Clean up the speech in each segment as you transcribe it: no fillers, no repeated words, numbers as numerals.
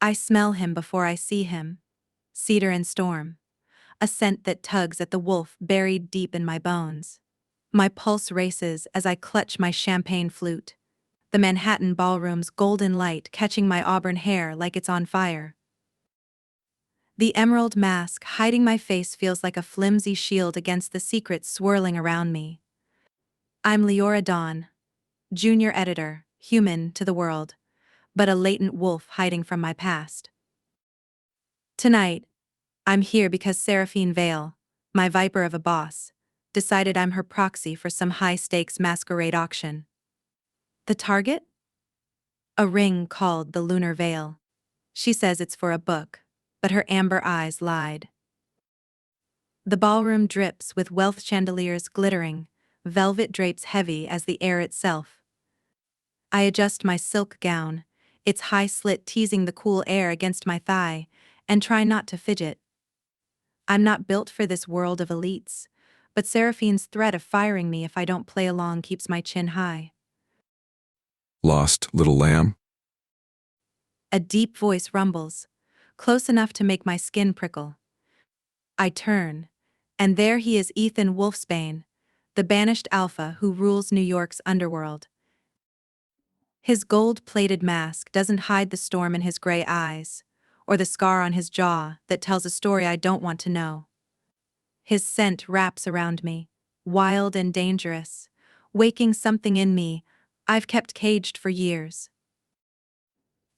I smell him before I see him. Cedar and storm. A scent that tugs at the wolf buried deep in my bones. My pulse races as I clutch my champagne flute. The Manhattan ballroom's golden light catching my auburn hair like it's on fire. The emerald mask hiding my face feels like a flimsy shield against the secrets swirling around me. I'm Leora Dawn, junior editor, human to the world, but a latent wolf hiding from my past. Tonight, I'm here because Seraphine Vale, my viper of a boss, decided I'm her proxy for some high-stakes masquerade auction. The target? A ring called the Lunar Veil. She says it's for a book, but her amber eyes lied. The ballroom drips with wealth chandeliers glittering, velvet drapes heavy as the air itself. I adjust my silk gown, its high slit teasing the cool air against my thigh, and try not to fidget. I'm not built for this world of elites, but Seraphine's threat of firing me if I don't play along keeps my chin high. Lost, little lamb? A deep voice rumbles, close enough to make my skin prickle. I turn, and there he is, Ethan Wolfsbane, the banished alpha who rules New York's underworld. His gold-plated mask doesn't hide the storm in his gray eyes, or the scar on his jaw that tells a story I don't want to know. His scent wraps around me, wild and dangerous, waking something in me I've kept caged for years.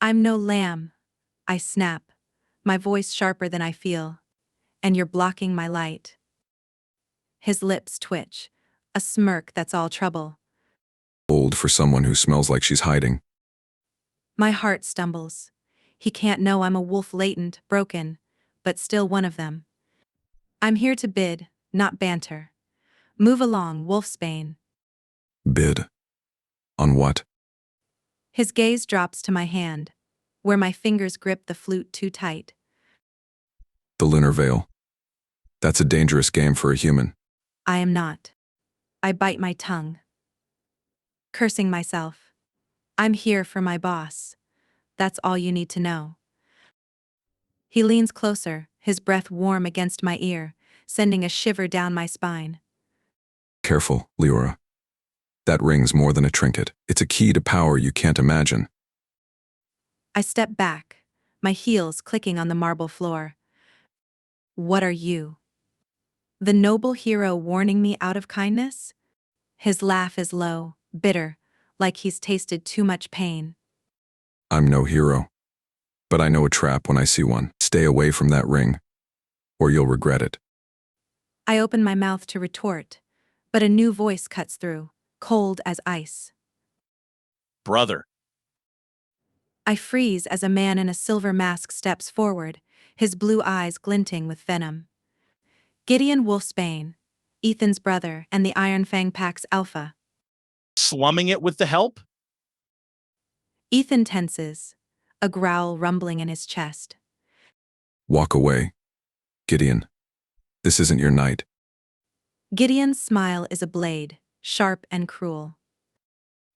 I'm no lamb, I snap, my voice sharper than I feel, and you're blocking my light. His lips twitch, a smirk that's all trouble. Old for someone who smells like she's hiding. My heart stumbles. He can't know I'm a wolf, latent, broken, but still one of them. I'm here to bid, not banter. Move along, Wolfsbane. Bid. On what? His gaze drops to my hand, where my fingers grip the flute too tight. The Lunar Veil. That's a dangerous game for a human. I am not. I bite my tongue, cursing myself. I'm here for my boss. That's all you need to know. He leans closer, his breath warm against my ear, sending a shiver down my spine. Careful, Leora. That ring's more than a trinket. It's a key to power you can't imagine. I step back, my heels clicking on the marble floor. What are you? The noble hero warning me out of kindness? His laugh is low, bitter, like he's tasted too much pain. I'm no hero. But I know a trap when I see one. Stay away from that ring, or you'll regret it. I open my mouth to retort, but a new voice cuts through, cold as ice. Brother. I freeze as a man in a silver mask steps forward, his blue eyes glinting with venom. Gideon Wolfsbane, Ethan's brother and the Iron Fang Pack's alpha. Slumming it with the help? Ethan tenses, a growl rumbling in his chest. Walk away, Gideon. This isn't your night. Gideon's smile is a blade, sharp and cruel.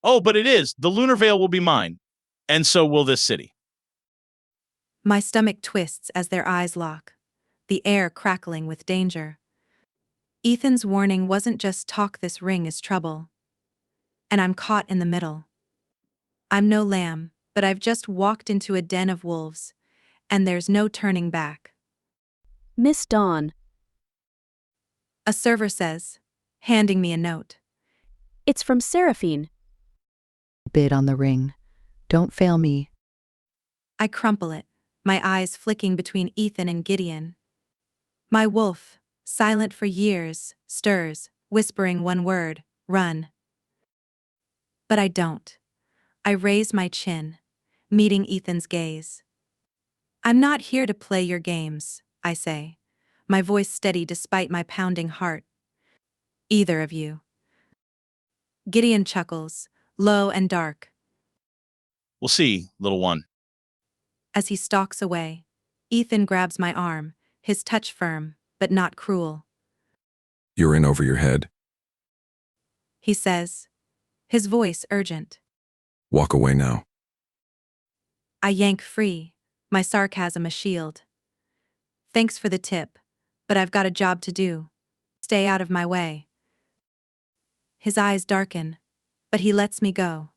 Oh, but it is. The Lunar Veil will be mine. And so will this city. My stomach twists as their eyes lock, the air crackling with danger. Ethan's warning wasn't just talk, this ring is trouble. And I'm caught in the middle. I'm no lamb, but I've just walked into a den of wolves, and there's no turning back. Miss Dawn. A server says, handing me a note. It's from Seraphine. Bid on the ring. Don't fail me. I crumple it, my eyes flicking between Ethan and Gideon. My wolf, silent for years, stirs, whispering one word, run. But I don't. I raise my chin, meeting Ethan's gaze. I'm not here to play your games, I say, my voice steady despite my pounding heart. Either of you. Gideon chuckles, low and dark. We'll see, little one. As he stalks away, Ethan grabs my arm, his touch firm, but not cruel. You're in over your head. He says, his voice urgent. Walk away now. I yank free, my sarcasm a shield. Thanks for the tip, but I've got a job to do. Stay out of my way. His eyes darken, but he lets me go.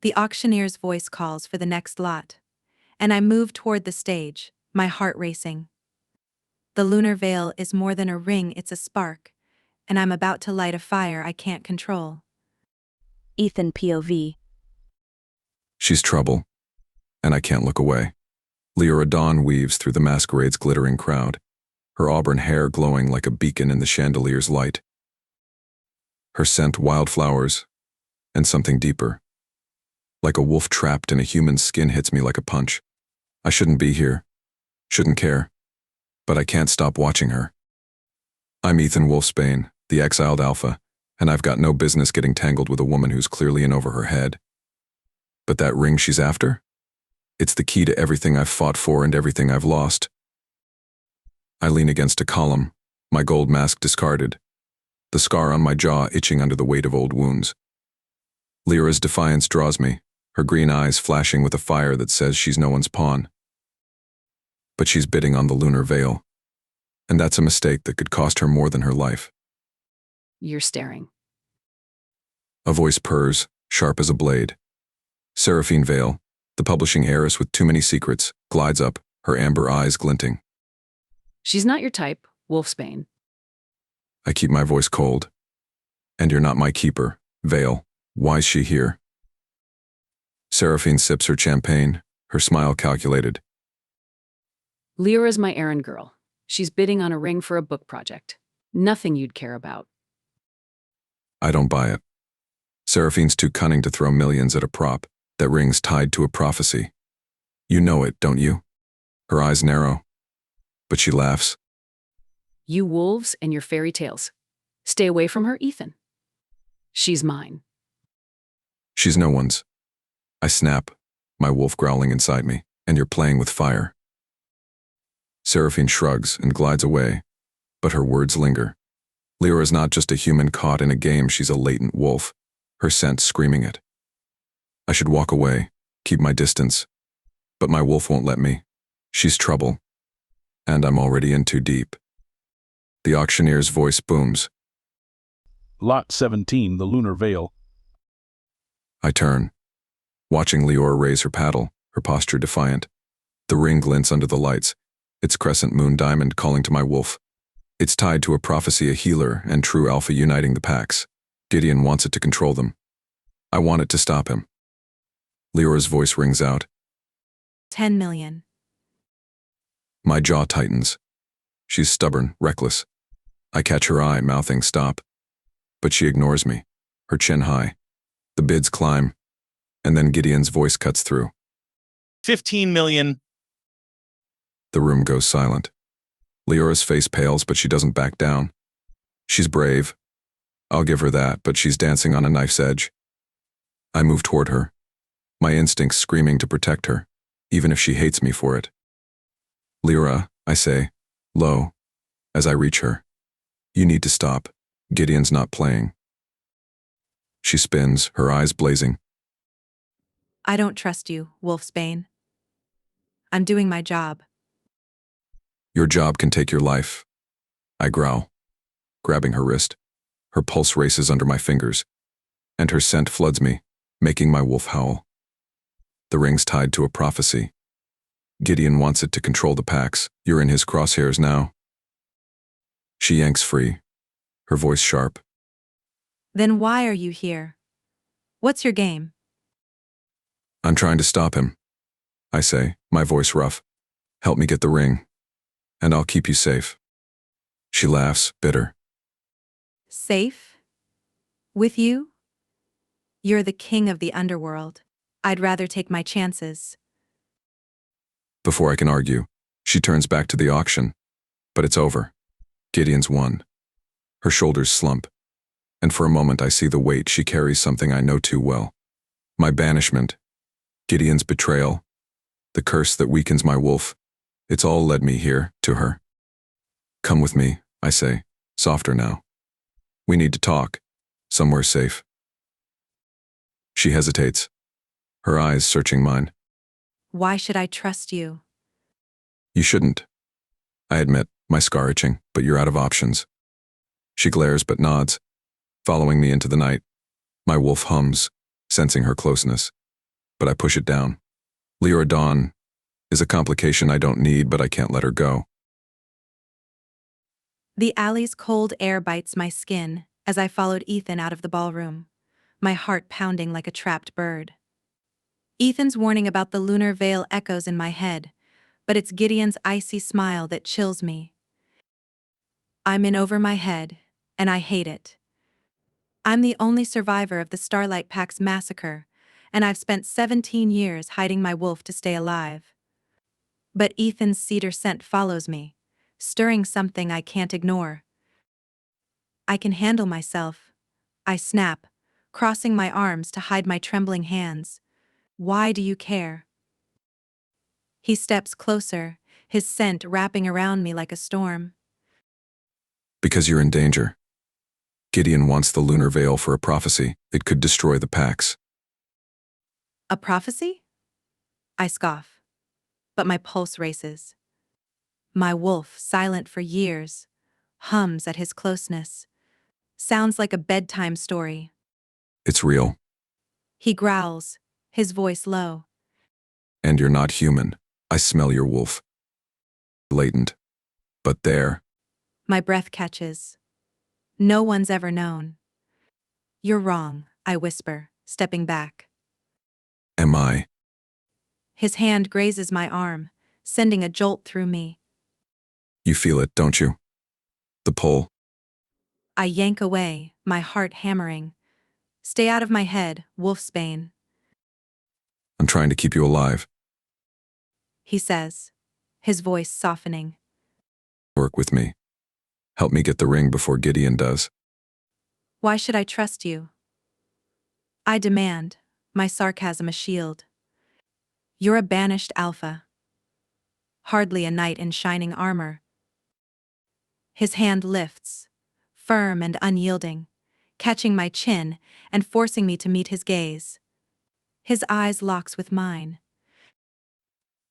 The auctioneer's voice calls for the next lot, and I move toward the stage, my heart racing. The lunar veil is more than a ring, it's a spark, and I'm about to light a fire I can't control. Ethan POV. She's trouble, and I can't look away. Leora Dawn weaves through the masquerade's glittering crowd, her auburn hair glowing like a beacon in the chandelier's light. Her scent wildflowers, and something deeper. Like a wolf trapped in a human skin hits me like a punch. I shouldn't be here, shouldn't care, but I can't stop watching her. I'm Ethan Wolfsbane, the exiled alpha, and I've got no business getting tangled with a woman who's clearly in over her head. But that ring she's after? It's the key to everything I've fought for and everything I've lost. I lean against a column, my gold mask discarded, the scar on my jaw itching under the weight of old wounds. Lyra's defiance draws me, her green eyes flashing with a fire that says she's no one's pawn. But she's bidding on the lunar veil, and that's a mistake that could cost her more than her life. You're staring. A voice purrs, sharp as a blade. Seraphine Vale, the publishing heiress with too many secrets, glides up, her amber eyes glinting. She's not your type, Wolfsbane. I keep my voice cold. And you're not my keeper, Vale. Why's she here? Seraphine sips her champagne, her smile calculated. Lyra's my errand girl. She's bidding on a ring for a book project. Nothing you'd care about. I don't buy it. Seraphine's too cunning to throw millions at a prop. That ring's tied to a prophecy. You know it, don't you? Her eyes narrow. But she laughs. You wolves and your fairy tales. Stay away from her, Ethan. She's mine. She's no one's. I snap, my wolf growling inside me, and you're playing with fire. Seraphine shrugs and glides away, but her words linger. Lyra's not just a human caught in a game, she's a latent wolf, her scent screaming it. I should walk away, keep my distance, but my wolf won't let me. She's trouble, and I'm already in too deep. The auctioneer's voice booms. Lot 17, the lunar veil. I turn, watching Leora raise her paddle, her posture defiant. The ring glints under the lights, its crescent moon diamond calling to my wolf. It's tied to a prophecy, a healer and true alpha uniting the packs. Gideon wants it to control them. I want it to stop him. Leora's voice rings out. 10 million. My jaw tightens. She's stubborn, reckless. I catch her eye, mouthing stop. But she ignores me, her chin high. The bids climb, and then Gideon's voice cuts through. 15 million. The room goes silent. Leora's face pales, but she doesn't back down. She's brave. I'll give her that, but she's dancing on a knife's edge. I move toward her, my instincts screaming to protect her, even if she hates me for it. Lyra, I say, low, as I reach her. You need to stop. Gideon's not playing. She spins, her eyes blazing. I don't trust you, Wolfsbane. I'm doing my job. Your job can take your life. I growl, grabbing her wrist. Her pulse races under my fingers, and her scent floods me, making my wolf howl. The ring's tied to a prophecy. Gideon wants it to control the packs. You're in his crosshairs now. She yanks free, her voice sharp. Then why are you here? What's your game? I'm trying to stop him, I say, my voice rough. Help me get the ring, and I'll keep you safe. She laughs, bitter. Safe? With you? You're the king of the underworld. I'd rather take my chances. Before I can argue, she turns back to the auction, but it's over. Gideon's won. Her shoulders slump, and for a moment I see the weight she carries, something I know too well. My banishment, Gideon's betrayal, the curse that weakens my wolf, it's all led me here, to her. Come with me, I say, softer now. We need to talk, somewhere safe. She hesitates, her eyes searching mine. Why should I trust you? You shouldn't. I admit, my scar itching, but you're out of options. She glares but nods, following me into the night. My wolf hums, sensing her closeness, but I push it down. Leora Dawn is a complication I don't need, but I can't let her go. The alley's cold air bites my skin as I followed Ethan out of the ballroom, my heart pounding like a trapped bird. Ethan's warning about the lunar veil echoes in my head, but it's Gideon's icy smile that chills me. I'm in over my head, and I hate it. I'm the only survivor of the Starlight Pack's massacre, and I've spent 17 years hiding my wolf to stay alive. But Ethan's cedar scent follows me, stirring something I can't ignore. I can handle myself, I snap, crossing my arms to hide my trembling hands. Why do you care? He steps closer, his scent wrapping around me like a storm. Because you're in danger. Gideon wants the lunar veil for a prophecy. It could destroy the packs. A prophecy? I scoff, but my pulse races. My wolf, silent for years, hums at his closeness. Sounds like a bedtime story. It's real. He growls, his voice low. And you're not human. I smell your wolf. Latent. But there. My breath catches. No one's ever known. You're wrong, I whisper, stepping back. Am I? His hand grazes my arm, sending a jolt through me. You feel it, don't you? The pull. I yank away, my heart hammering. Stay out of my head, wolfsbane, I'm trying to keep you alive. he says, his voice softening. Work with me. Help me get the ring before Gideon does. Why should I trust you? I demand, my sarcasm a shield. You're a banished alpha. Hardly a knight in shining armor. His hand lifts, firm and unyielding, catching my chin and forcing me to meet his gaze. His eyes locks with mine.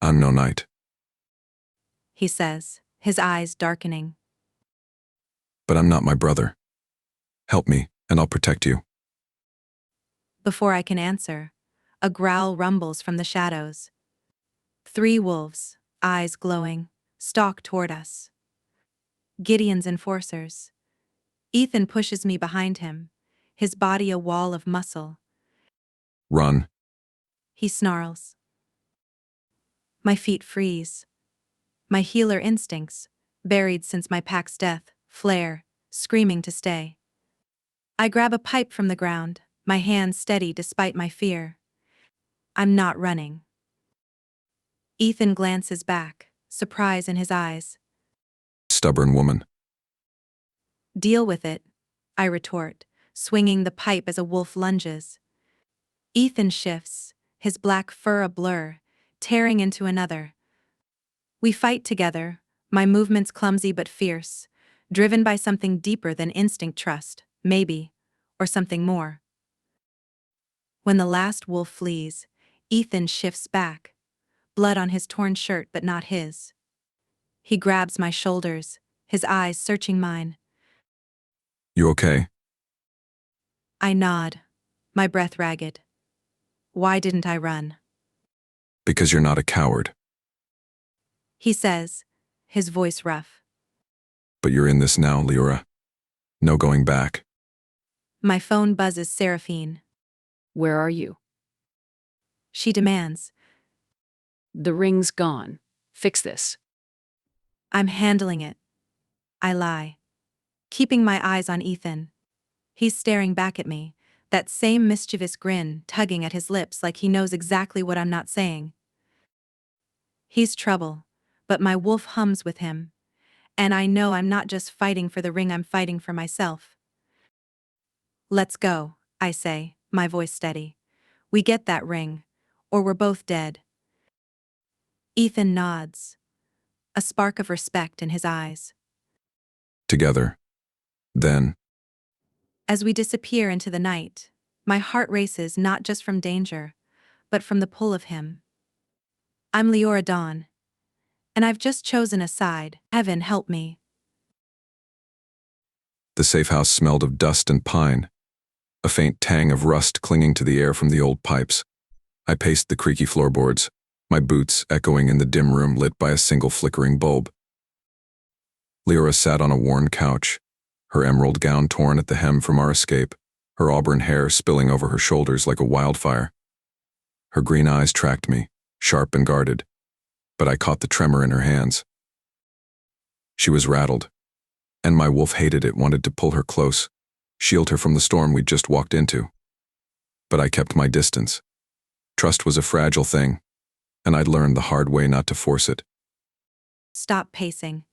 I'm no knight, He says, his eyes darkening. but I'm not my brother. Help me, and I'll protect you. Before I can answer, a growl rumbles from the shadows. 3 wolves, eyes glowing, stalk toward us. Gideon's enforcers. Ethan pushes me behind him, his body a wall of muscle. Run. He snarls. My feet freeze. My healer instincts, buried since my pack's death, flare, screaming to stay. I grab a pipe from the ground, my hand steady despite my fear. I'm not running. Ethan glances back, surprise in his eyes. Stubborn woman. Deal with it, I retort, swinging the pipe as a wolf lunges. Ethan shifts, his black fur a blur, tearing into another. We fight together, my movements clumsy but fierce, driven by something deeper than instinct trust, maybe, or something more. When the last wolf flees, Ethan shifts back, blood on his torn shirt but not his. He grabs my shoulders, his eyes searching mine. You okay? I nod, my breath ragged. Why didn't I run? Because you're not a coward. He says, his voice rough. But you're in this now, Leora. No going back. My phone buzzes Seraphine. Where are you? She demands. The ring's gone. Fix this. I'm handling it. I lie, keeping my eyes on Ethan. He's staring back at me, that same mischievous grin tugging at his lips like he knows exactly what I'm not saying. He's trouble, but my wolf hums with him, and I know I'm not just fighting for the ring, I'm fighting for myself. Let's go, I say, my voice steady. We get that ring, or we're both dead. Ethan nods, a spark of respect in his eyes. Together. Then. As we disappear into the night, my heart races not just from danger, but from the pull of him. I'm Leora Dawn. And I've just chosen a side. Heaven help me. The safe house smelled of dust and pine, a faint tang of rust clinging to the air from the old pipes. I paced the creaky floorboards, my boots echoing in the dim room lit by a single flickering bulb. Leora sat on a worn couch, her emerald gown torn at the hem from our escape, her auburn hair spilling over her shoulders like a wildfire. Her green eyes tracked me, sharp and guarded, but I caught the tremor in her hands. She was rattled, and my wolf hated it, wanted to pull her close, shield her from the storm we'd just walked into. But I kept my distance. Trust was a fragile thing, and I'd learned the hard way not to force it. Stop pacing.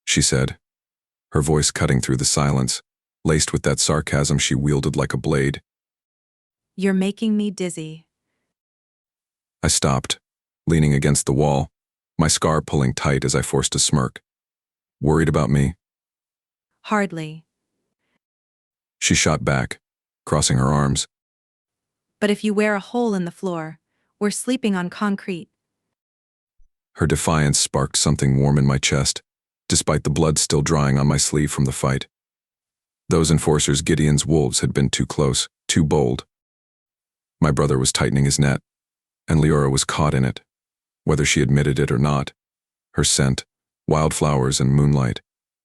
She said, her voice cutting through the silence, laced with that sarcasm she wielded like a blade. You're making me dizzy. I stopped, leaning against the wall, my scar pulling tight as I forced a smirk. Worried about me? Hardly. She shot back, crossing her arms. But if you wear a hole in the floor, we're sleeping on concrete. Her defiance sparked something warm in my chest, despite the blood still drying on my sleeve from the fight. Those enforcers, Gideon's wolves, had been too close, too bold. My brother was tightening his net, and Leora was caught in it, whether she admitted it or not. Her scent, wildflowers and moonlight,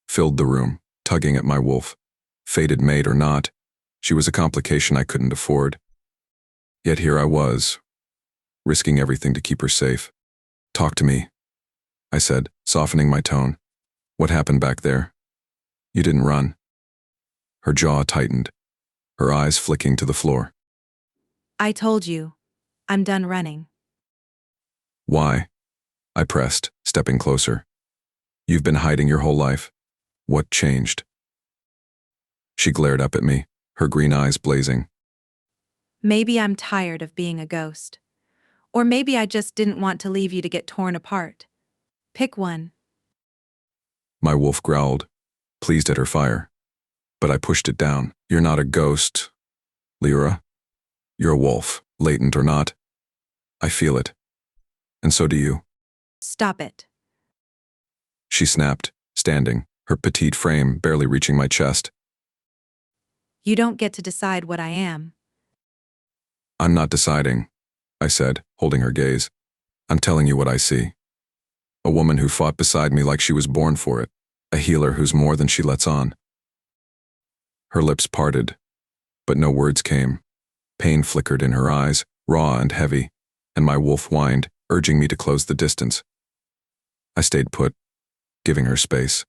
filled the room, tugging at my wolf. Fated mate or not, she was a complication I couldn't afford. Yet here I was, risking everything to keep her safe. Talk to me, I said, softening my tone. What happened back there? You didn't run. Her jaw tightened, her eyes flicking to the floor. I told you. I'm done running. Why? I pressed, stepping closer. You've been hiding your whole life. What changed? She glared up at me, her green eyes blazing. Maybe I'm tired of being a ghost. Or maybe I just didn't want to leave you to get torn apart. Pick one. My wolf growled, pleased at her fire. But I pushed it down. You're not a ghost, Leora. You're a wolf, latent or not. I feel it. And so do you. Stop it. She snapped, standing, her petite frame barely reaching my chest. You don't get to decide what I am. I'm not deciding, I said, holding her gaze. I'm telling you what I see. A woman who fought beside me like she was born for it. A healer who's more than she lets on. Her lips parted, but no words came. Pain flickered in her eyes, raw and heavy, and my wolf whined, urging me to close the distance. I stayed put, giving her space.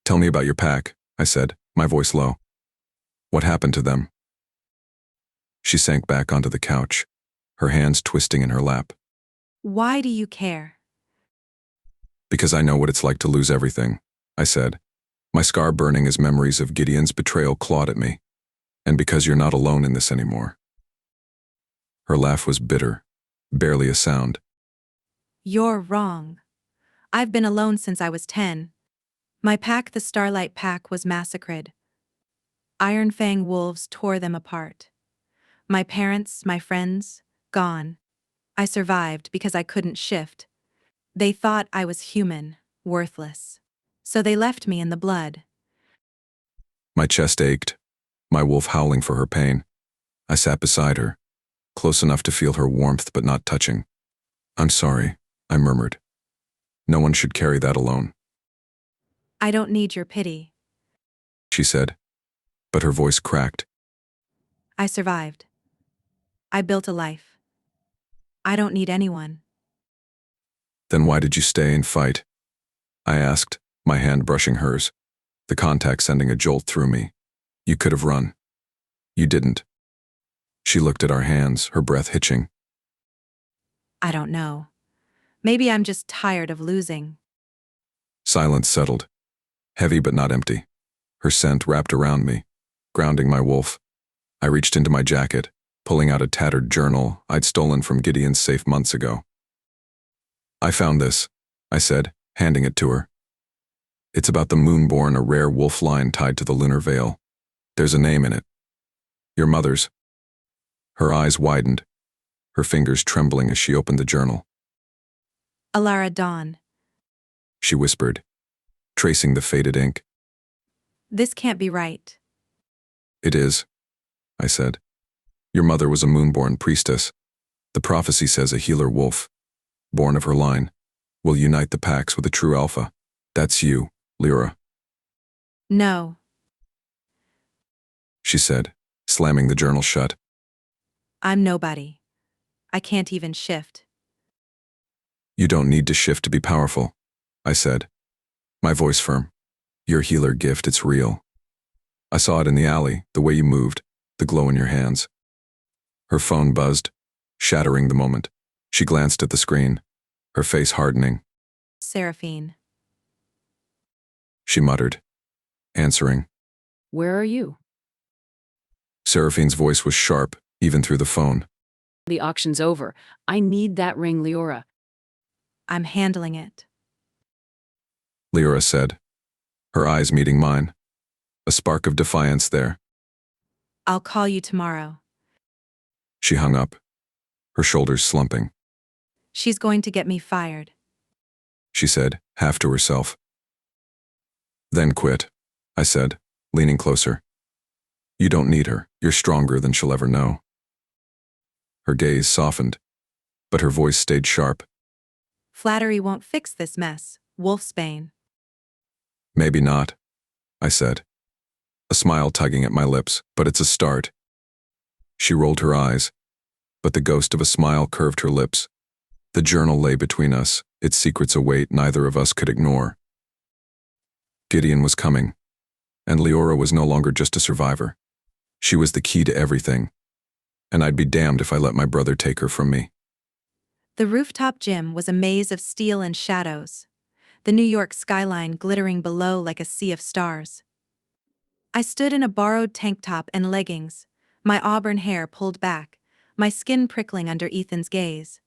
Tell me about your pack, I said, my voice low. What happened to them? She sank back onto the couch, her hands twisting in her lap. Why do you care? Because I know what it's like to lose everything, I said, my scar burning as memories of Gideon's betrayal clawed at me. And because you're not alone in this anymore. Her laugh was bitter, barely a sound. You're wrong. I've been alone since I was 10. My pack, the Starlight Pack, was massacred. Iron Fang wolves tore them apart. My parents, my friends, gone. I survived because I couldn't shift. They thought I was human, worthless. So they left me in the blood. My chest ached, my wolf howling for her pain. I sat beside her, close enough to feel her warmth but not touching. I'm sorry, I murmured. No one should carry that alone. I don't need your pity. She said, but her voice cracked. I survived. I built a life. I don't need anyone. Then why did you stay and fight? I asked, my hand brushing hers, the contact sending a jolt through me. You could have run. You didn't. She looked at our hands, her breath hitching. I don't know. Maybe I'm just tired of losing. Silence settled, heavy but not empty. Her scent wrapped around me, grounding my wolf. I reached into my jacket, pulling out a tattered journal I'd stolen from Gideon's safe months ago. I found this, I said, handing it to her. It's about the Moonborn, a rare wolf line tied to the lunar veil. There's a name in it. Your mother's. Her eyes widened, her fingers trembling as she opened the journal. Alara Dawn. She whispered, tracing the faded ink. This can't be right. It is, I said. Your mother was a moonborn priestess. The prophecy says a healer wolf, born of her line, will unite the packs with a true alpha. That's you, Lyra, No. she said, slamming the journal shut. I'm nobody. I can't even shift. You don't need to shift to be powerful, I said, my voice firm. Your healer gift, it's real. I saw it in the alley, the way you moved, the glow in your hands. Her phone buzzed, shattering the moment. She glanced at the screen, her face hardening. Seraphine. She muttered, answering. Where are you? Seraphine's voice was sharp, even through the phone. The auction's over. I need that ring, Leora. I'm handling it. Lyra said, her eyes meeting mine. A spark of defiance there. I'll call you tomorrow. She hung up, her shoulders slumping. She's going to get me fired. She said, half to herself. Then quit, I said, leaning closer. You don't need her. You're stronger than she'll ever know. Her gaze softened, but her voice stayed sharp. Flattery won't fix this mess, Wolfsbane. Maybe not, I said, a smile tugging at my lips, but it's a start. She rolled her eyes, but the ghost of a smile curved her lips. The journal lay between us, its secrets a weight neither of us could ignore. Gideon was coming, and Leora was no longer just a survivor. She was the key to everything, and I'd be damned if I let my brother take her from me. The rooftop gym was a maze of steel and shadows, the New York skyline glittering below like a sea of stars. I stood in a borrowed tank top and leggings, my auburn hair pulled back, my skin prickling under Ethan's gaze.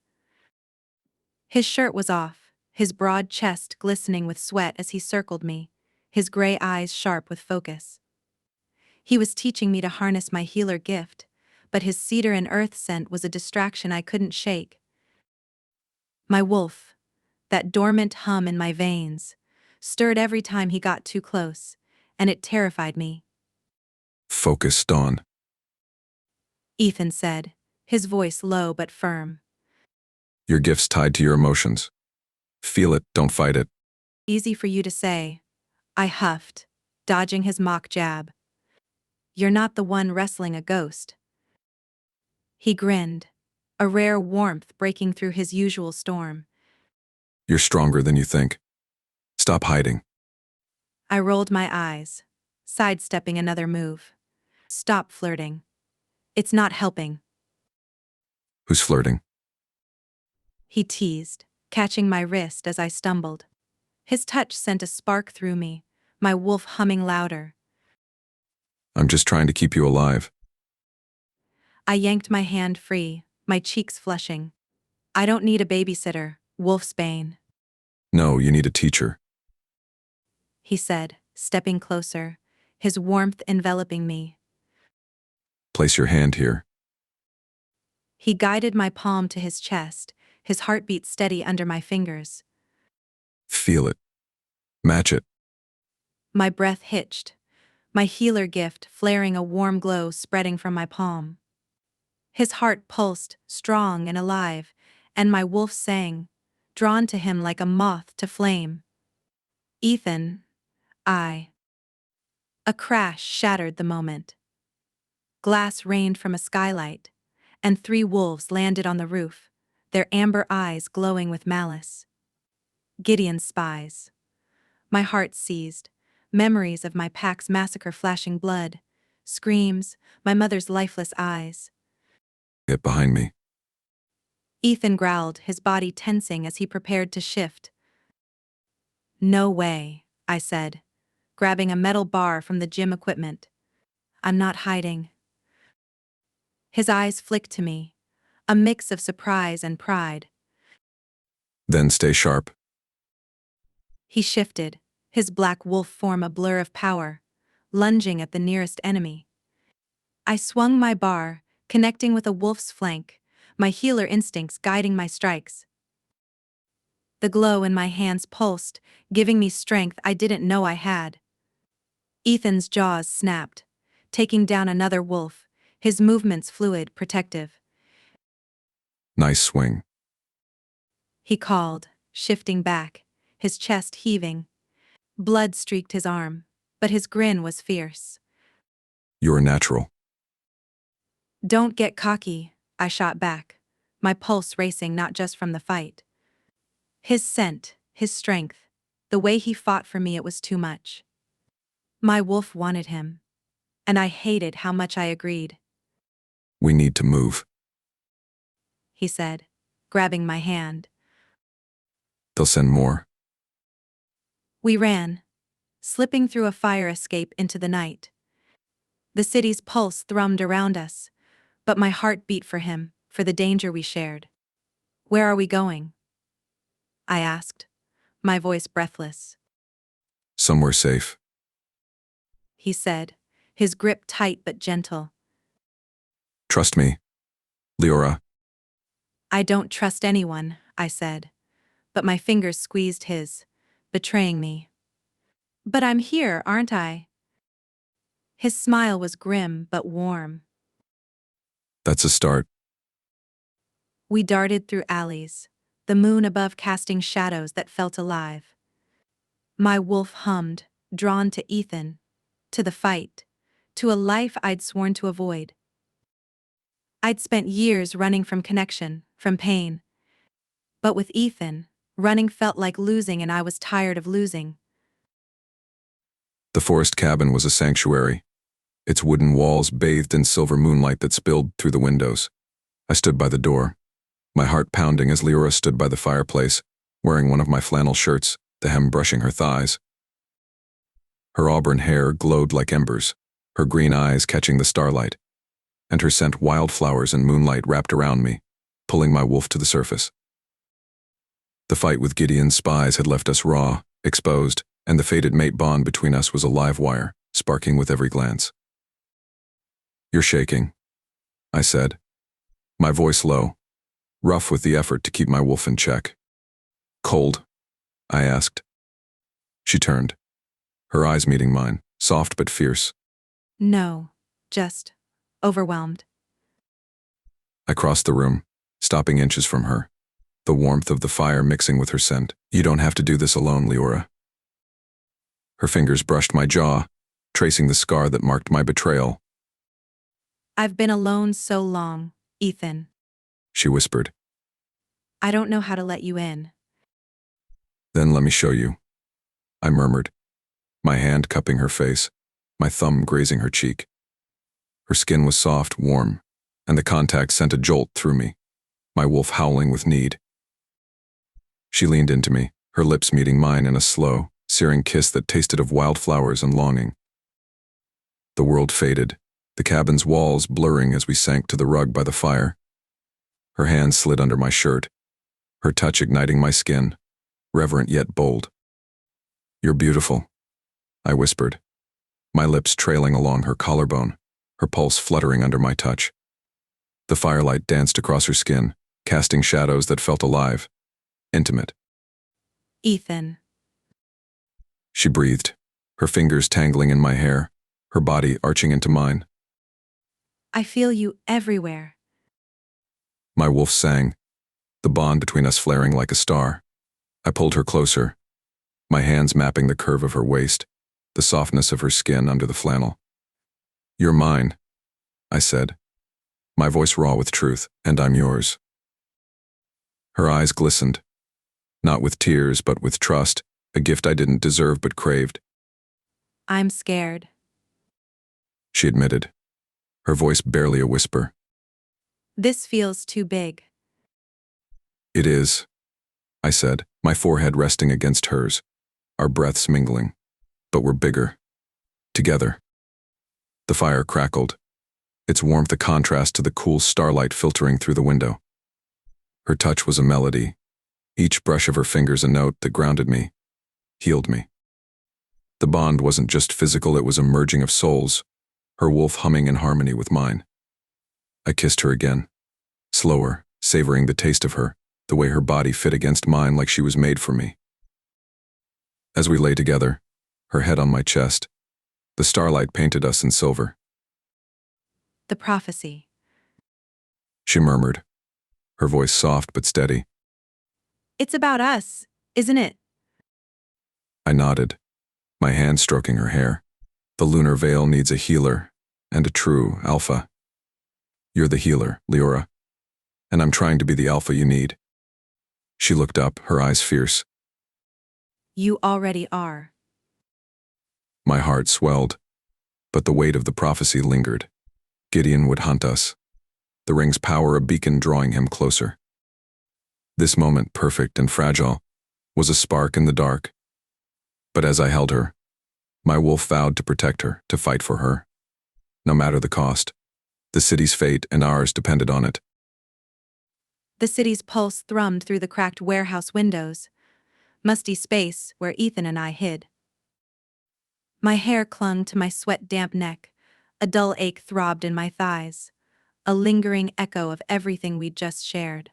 His shirt was off, his broad chest glistening with sweat as he circled me, his gray eyes sharp with focus. He was teaching me to harness my healer gift, but his cedar and earth scent was a distraction I couldn't shake. My wolf, that dormant hum in my veins, stirred every time he got too close, and it terrified me. Focus, Dawn, Ethan said, his voice low but firm. your gift's tied to your emotions. Feel it, don't fight it. Easy for you to say, I huffed, dodging his mock jab. You're not the one wrestling a ghost. He grinned, a rare warmth breaking through his usual storm. You're stronger than you think. Stop hiding. I rolled my eyes, sidestepping another move. Stop flirting. It's not helping, Who's flirting? he teased, catching my wrist as I stumbled. His touch sent a spark through me, my wolf humming louder. I'm just trying to keep you alive. I yanked my hand free, my cheeks flushing. I don't need a babysitter, Wolfsbane, No, you need a teacher. he said, stepping closer, his warmth enveloping me. Place your hand here. He guided my palm to his chest, his heartbeat steady under my fingers. Feel it. Match it. My breath hitched, my healer gift flaring a warm glow spreading from my palm. His heart pulsed, strong and alive, and my wolf sang, drawn to him like a moth to flame. Ethan, I. A crash shattered the moment. Glass rained from a skylight, and 3 wolves landed on the roof, their amber eyes glowing with malice. Gideon's spies. My heart seized, memories of my pack's massacre flashing blood, screams, my mother's lifeless eyes. Get behind me. Ethan growled, his body tensing as he prepared to shift. No way, I said, grabbing a metal bar from the gym equipment. I'm not hiding. His eyes flicked to me, a mix of surprise and pride. Then stay sharp. He shifted, his black wolf form a blur of power, lunging at the nearest enemy. I swung my bar, connecting with a wolf's flank, my healer instincts guiding my strikes. The glow in my hands pulsed, giving me strength I didn't know I had. Ethan's jaws snapped, taking down another wolf, his movements fluid, protective. Nice swing. He called, shifting back, his chest heaving. Blood streaked his arm, but his grin was fierce. You're a natural. Don't get cocky, I shot back, my pulse racing not just from the fight. His scent, his strength, the way he fought for me, it was too much. My wolf wanted him, and I hated how much I agreed. We need to move. He said, grabbing my hand. They'll send more. We ran, slipping through a fire escape into the night. The city's pulse thrummed around us, but my heart beat for him, for the danger we shared. Where are we going? I asked, my voice breathless. Somewhere safe. He said, his grip tight but gentle. Trust me. Leora. I don't trust anyone, I said, but my fingers squeezed his, betraying me. But I'm here, aren't I? His smile was grim but warm. That's a start. We darted through alleys, the moon above casting shadows that felt alive. My wolf hummed, drawn to Ethan, to the fight, to a life I'd sworn to avoid. I'd spent years running from connection, from pain. But with Ethan, running felt like losing, and I was tired of losing. The forest cabin was a sanctuary, its wooden walls bathed in silver moonlight that spilled through the windows. I stood by the door, my heart pounding as Leora stood by the fireplace, wearing one of my flannel shirts, the hem brushing her thighs. Her auburn hair glowed like embers, her green eyes catching the starlight, and her scent wildflowers and moonlight wrapped around me, pulling my wolf to the surface. The fight with Gideon's spies had left us raw, exposed, and the fated mate bond between us was a live wire, sparking with every glance. You're shaking, I said, my voice low, rough with the effort to keep my wolf in check. Cold? I asked. She turned, her eyes meeting mine, soft but fierce. No, just overwhelmed. I crossed the room, stopping inches from her, the warmth of the fire mixing with her scent. You don't have to do this alone, Leora. Her fingers brushed my jaw, tracing the scar that marked my betrayal. I've been alone so long, Ethan. She whispered. I don't know how to let you in. Then let me show you, I murmured, my hand cupping her face, my thumb grazing her cheek. Her skin was soft, warm, and the contact sent a jolt through me, my wolf howling with need. She leaned into me, her lips meeting mine in a slow, searing kiss that tasted of wildflowers and longing. The world faded, the cabin's walls blurring as we sank to the rug by the fire. Her hand slid under my shirt, her touch igniting my skin, reverent yet bold. You're beautiful, I whispered, my lips trailing along her collarbone, her pulse fluttering under my touch. The firelight danced across her skin, casting shadows that felt alive, intimate. Ethan. She breathed, her fingers tangling in my hair, her body arching into mine. I feel you everywhere. My wolf sang, the bond between us flaring like a star. I pulled her closer, my hands mapping the curve of her waist, the softness of her skin under the flannel. You're mine, I said, my voice raw with truth, and I'm yours. Her eyes glistened, not with tears but with trust, a gift I didn't deserve but craved. I'm scared. She admitted, her voice barely a whisper. This feels too big. It is, I said, my forehead resting against hers, our breaths mingling. But we're bigger. Together. The fire crackled, its warmth a contrast to the cool starlight filtering through the window. Her touch was a melody, each brush of her fingers a note that grounded me, healed me. The bond wasn't just physical, it was a merging of souls, her wolf humming in harmony with mine. I kissed her again, slower, savoring the taste of her, the way her body fit against mine like she was made for me. As we lay together, her head on my chest, the starlight painted us in silver. The prophecy. She murmured, her voice soft but steady. It's about us, isn't it? I nodded, my hand stroking her hair. The lunar veil needs a healer, and a true alpha. You're the healer, Leora, and I'm trying to be the alpha you need. She looked up, her eyes fierce. You already are. My heart swelled, but the weight of the prophecy lingered. Gideon would hunt us, the ring's power a beacon drawing him closer. This moment, perfect and fragile, was a spark in the dark. But as I held her, my wolf vowed to protect her, to fight for her. No matter the cost, the city's fate and ours depended on it. The city's pulse thrummed through the cracked warehouse windows, musty space where Ethan and I hid. My hair clung to my sweat-damp neck, a dull ache throbbed in my thighs, a lingering echo of everything we'd just shared.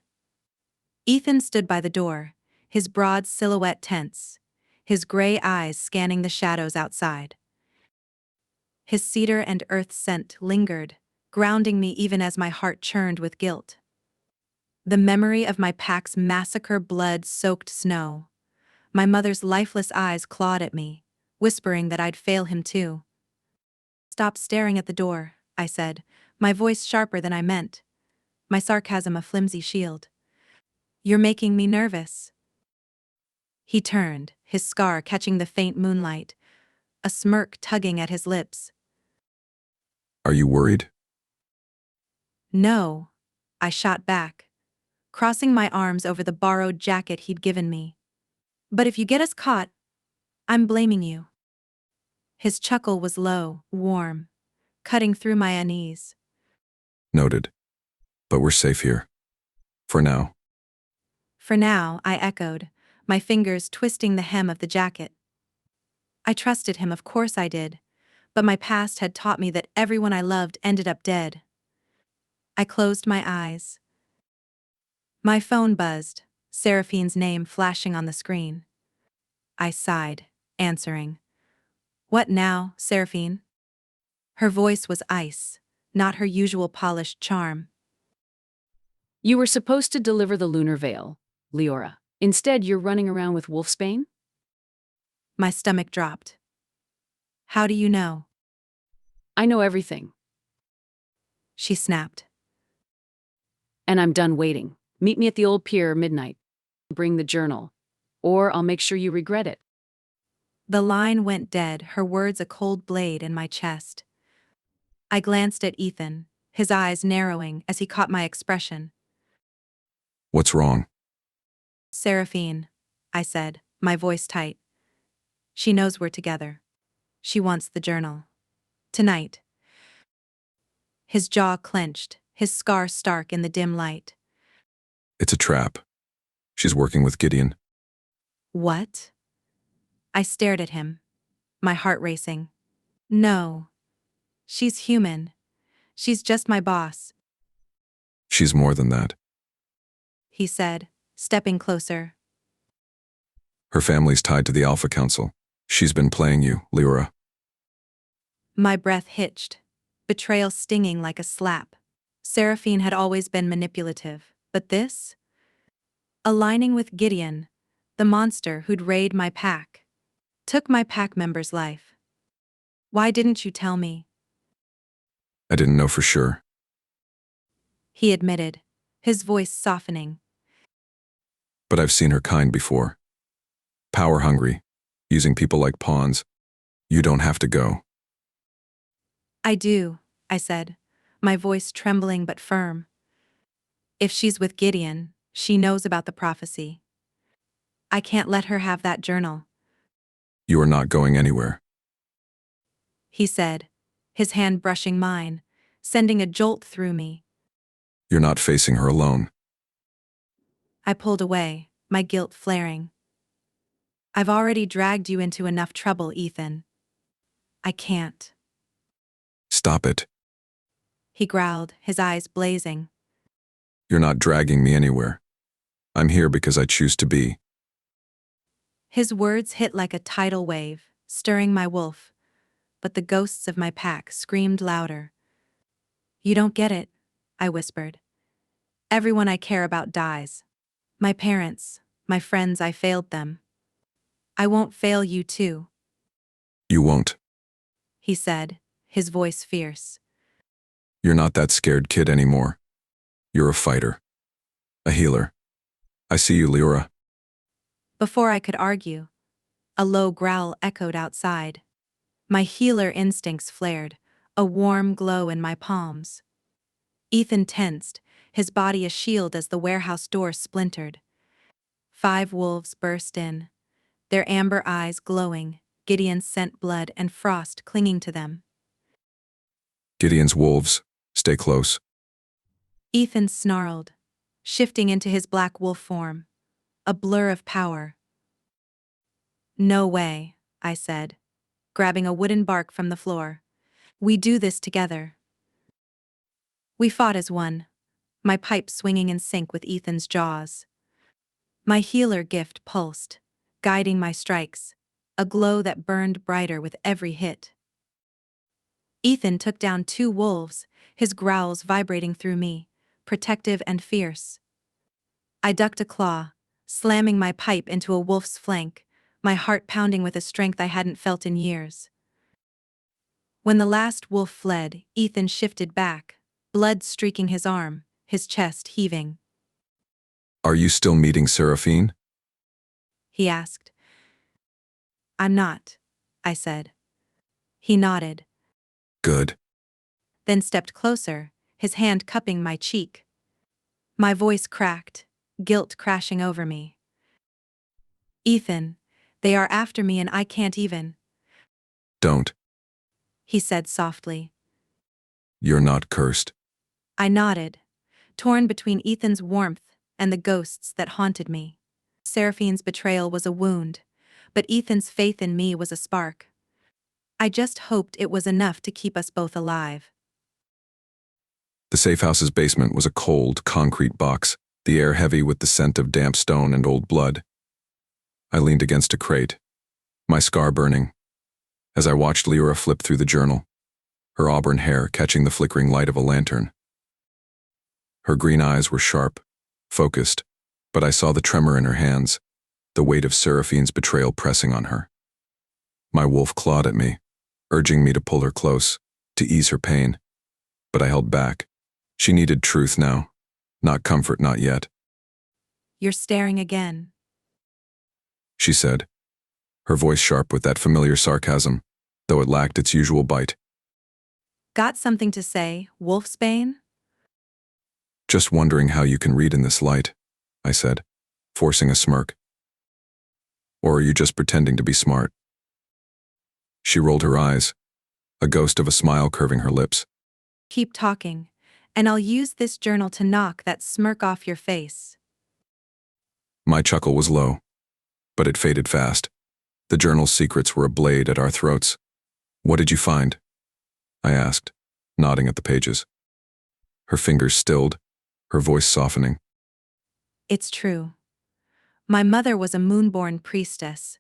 Ethan stood by the door, his broad silhouette tense, his gray eyes scanning the shadows outside. His cedar and earth scent lingered, grounding me even as my heart churned with guilt. The memory of my pack's massacre blood-soaked snow. My mother's lifeless eyes clawed at me, whispering that I'd fail him too. Stop staring at the door, I said, my voice sharper than I meant, my sarcasm a flimsy shield. You're making me nervous. He turned, his scar catching the faint moonlight, a smirk tugging at his lips. Are you worried? No, I shot back, crossing my arms over the borrowed jacket he'd given me. But if you get us caught, I'm blaming you. His chuckle was low, warm, cutting through my unease. Noted. But we're safe here. For now. For now, I echoed, my fingers twisting the hem of the jacket. I trusted him, of course I did, but my past had taught me that everyone I loved ended up dead. I closed my eyes. My phone buzzed, Seraphine's name flashing on the screen. I sighed, answering. What now, Seraphine? Her voice was ice, not her usual polished charm. You were supposed to deliver the lunar veil, Leora. Instead, you're running around with wolfsbane? My stomach dropped. How do you know? I know everything. She snapped. And I'm done waiting. Meet me at the old pier midnight. Bring the journal. Or I'll make sure you regret it. The line went dead, her words a cold blade in my chest. I glanced at Ethan, his eyes narrowing as he caught my expression. What's wrong? Seraphine, I said, my voice tight. She knows we're together. She wants the journal. Tonight. His jaw clenched, his scar stark in the dim light. It's a trap. She's working with Gideon. What? I stared at him, my heart racing. No. She's human. She's just my boss, She's more than that. he said, stepping closer. Her family's tied to the Alpha Council. She's been playing you, Leora. My breath hitched, betrayal stinging like a slap. Seraphine had always been manipulative, but this? Aligning with Gideon, the monster who'd raid my pack. Took my pack member's life. Why didn't you tell me? I didn't know for sure. He admitted, his voice softening. But I've seen her kind before. Power-hungry, using people like pawns. You don't have to go. I do, I said, my voice trembling but firm. If she's with Gideon, she knows about the prophecy. I can't let her have that journal, You are not going anywhere. he said, his hand brushing mine, sending a jolt through me. You're not facing her alone. I pulled away, my guilt flaring. I've already dragged you into enough trouble, Ethan. I can't. Stop it. He growled, his eyes blazing. You're not dragging me anywhere. I'm here because I choose to be. His words hit like a tidal wave, stirring my wolf, but the ghosts of my pack screamed louder. You don't get it, I whispered. Everyone I care about dies. My parents, my friends, I failed them. I won't fail you too, You won't. he said, his voice fierce. You're not that scared kid anymore. You're a fighter. A healer. I see you, Leora. Before I could argue, a low growl echoed outside. My healer instincts flared, a warm glow in my palms. Ethan tensed, his body a shield as the warehouse door splintered. 5 wolves burst in, their amber eyes glowing, Gideon's scent blood and frost clinging to them. Gideon's wolves. Stay close. Ethan snarled, shifting into his black wolf form, a blur of power. No way, I said, grabbing a wooden bark from the floor. We do this together. We fought as one, my pipe swinging in sync with Ethan's jaws. My healer gift pulsed, guiding my strikes, a glow that burned brighter with every hit. Ethan took down 2 wolves, his growls vibrating through me, protective and fierce. I ducked a claw, slamming my pipe into a wolf's flank, my heart pounding with a strength I hadn't felt in years. When the last wolf fled, Ethan shifted back, blood streaking his arm, his chest heaving. Are you still meeting Seraphine? He asked. I'm not, I said. He nodded, Good. then stepped closer, his hand cupping my cheek. My voice cracked, guilt crashing over me. Ethan, they are after me and I can't even, Don't. he said softly. You're not cursed. I nodded, torn between Ethan's warmth and the ghosts that haunted me. Seraphine's betrayal was a wound, but Ethan's faith in me was a spark. I just hoped it was enough to keep us both alive. The safe house's basement was a cold, concrete box, the air heavy with the scent of damp stone and old blood. I leaned against a crate, my scar burning, as I watched Leora flip through the journal, her auburn hair catching the flickering light of a lantern. Her green eyes were sharp, focused, but I saw the tremor in her hands, the weight of Seraphine's betrayal pressing on her. My wolf clawed at me, urging me to pull her close, to ease her pain, but I held back. She needed truth now, not comfort, not yet. You're staring again, She said, her voice sharp with that familiar sarcasm, though it lacked its usual bite. Got something to say, Wolfsbane? Just wondering how you can read in this light, I said, forcing a smirk. Or are you just pretending to be smart? She rolled her eyes, a ghost of a smile curving her lips. Keep talking, and I'll use this journal to knock that smirk off your face. My chuckle was low, but it faded fast. The journal's secrets were a blade at our throats. What did you find? I asked, nodding at the pages. Her fingers stilled, her voice softening. It's true. My mother was a moonborn priestess.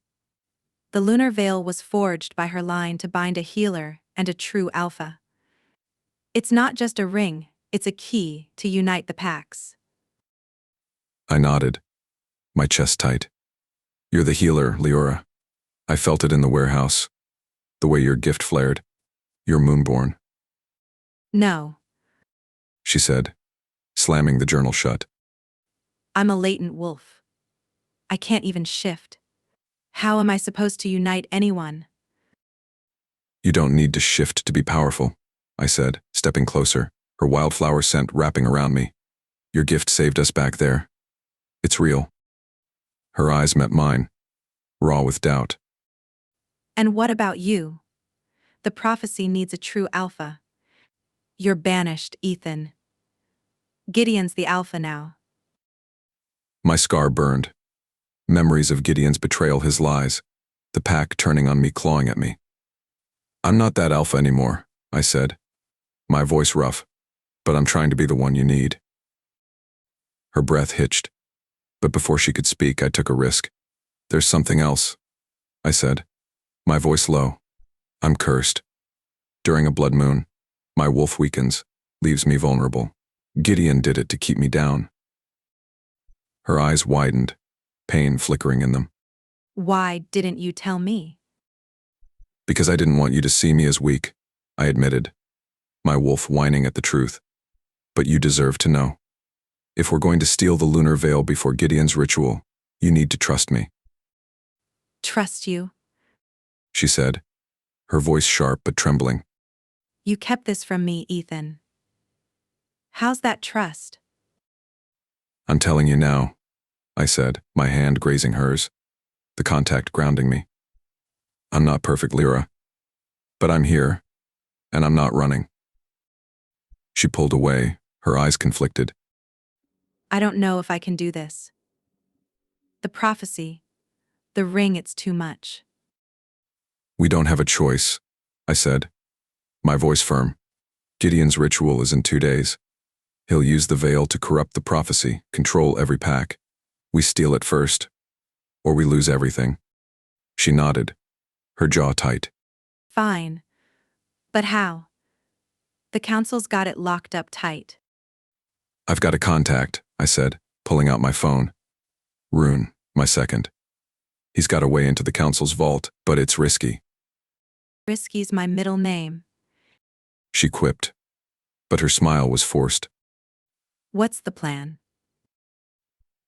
The lunar veil was forged by her line to bind a healer and a true alpha. It's not just a ring, it's a key to unite the packs. I nodded, my chest tight. You're the healer, Leora. I felt it in the warehouse, the way your gift flared. You're moonborn, No, she said, slamming the journal shut. I'm a latent wolf. I can't even shift. How am I supposed to unite anyone? You don't need to shift to be powerful, I said, stepping closer, her wildflower scent wrapping around me. Your gift saved us back there. It's real. Her eyes met mine, raw with doubt. And what about you? The prophecy needs a true alpha. You're banished, Ethan. Gideon's the alpha now. My scar burned. Memories of Gideon's betrayal, his lies, the pack turning on me, clawing at me. I'm not that alpha anymore, I said, my voice rough, but I'm trying to be the one you need. Her breath hitched. But before she could speak, I took a risk. There's something else, I said, my voice low. I'm cursed. During a blood moon, my wolf weakens, leaves me vulnerable. Gideon did it to keep me down. Her eyes widened, pain flickering in them. Why didn't you tell me? Because I didn't want you to see me as weak, I admitted, my wolf whining at the truth. But you deserve to know. If we're going to steal the lunar veil before Gideon's ritual, you need to trust me. Trust you? She said, her voice sharp but trembling. You kept this from me, Ethan. How's that trust? I'm telling you now, I said, my hand grazing hers, the contact grounding me. I'm not perfect, Lyra, but I'm here, and I'm not running. She pulled away, her eyes conflicted. I don't know if I can do this. The prophecy, the ring, it's too much. We don't have a choice, I said, my voice firm. Gideon's ritual is in 2 days. He'll use the veil to corrupt the prophecy, control every pack. We steal it first, or we lose everything. She nodded, her jaw tight. Fine. But how? The council's got it locked up tight. I've got a contact, I said, pulling out my phone. Rune, my second. He's got a way into the council's vault, but it's risky. Risky's my middle name. She quipped, but her smile was forced. What's the plan?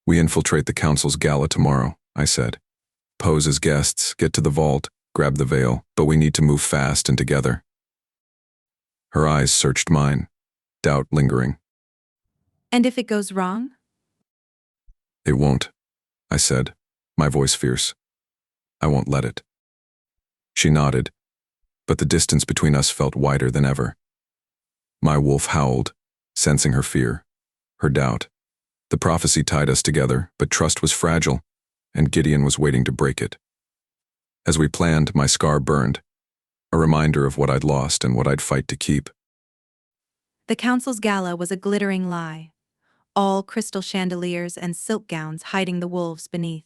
We infiltrate the council's gala tomorrow, I said. Pose as guests, get to the vault, grab the veil, but we need to move fast and together. Her eyes searched mine, doubt lingering. And if it goes wrong? It won't, I said, my voice fierce. I won't let it. She nodded, but the distance between us felt wider than ever. My wolf howled, sensing her fear, her doubt. The prophecy tied us together, but trust was fragile, and Gideon was waiting to break it. As we planned, my scar burned, a reminder of what I'd lost and what I'd fight to keep. The council's gala was a glittering lie, all crystal chandeliers and silk gowns hiding the wolves beneath.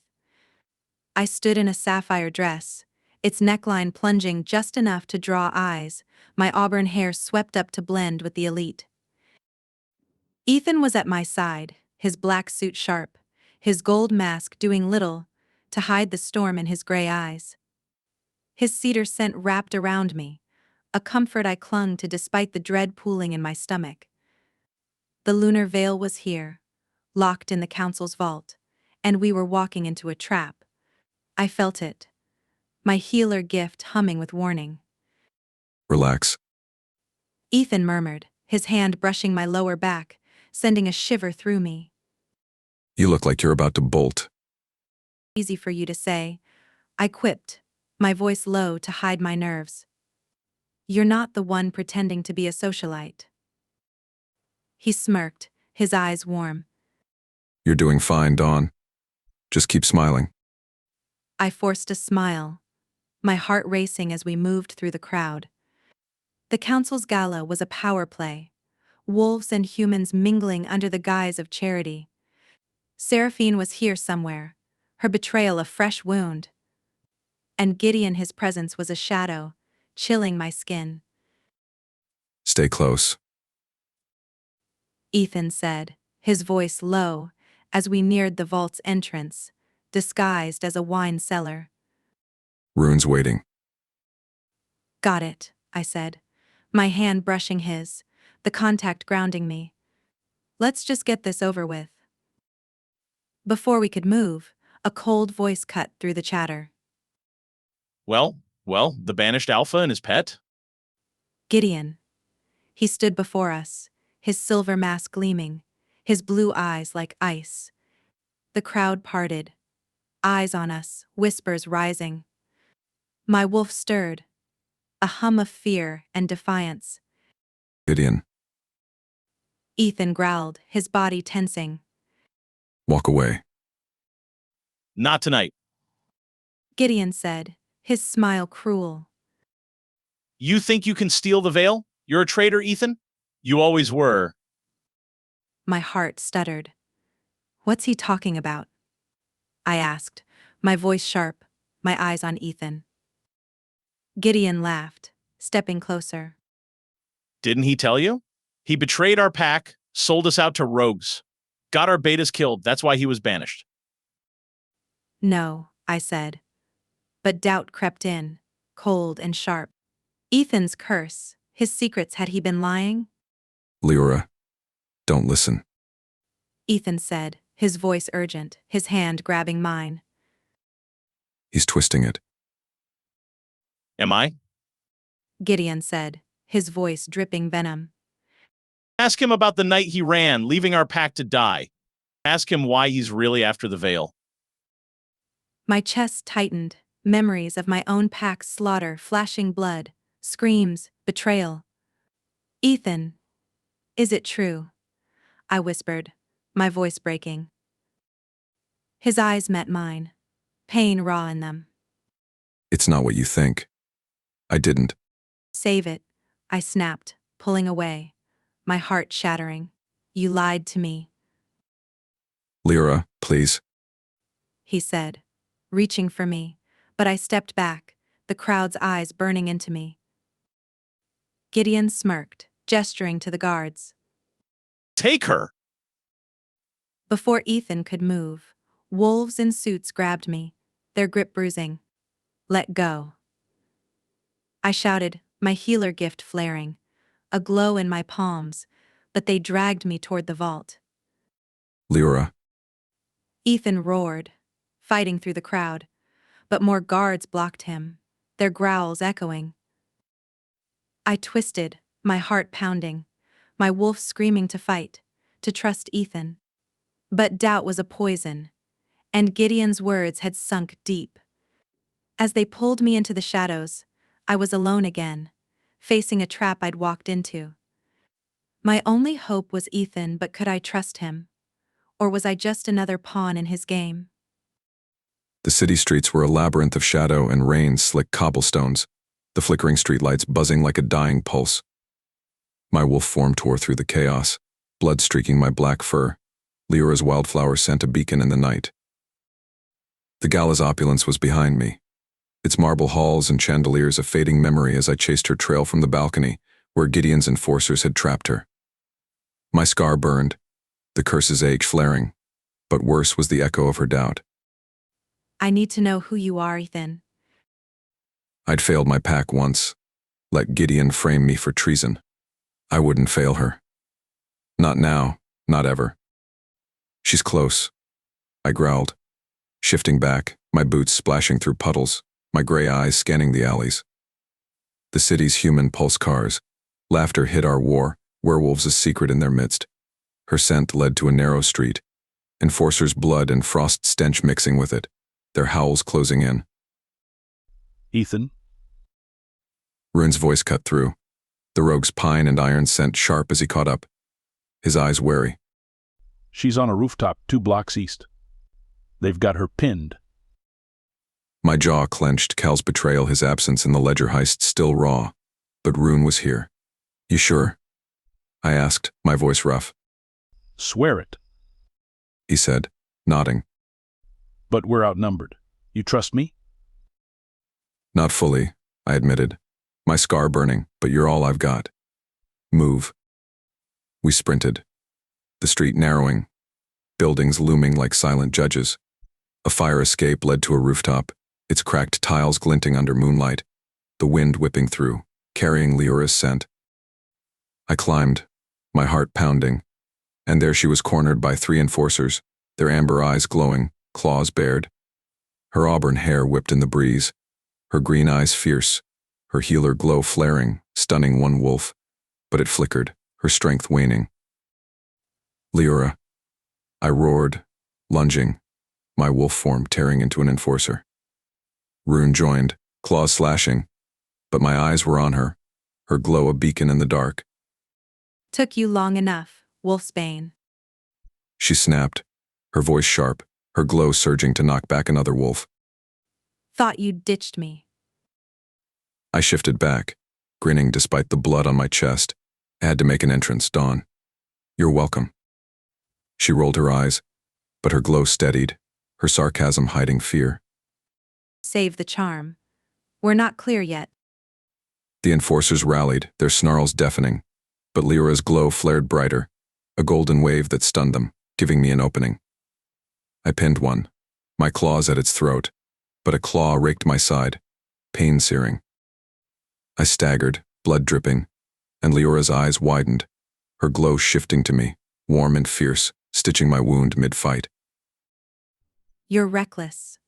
I stood in a sapphire dress, its neckline plunging just enough to draw eyes, my auburn hair swept up to blend with the elite. Ethan was at my side, his black suit sharp, his gold mask doing little to hide the storm in his gray eyes. His cedar scent wrapped around me, a comfort I clung to despite the dread pooling in my stomach. The lunar veil was here, locked in the council's vault, and we were walking into a trap. I felt it, my healer gift humming with warning. Relax. Ethan murmured, his hand brushing my lower back, sending a shiver through me. You look like you're about to bolt. Easy for you to say, I quipped, my voice low to hide my nerves. You're not the one pretending to be a socialite. He smirked, his eyes warm. You're doing fine, Dawn. Just keep smiling. I forced a smile, my heart racing as we moved through the crowd. The council's gala was a power play, wolves and humans mingling under the guise of charity. Seraphine was here somewhere, her betrayal a fresh wound. And Gideon, his presence was a shadow, chilling my skin. Stay close. Ethan said, his voice low, as we neared the vault's entrance, disguised as a wine cellar. Rune's waiting. Got it, I said, my hand brushing his, the contact grounding me. Let's just get this over with. Before we could move, a cold voice cut through the chatter. Well, the banished alpha and his pet? Gideon. He stood before us, his silver mask gleaming, his blue eyes like ice. The crowd parted, eyes on us, whispers rising. My wolf stirred, a hum of fear and defiance. Gideon. Ethan growled, his body tensing. Walk away. Not tonight. Gideon said, his smile cruel. You think you can steal the veil? You're a traitor, Ethan? You always were. My heart stuttered. What's he talking about? I asked, my voice sharp, my eyes on Ethan. Gideon laughed, stepping closer. Didn't he tell you? He betrayed our pack, sold us out to rogues. Got our betas killed, that's why he was banished. No, I said. But doubt crept in, cold and sharp. Ethan's curse, his secrets, had he been lying? Leora, don't listen. Ethan said, his voice urgent, his hand grabbing mine. He's twisting it. Am I? Gideon said, his voice dripping venom. Ask him about the night he ran, leaving our pack to die. Ask him why he's really after the veil. My chest tightened, memories of my own pack's slaughter, flashing blood, screams, betrayal. Ethan, is it true? I whispered, my voice breaking. His eyes met mine, pain raw in them. It's not what you think. I didn't. Save it, I snapped, pulling away, my heart shattering. You lied to me, Leora, please. he said, reaching for me, but I stepped back, the crowd's eyes burning into me. Gideon smirked, gesturing to the guards. Take her! Before Ethan could move, wolves in suits grabbed me, their grip bruising. Let go. I shouted, my healer gift flaring, a glow in my palms, but they dragged me toward the vault. Leora, Ethan roared, fighting through the crowd, but more guards blocked him, their growls echoing. I twisted, my heart pounding, my wolf screaming to fight, to trust Ethan. But doubt was a poison, and Gideon's words had sunk deep. As they pulled me into the shadows, I was alone again, facing a trap I'd walked into. My only hope was Ethan, but could I trust him? Or was I just another pawn in his game? the city streets were a labyrinth of shadow and rain-slick cobblestones, the flickering streetlights buzzing like a dying pulse. My wolf form tore through the chaos, blood streaking my black fur. Leora's wildflower sent a beacon in the night. The gala's opulence was behind me, its marble halls and chandeliers a fading memory as I chased her trail from the balcony where Gideon's enforcers had trapped her. My scar burned, the curse's age flaring, but worse was the echo of her doubt. I need to know who you are, Ethan. I'd failed my pack once. Let Gideon frame me for treason. I wouldn't fail her. Not now, not ever. She's close, I growled, shifting back, my boots splashing through puddles, my gray eyes scanning the alleys. The city's human pulse cars. Laughter hid our war, werewolves a secret in their midst. Her scent led to a narrow street, enforcers' blood and frost stench mixing with it, their howls closing in. Ethan, Rune's voice cut through, the rogue's pine and iron scent sharp as he caught up, his eyes wary. she's on a rooftop 2 blocks east. They've got her pinned. My jaw clenched, Cal's betrayal, his absence in the ledger heist still raw, but Rune was here. You sure? I asked, my voice rough. Swear it. He said, nodding. But we're outnumbered. You trust me? Not fully, I admitted. My scar burning, but you're all I've got. Move. We sprinted. The street narrowing, buildings looming like silent judges. A fire escape led to a rooftop, its cracked tiles glinting under moonlight, the wind whipping through, carrying Leora's scent. I climbed, my heart pounding, and there she was cornered by 3 enforcers, their amber eyes glowing, claws bared. Her auburn hair whipped in the breeze, her green eyes fierce, her healer glow flaring, stunning one wolf, but it flickered, her strength waning. Leora, I roared, lunging, my wolf form tearing into an enforcer. Rune joined, claws slashing, but my eyes were on her glow a beacon in the dark. Took you long enough, Wolfsbane. She snapped, her voice sharp, her glow surging to knock back another wolf. Thought you'd ditched me. I shifted back, grinning despite the blood on my chest. I had to make an entrance, Dawn. You're welcome. She rolled her eyes, but her glow steadied, her sarcasm hiding fear. Save the charm. We're not clear yet. The enforcers rallied, their snarls deafening, but Lyra's glow flared brighter, a golden wave that stunned them, giving me an opening. I pinned one, my claws at its throat, but a claw raked my side, pain-searing. I staggered, blood dripping, and Lyra's eyes widened, her glow shifting to me, warm and fierce, stitching my wound mid-fight. You're reckless.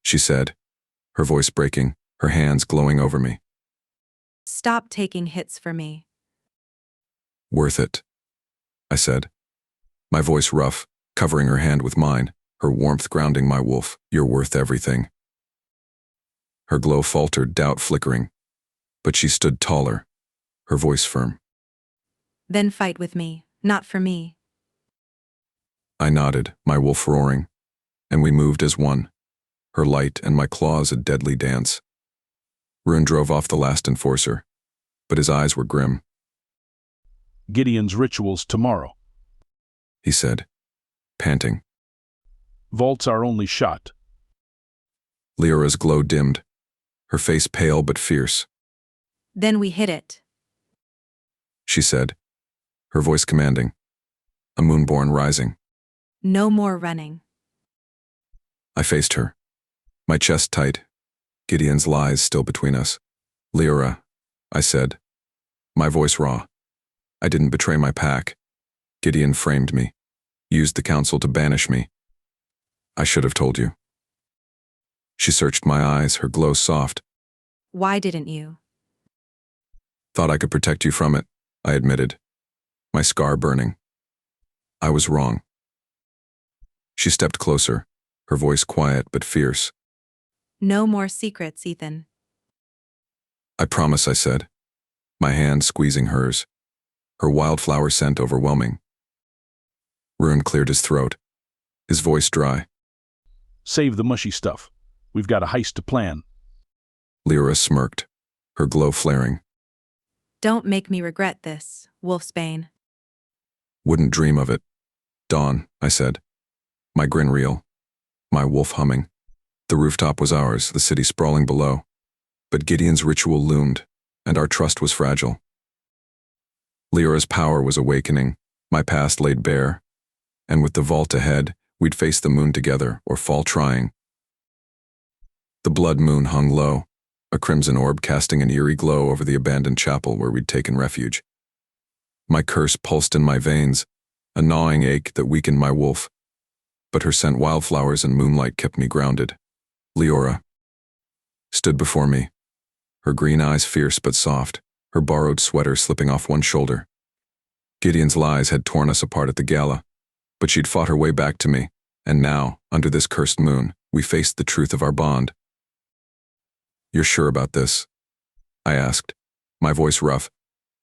She said, her voice breaking, her hands glowing over me. Stop taking hits for me. Worth it, I said, my voice rough, covering her hand with mine, her warmth grounding my wolf. You're worth everything. Her glow faltered, doubt flickering, but she stood taller, her voice firm. Then fight with me, not for me. I nodded, my wolf roaring, and we moved as one, her light and my claws a deadly dance. Rune drove off the last enforcer, but his eyes were grim. Gideon's rituals tomorrow. He said, panting. Vault's our only shot. Lyra's glow dimmed, her face pale but fierce. Then we hit it. She said, her voice commanding, a moonborn rising. No more running. I faced her, my chest tight, Gideon's lies still between us. Lyra, I said, my voice raw. I didn't betray my pack. Gideon framed me, used the council to banish me. I should have told you. She searched my eyes, her glow soft. Why didn't you? Thought I could protect you from it, I admitted, my scar burning. I was wrong. She stepped closer, her voice quiet but fierce. No more secrets, Ethan. I promise, I said, my hand squeezing hers, her wildflower scent overwhelming. Rune cleared his throat, his voice dry. Save the mushy stuff. We've got a heist to plan. Lyra smirked, her glow flaring. Don't make me regret this, Wolfsbane. Wouldn't dream of it. Dawn, I said, my grin real, my wolf humming. The rooftop was ours, the city sprawling below. But Gideon's ritual loomed, and our trust was fragile. Lyra's power was awakening, my past laid bare, and with the vault ahead, we'd face the moon together or fall trying. The blood moon hung low, a crimson orb casting an eerie glow over the abandoned chapel where we'd taken refuge. My curse pulsed in my veins, a gnawing ache that weakened my wolf, but her scent wildflowers and moonlight kept me grounded. Lyra stood before me, her green eyes fierce but soft, her borrowed sweater slipping off one shoulder. Gideon's lies had torn us apart at the gala, but she'd fought her way back to me, and now, under this cursed moon, we faced the truth of our bond. You're sure about this? I asked, my voice rough,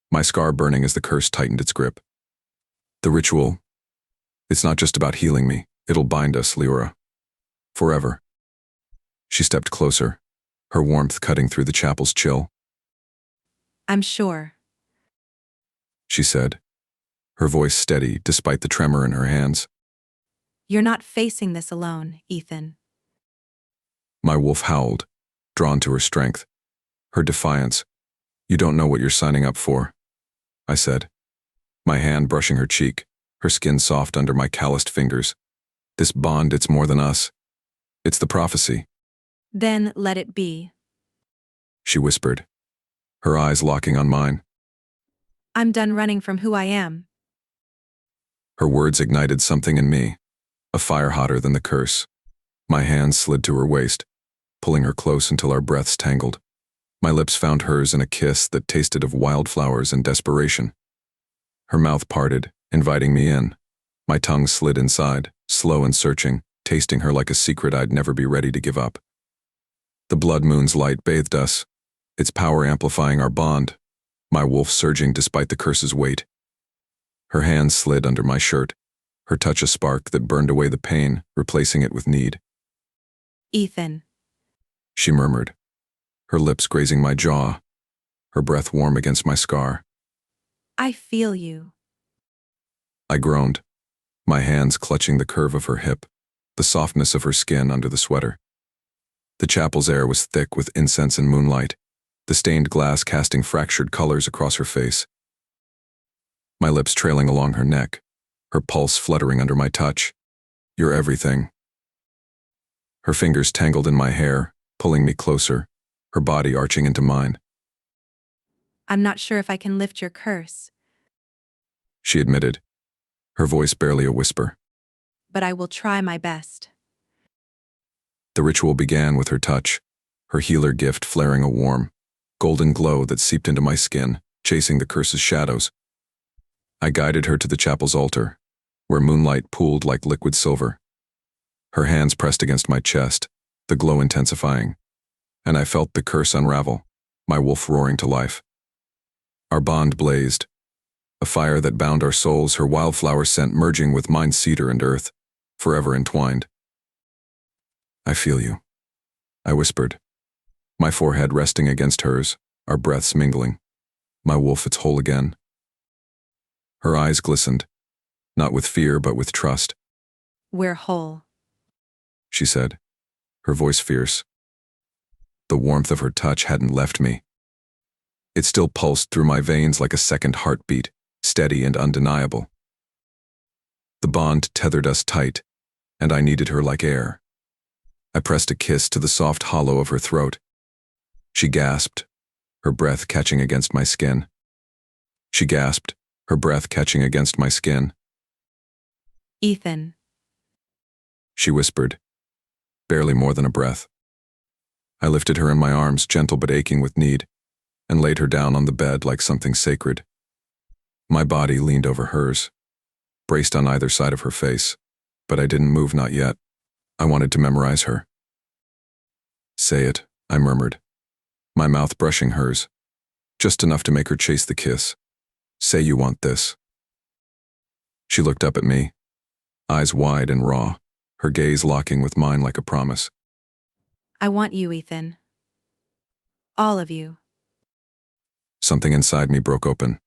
my scar burning as the curse tightened its grip. The ritual, it's not just about healing me, it'll bind us, Lyra. Forever. She stepped closer, her warmth cutting through the chapel's chill. I'm sure. She said, her voice steady despite the tremor in her hands. You're not facing this alone, Ethan. My wolf howled, drawn to her strength, her defiance. You don't know what you're signing up for, I said, my hand brushing her cheek, her skin soft under my calloused fingers. This bond, it's more than us. It's the prophecy. Then let it be. She whispered, her eyes locking on mine. I'm done running from who I am. Her words ignited something in me, a fire hotter than the curse. My hands slid to her waist, pulling her close until our breaths tangled. My lips found hers in a kiss that tasted of wildflowers and desperation. Her mouth parted, inviting me in. My tongue slid inside, slow and searching, tasting her like a secret I'd never be ready to give up. The blood moon's light bathed us, its power amplifying our bond, my wolf surging despite the curse's weight. Her hand slid under my shirt, her touch a spark that burned away the pain, replacing it with need. Ethan. She murmured, her lips grazing my jaw, her breath warm against my scar. I feel you. I groaned, my hands clutching the curve of her hip. the softness of her skin under the sweater. The chapel's air was thick with incense and moonlight, the stained glass casting fractured colors across her face. My lips trailing along her neck, her pulse fluttering under my touch. "You're everything." Her fingers tangled in my hair, pulling me closer, her body arching into mine. I'm not sure if I can lift your curse, She admitted, her voice barely a whisper. but I will try my best. The ritual began with her touch, her healer gift flaring a warm, golden glow that seeped into my skin, chasing the curse's shadows. I guided her to the chapel's altar, where moonlight pooled like liquid silver. Her hands pressed against my chest, the glow intensifying, and I felt the curse unravel, my wolf roaring to life. Our bond blazed, a fire that bound our souls, her wildflower scent merging with mine cedar and earth, forever entwined. "I feel you," I whispered, my forehead resting against hers, our breaths mingling. "My wolf, it's whole again." Her eyes glistened, not with fear but with trust. We're whole. She said, her voice fierce. The warmth of her touch hadn't left me. It still pulsed through my veins like a second heartbeat, steady and undeniable. The bond tethered us tight, and I needed her like air. I pressed a kiss to the soft hollow of her throat. She gasped, her breath catching against my skin. She gasped, her breath catching against my skin. Ethan. She whispered, barely more than a breath. I lifted her in my arms, gentle but aching with need, and laid her down on the bed like something sacred. My body leaned over hers, braced on either side of her face, but I didn't move, not yet. I wanted to memorize her. "Say it," I murmured, my mouth brushing hers, just enough to make her chase the kiss. "Say you want this." She looked up at me, eyes wide and raw, her gaze locking with mine like a promise. I want you, Ethan. All of you. Something inside me broke open.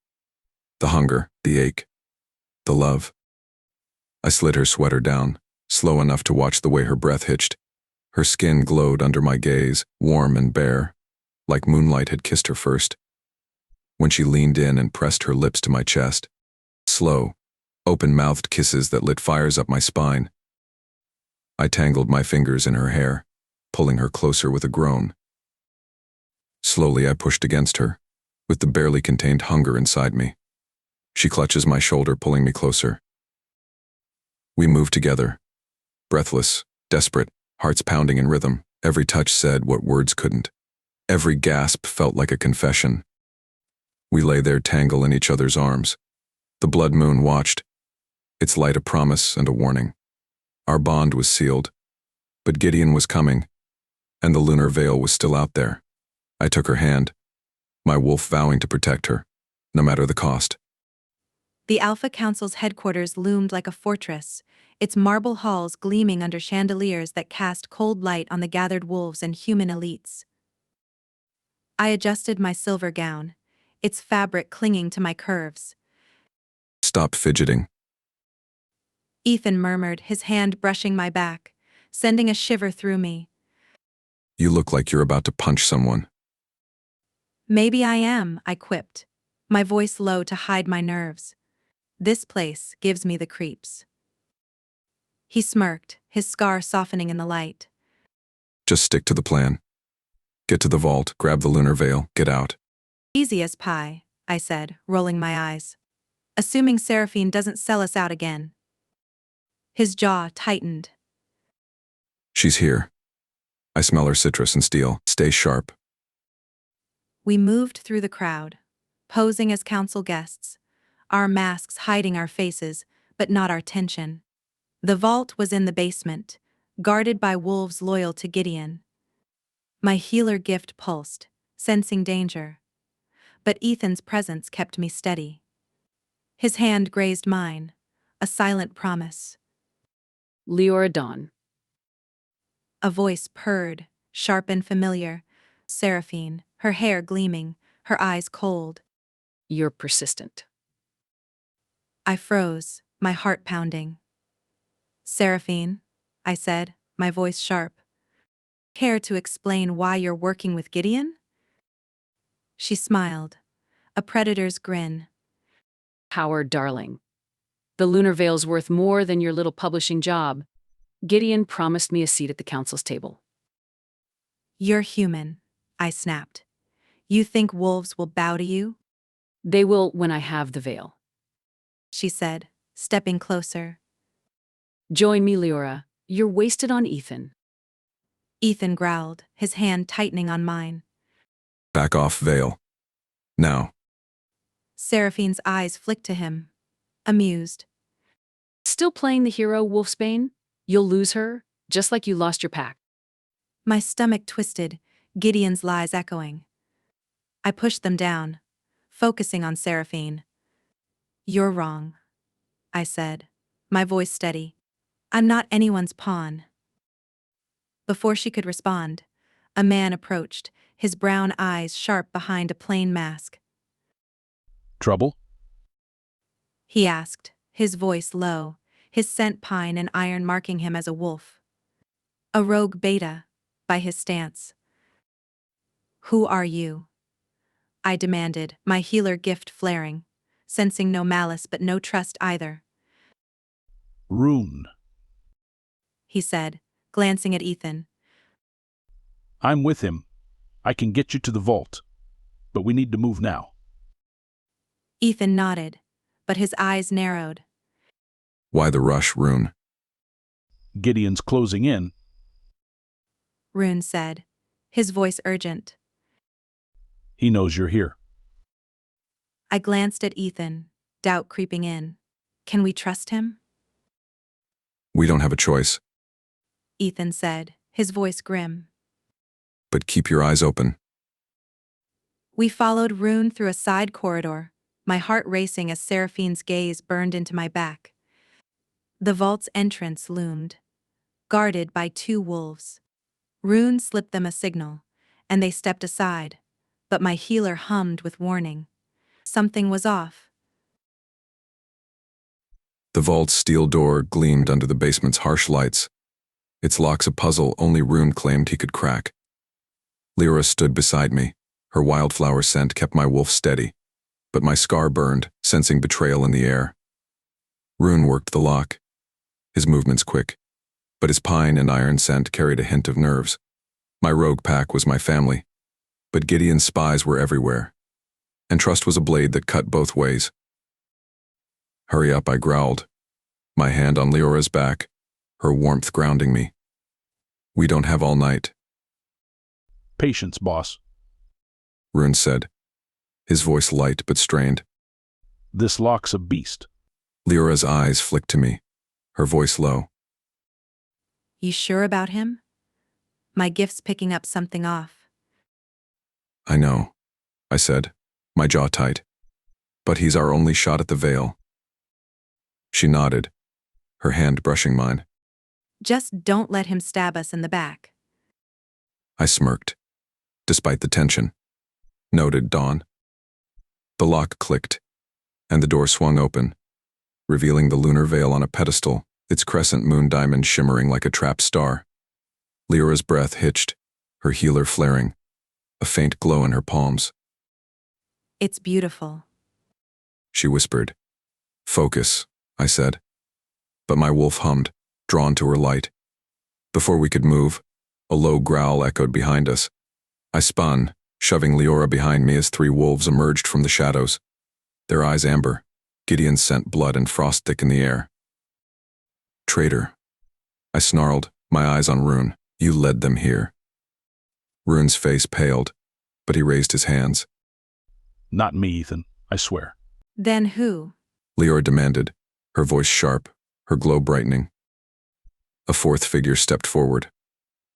The hunger, the ache, the love. I slid her sweater down, slow enough to watch the way her breath hitched. Her skin glowed under my gaze, warm and bare, like moonlight had kissed her first. When she leaned in and pressed her lips to my chest, slow, open-mouthed kisses that lit fires up my spine. I tangled my fingers in her hair, pulling her closer with a groan. Slowly I pushed against her, with the barely contained hunger inside me. She clutches my shoulder, pulling me closer. We moved together, breathless, desperate, hearts pounding in rhythm. Every touch said what words couldn't. Every gasp felt like a confession. We lay there tangled in each other's arms. The blood moon watched, its light a promise and a warning. Our bond was sealed, but Gideon was coming, and the lunar veil was still out there. I took her hand, my wolf vowing to protect her, no matter the cost. The Alpha Council's headquarters loomed like a fortress, its marble halls gleaming under chandeliers that cast cold light on the gathered wolves and human elites. I adjusted my silver gown, its fabric clinging to my curves. "Stop fidgeting," Ethan murmured, his hand brushing my back, sending a shiver through me. "You look like you're about to punch someone." Maybe I am, I quipped, my voice low to hide my nerves. This place gives me the creeps. He smirked, his scar softening in the light. "Just stick to the plan. Get to the vault, grab the lunar veil, get out." Easy as pie, I said, rolling my eyes. Assuming Seraphine doesn't sell us out again. His jaw tightened. "She's here. I smell her citrus and steel. Stay sharp." We moved through the crowd, posing as council guests, our masks hiding our faces, but not our tension. The vault was in the basement, guarded by wolves loyal to Gideon. My healer gift pulsed, sensing danger. But Ethan's presence kept me steady. His hand grazed mine, a silent promise. Leora Dawn. A voice purred, sharp and familiar. Seraphine, her hair gleaming, her eyes cold. You're persistent. I froze, my heart pounding. Seraphine, I said, my voice sharp. Care to explain why you're working with Gideon? She smiled. A predator's grin. Howard, darling. The lunar veil's worth more than your little publishing job. Gideon promised me a seat at the council's table. You're human, I snapped. You think wolves will bow to you? They will when I have the veil. She said, stepping closer. Join me, Leora. You're wasted on Ethan. Ethan growled, his hand tightening on mine. Back off, Vale. Now. Seraphine's eyes flicked to him, amused. Still playing the hero, Wolfsbane? You'll lose her, just like you lost your pack. My stomach twisted, Gideon's lies echoing. I pushed them down, focusing on Seraphine. You're wrong, I said, my voice steady. I'm not anyone's pawn. Before she could respond, a man approached, his brown eyes sharp behind a plain mask. Trouble? He asked, his voice low, his scent pine and iron marking him as a wolf. A rogue beta, by his stance. Who are you? I demanded, my healer gift flaring, sensing no malice but no trust either. Rune. He said, glancing at Ethan. I'm with him. I can get you to the vault. But we need to move now. Ethan nodded, but his eyes narrowed. Why the rush, Rune? Gideon's closing in. Rune said, his voice urgent. He knows you're here. I glanced at Ethan, doubt creeping in. Can we trust him? We don't have a choice. Ethan said, his voice grim. But keep your eyes open. We followed Rune through a side corridor, my heart racing as Seraphine's gaze burned into my back. The vault's entrance loomed, guarded by 2 wolves. Rune slipped them a signal, and they stepped aside, but my healer hummed with warning. Something was off. The vault's steel door gleamed under the basement's harsh lights. Its lock's a puzzle only Rune claimed he could crack. Lyra stood beside me. Her wildflower scent kept my wolf steady, but my scar burned, sensing betrayal in the air. Rune worked the lock, his movements quick, but his pine and iron scent carried a hint of nerves. My rogue pack was my family, but Gideon's spies were everywhere, and trust was a blade that cut both ways. Hurry up, I growled, my hand on Leora's back, her warmth grounding me. We don't have all night. Patience, boss. Rune said, his voice light but strained. This lock's a beast. Leora's eyes flicked to me, her voice low. You sure about him? My gift's picking up something off. I know, I said, my jaw tight. But he's our only shot at the veil. She nodded, her hand brushing mine. Just don't let him stab us in the back. I smirked, despite the tension. Noted, Dawn. The lock clicked, and the door swung open, revealing the lunar veil on a pedestal, its crescent moon diamond shimmering like a trapped star. Lyra's breath hitched, her healer flaring, a faint glow in her palms. It's beautiful. She whispered. Focus, I said. But my wolf hummed, drawn to her light. Before we could move, a low growl echoed behind us. I spun, shoving Leora behind me as 3 wolves emerged from the shadows. Their eyes amber, Gideon's scent blood and frost thick in the air. Traitor, I snarled, my eyes on Rune. You led them here. Rune's face paled, but he raised his hands. Not me, Ethan, I swear. Then who? Leora demanded, her voice sharp, her glow brightening. A 4th figure stepped forward.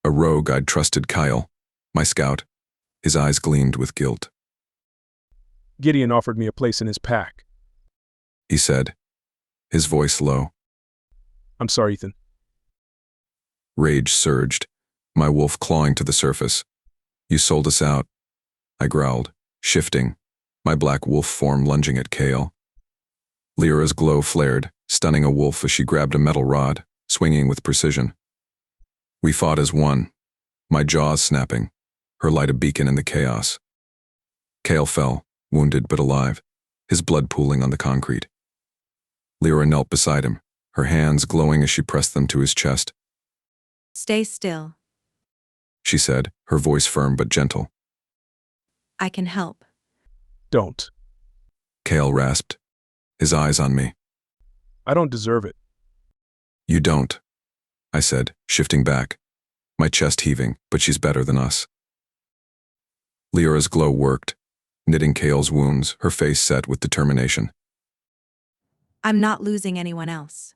A rogue I'd trusted, Kyle, my scout. His eyes gleamed with guilt. Gideon offered me a place in his pack. He said, his voice low. I'm sorry, Ethan. Rage surged, my wolf clawing to the surface. You sold us out, I growled, shifting, my black wolf form lunging at Kale. Lyra's glow flared, stunning a wolf as she grabbed a metal rod, swinging with precision. We fought as one, my jaws snapping, her light a beacon in the chaos. Kale fell, wounded but alive, his blood pooling on the concrete. Lyra knelt beside him, her hands glowing as she pressed them to his chest. Stay still. She said, her voice firm but gentle. I can help. Don't. Kale rasped, his eyes on me. I don't deserve it. You don't, I said, shifting back, my chest heaving, but she's better than us. Lyra's glow worked, knitting Kale's wounds, her face set with determination. I'm not losing anyone else.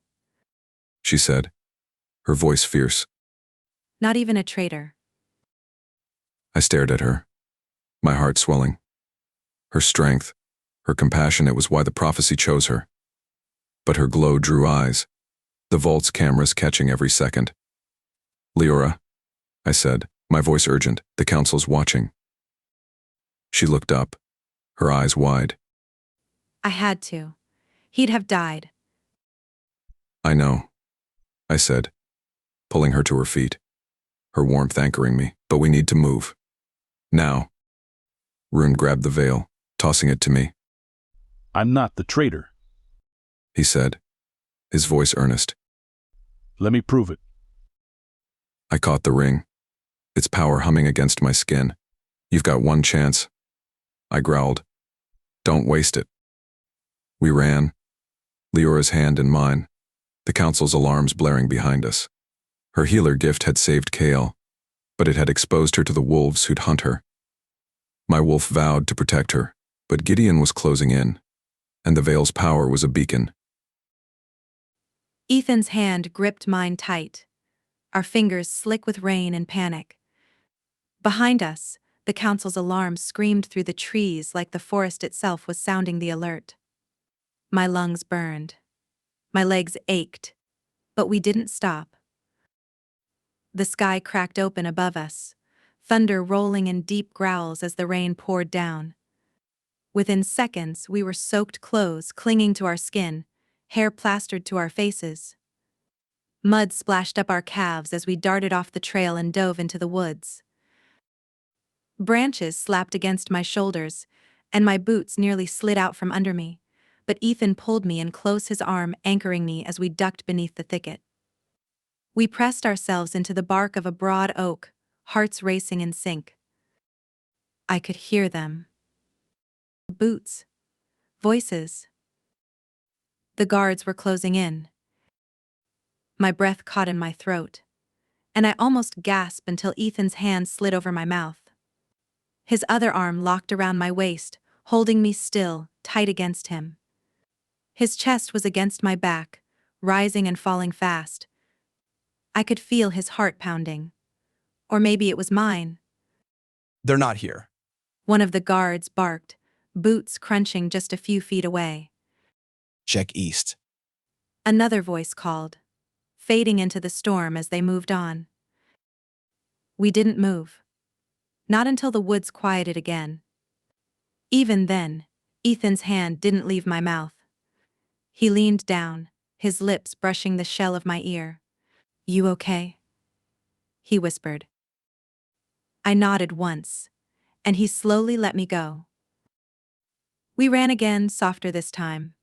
She said, her voice fierce. Not even a traitor. I stared at her, my heart swelling. Her strength, her compassion, it was why the prophecy chose her. But her glow drew eyes, the vault's cameras catching every second. Lyra, I said, my voice urgent, the council's watching. She looked up, her eyes wide. I had to. He'd have died. I know, I said, pulling her to her feet, her warmth anchoring me, but we need to move. Now. Rune grabbed the veil, tossing it to me. I'm not the traitor. He said, his voice earnest. Let me prove it. I caught the ring, its power humming against my skin. You've got one chance, I growled. Don't waste it. We ran, Lyra's hand in mine, the council's alarms blaring behind us. Her healer gift had saved Kale, but it had exposed her to the wolves who'd hunt her. My wolf vowed to protect her, but Gideon was closing in, and the veil's power was a beacon. Ethan's hand gripped mine tight, our fingers slick with rain and panic. Behind us, the council's alarms screamed through the trees like the forest itself was sounding the alert. My lungs burned. My legs ached. But we didn't stop. The sky cracked open above us, thunder rolling in deep growls as the rain poured down. Within seconds, we were soaked clothes clinging to our skin, hair plastered to our faces. Mud splashed up our calves as we darted off the trail and dove into the woods. Branches slapped against my shoulders, and my boots nearly slid out from under me, but Ethan pulled me in close, his arm anchoring me as we ducked beneath the thicket. We pressed ourselves into the bark of a broad oak, hearts racing in sync. I could hear them. Boots. Voices. The guards were closing in. My breath caught in my throat, and I almost gasped until Ethan's hand slid over my mouth. His other arm locked around my waist, holding me still, tight against him. His chest was against my back, rising and falling fast. I could feel his heart pounding. Or maybe it was mine. They're not here. One of the guards barked, boots crunching just a few feet away. Check east. Another voice called, fading into the storm as they moved on. We didn't move. Not until the woods quieted again. Even then, Ethan's hand didn't leave my mouth. He leaned down, his lips brushing the shell of my ear. You okay? He whispered. I nodded once, and he slowly let me go. We ran again, softer this time.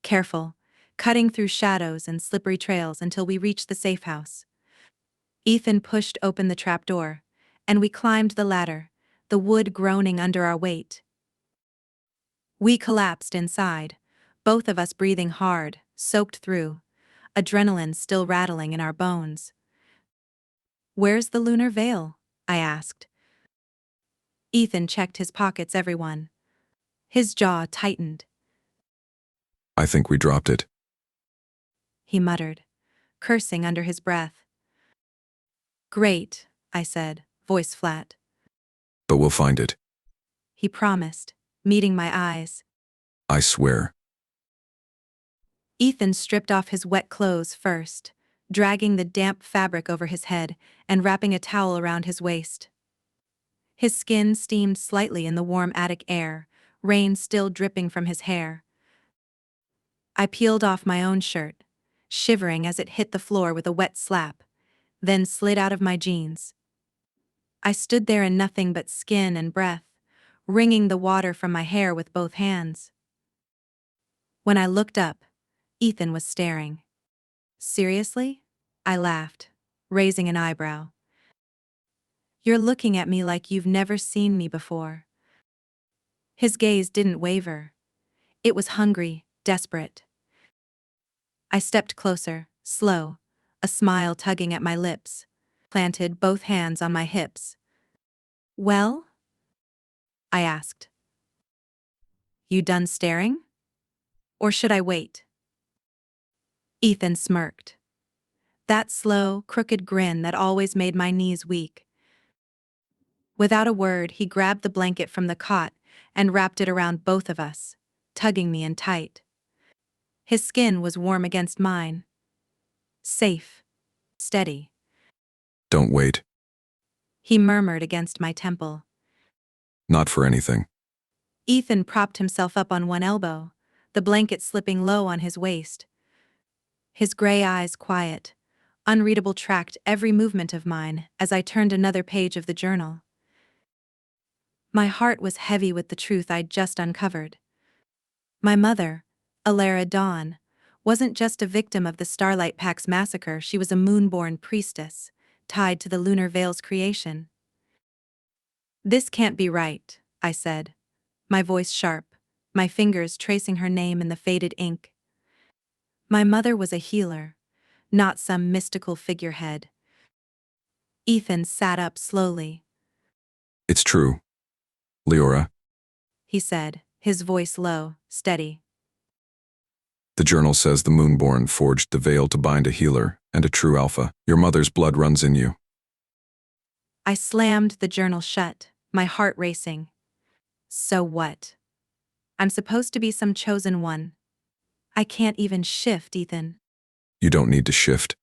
Careful, cutting through shadows and slippery trails until we reached the safe house. Ethan pushed open the trapdoor, and we climbed the ladder, the wood groaning under our weight. We collapsed inside, both of us breathing hard, soaked through, adrenaline still rattling in our bones. Where's the lunar veil? I asked. Ethan checked his pockets, everyone. His jaw tightened. I think we dropped it. He muttered, cursing under his breath. Great, I said, voice flat. But we'll find it. He promised, meeting my eyes. I swear. Ethan stripped off his wet clothes first, dragging the damp fabric over his head and wrapping a towel around his waist. His skin steamed slightly in the warm attic air, rain still dripping from his hair. I peeled off my own shirt, shivering as it hit the floor with a wet slap, then slid out of my jeans. I stood there in nothing but skin and breath, wringing the water from my hair with both hands. When I looked up, Ethan was staring. Seriously? I laughed, raising an eyebrow. You're looking at me like you've never seen me before. His gaze didn't waver. It was hungry, desperate. I stepped closer, slow, a smile tugging at my lips, planted both hands on my hips. Well? I asked. You done staring? Or should I wait? Ethan smirked. That slow, crooked grin that always made my knees weak. Without a word, he grabbed the blanket from the cot and wrapped it around both of us, tugging me in tight. His skin was warm against mine. Safe. Steady. Don't wait. He murmured against my temple. Not for anything. Ethan propped himself up on one elbow, the blanket slipping low on his waist. His gray eyes quiet, unreadable, tracked every movement of mine as I turned another page of the journal. My heart was heavy with the truth I'd just uncovered. My mother, Alara Dawn, wasn't just a victim of the Starlight Pack's massacre, she was a moonborn priestess, tied to the lunar veil's creation. This can't be right, I said, my voice sharp, my fingers tracing her name in the faded ink. My mother was a healer, not some mystical figurehead. Ethan sat up slowly. It's true. Leora, He said, his voice low, steady. the journal says the Moonborn forged the veil to bind a healer and a true alpha. Your mother's blood runs in you. I slammed the journal shut, my heart racing. So what? I'm supposed to be some chosen one. I can't even shift, Ethan. You don't need to shift.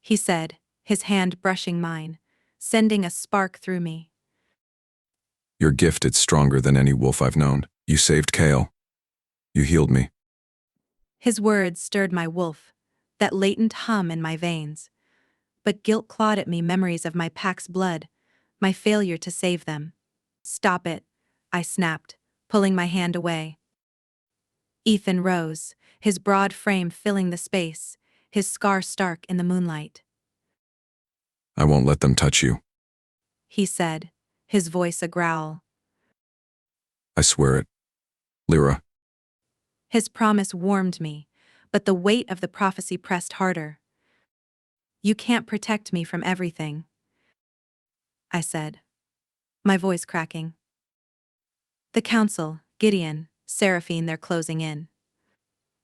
He said, his hand brushing mine, sending a spark through me. Your gift is stronger than any wolf I've known. You saved Kale. You healed me. His words stirred my wolf, that latent hum in my veins. But guilt clawed at me, memories of my pack's blood, my failure to save them. Stop it, I snapped, pulling my hand away. Ethan rose, his broad frame filling the space, his scar stark in the moonlight. I won't let them touch you. He said, his voice a growl. I swear it. Lyra, His promise warmed me, but the weight of the prophecy pressed harder. You can't protect me from everything, I said, my voice cracking. The council, Gideon, Seraphine, they're closing in.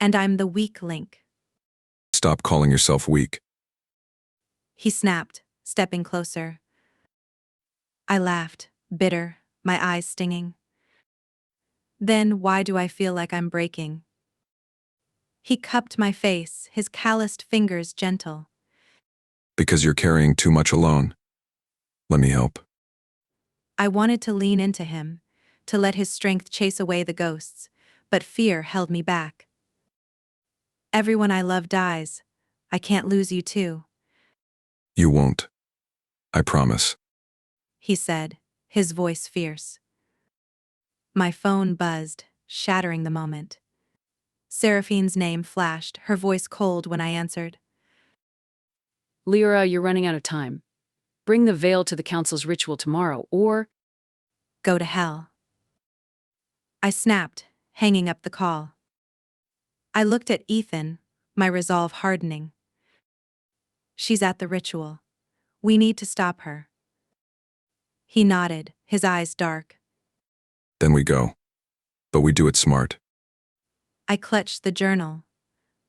And I'm the weak link. stop calling yourself weak. He snapped, stepping closer. I laughed, bitter, my eyes stinging. Then why do I feel like I'm breaking? He cupped my face, his calloused fingers gentle. Because you're carrying too much alone. Let me help. I wanted to lean into him, to let his strength chase away the ghosts, but fear held me back. Everyone I love dies. I can't lose you too, You won't. I promise. he said, his voice fierce. My phone buzzed, shattering the moment. Seraphine's name flashed, her voice cold when I answered. Lyra, you're running out of time. Bring the veil to the council's ritual tomorrow, or Go to hell. I snapped, hanging up the call. I looked at Ethan, my resolve hardening. She's at the ritual. We need to stop her. He nodded, his eyes dark. Then we go. But we do it smart. I clutched the journal.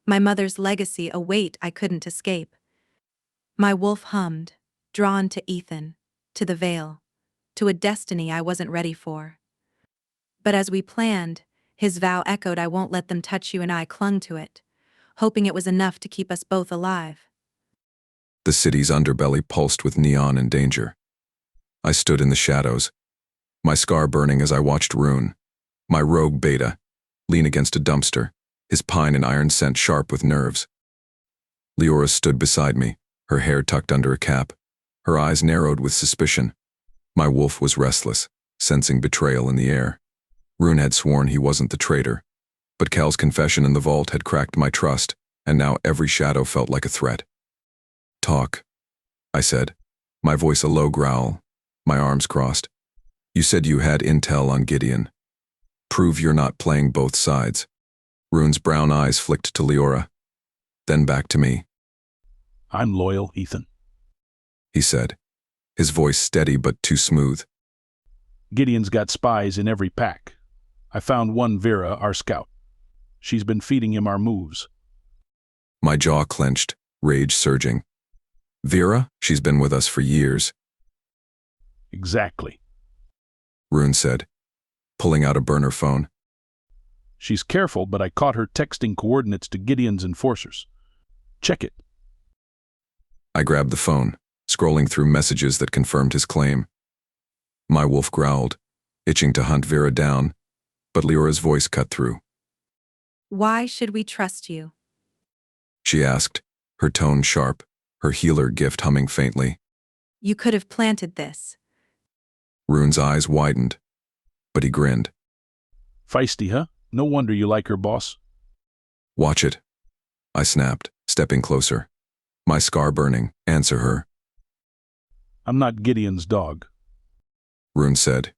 My mother's legacy, a weight I couldn't escape. My wolf hummed, drawn to Ethan, to the veil, to a destiny I wasn't ready for. But as we planned, his vow echoed, I won't let them touch you, and I clung to it, hoping it was enough to keep us both alive. The city's underbelly pulsed with neon and danger. I stood in the shadows, my scar burning as I watched Rune, my rogue beta, lean against a dumpster, his pine and iron scent sharp with nerves. Leora stood beside me, her hair tucked under a cap, her eyes narrowed with suspicion. My wolf was restless, sensing betrayal in the air. Rune had sworn he wasn't the traitor, but Cal's confession in the vault had cracked my trust, and now every shadow felt like a threat. "Talk," I said, my voice a low growl, my arms crossed. "You said you had intel on Gideon. Prove you're not playing both sides." Rune's brown eyes flicked to Leora, then back to me. I'm loyal, Ethan. He said, his voice steady but too smooth. Gideon's got spies in every pack. I found one Vera, our scout. She's been feeding him our moves. My jaw clenched, rage surging. "Vera? She's been with us for years." Exactly. Rune said, pulling out a burner phone. She's careful, but I caught her texting coordinates to Gideon's enforcers. Check it. I grabbed the phone, scrolling through messages that confirmed his claim. My wolf growled, itching to hunt Vera down, but Leora's voice cut through. Why should we trust you? She asked, her tone sharp, her healer gift humming faintly. You could have planted this. Rune's eyes widened, but he grinned. Feisty, huh? No wonder you like her, boss. "Watch it," I snapped, stepping closer. My scar burning. "Answer her." I'm not Gideon's dog. Rune said,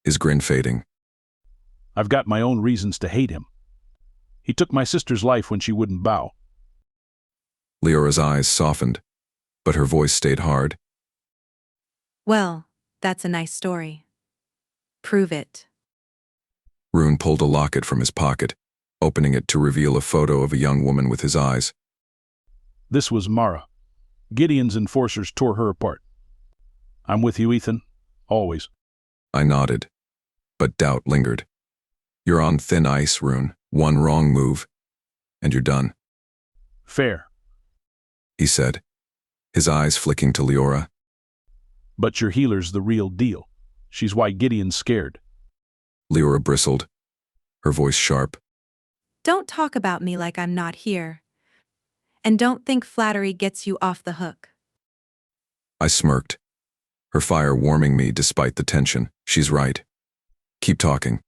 his grin fading. I've got my own reasons to hate him. He took my sister's life when she wouldn't bow. Leora's eyes softened, but her voice stayed hard. Well, that's a nice story. Prove it. Rune pulled a locket from his pocket, opening it to reveal a photo of a young woman with his eyes. This was Mara. Gideon's enforcers tore her apart. I'm with you, Ethan. Always. I nodded, but doubt lingered. "You're on thin ice, Rune. One wrong move, and you're done," Fair. he said, his eyes flicking to Leora. But your healer's the real deal. She's why Gideon's scared. Leora bristled, her voice sharp. Don't talk about me like I'm not here. And don't think flattery gets you off the hook. I smirked, her fire warming me despite the tension. "She's right. Keep talking."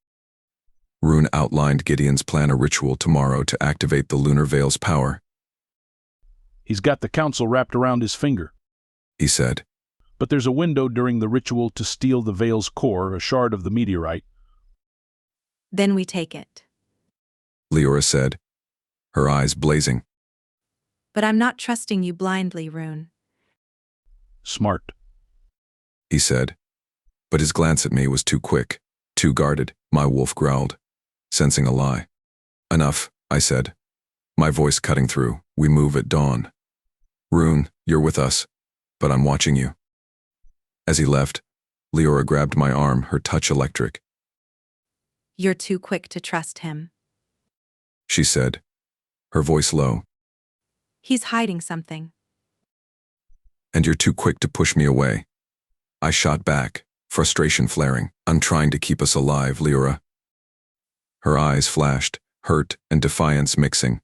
Rune outlined Gideon's plan, a ritual tomorrow to activate the lunar veil's power. He's got the council wrapped around his finger. He said. But there's a window during the ritual to steal the veil's core, a shard of the meteorite. Then we take it. Leora said, her eyes blazing. But I'm not trusting you blindly, Rune. Smart, he said. But his glance at me was too quick, too guarded. My wolf growled, sensing a lie. "Enough," I said, my voice cutting through. "We move at dawn. Rune, you're with us, but I'm watching you." As he left, Leora grabbed my arm, her touch electric. You're too quick to trust him, she said, her voice low. He's hiding something. And you're too quick to push me away. I shot back, frustration flaring. "I'm trying to keep us alive, Leora." Her eyes flashed, hurt and defiance mixing.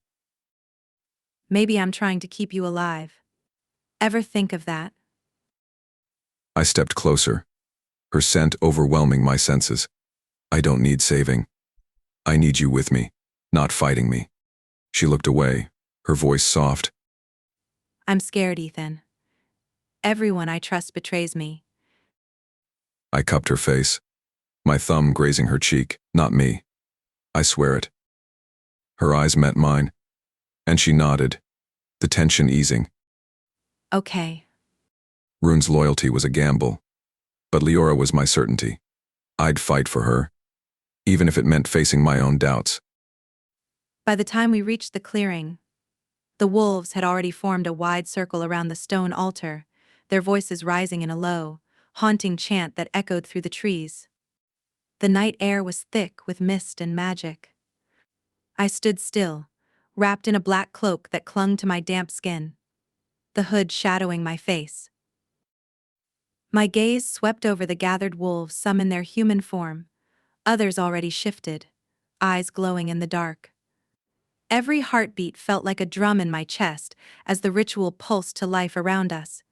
Maybe I'm trying to keep you alive. Ever think of that? I stepped closer, her scent overwhelming my senses. "I don't need saving. I need you with me, not fighting me." She looked away, her voice soft. I'm scared, Ethan. Everyone I trust betrays me. I cupped her face, my thumb grazing her cheek. "Not me. I swear it." Her eyes met mine, and she nodded, the tension easing. Okay. Rune's loyalty was a gamble, but Leora was my certainty. I'd fight for her, even if it meant facing my own doubts. By the time we reached the clearing, the wolves had already formed a wide circle around the stone altar, their voices rising in a low, haunting chant that echoed through the trees. The night air was thick with mist and magic. I stood still, wrapped in a black cloak that clung to my damp skin, the hood shadowing my face. My gaze swept over the gathered wolves, some in their human form, others already shifted, eyes glowing in the dark. Every heartbeat felt like a drum in my chest as the ritual pulsed to life around us.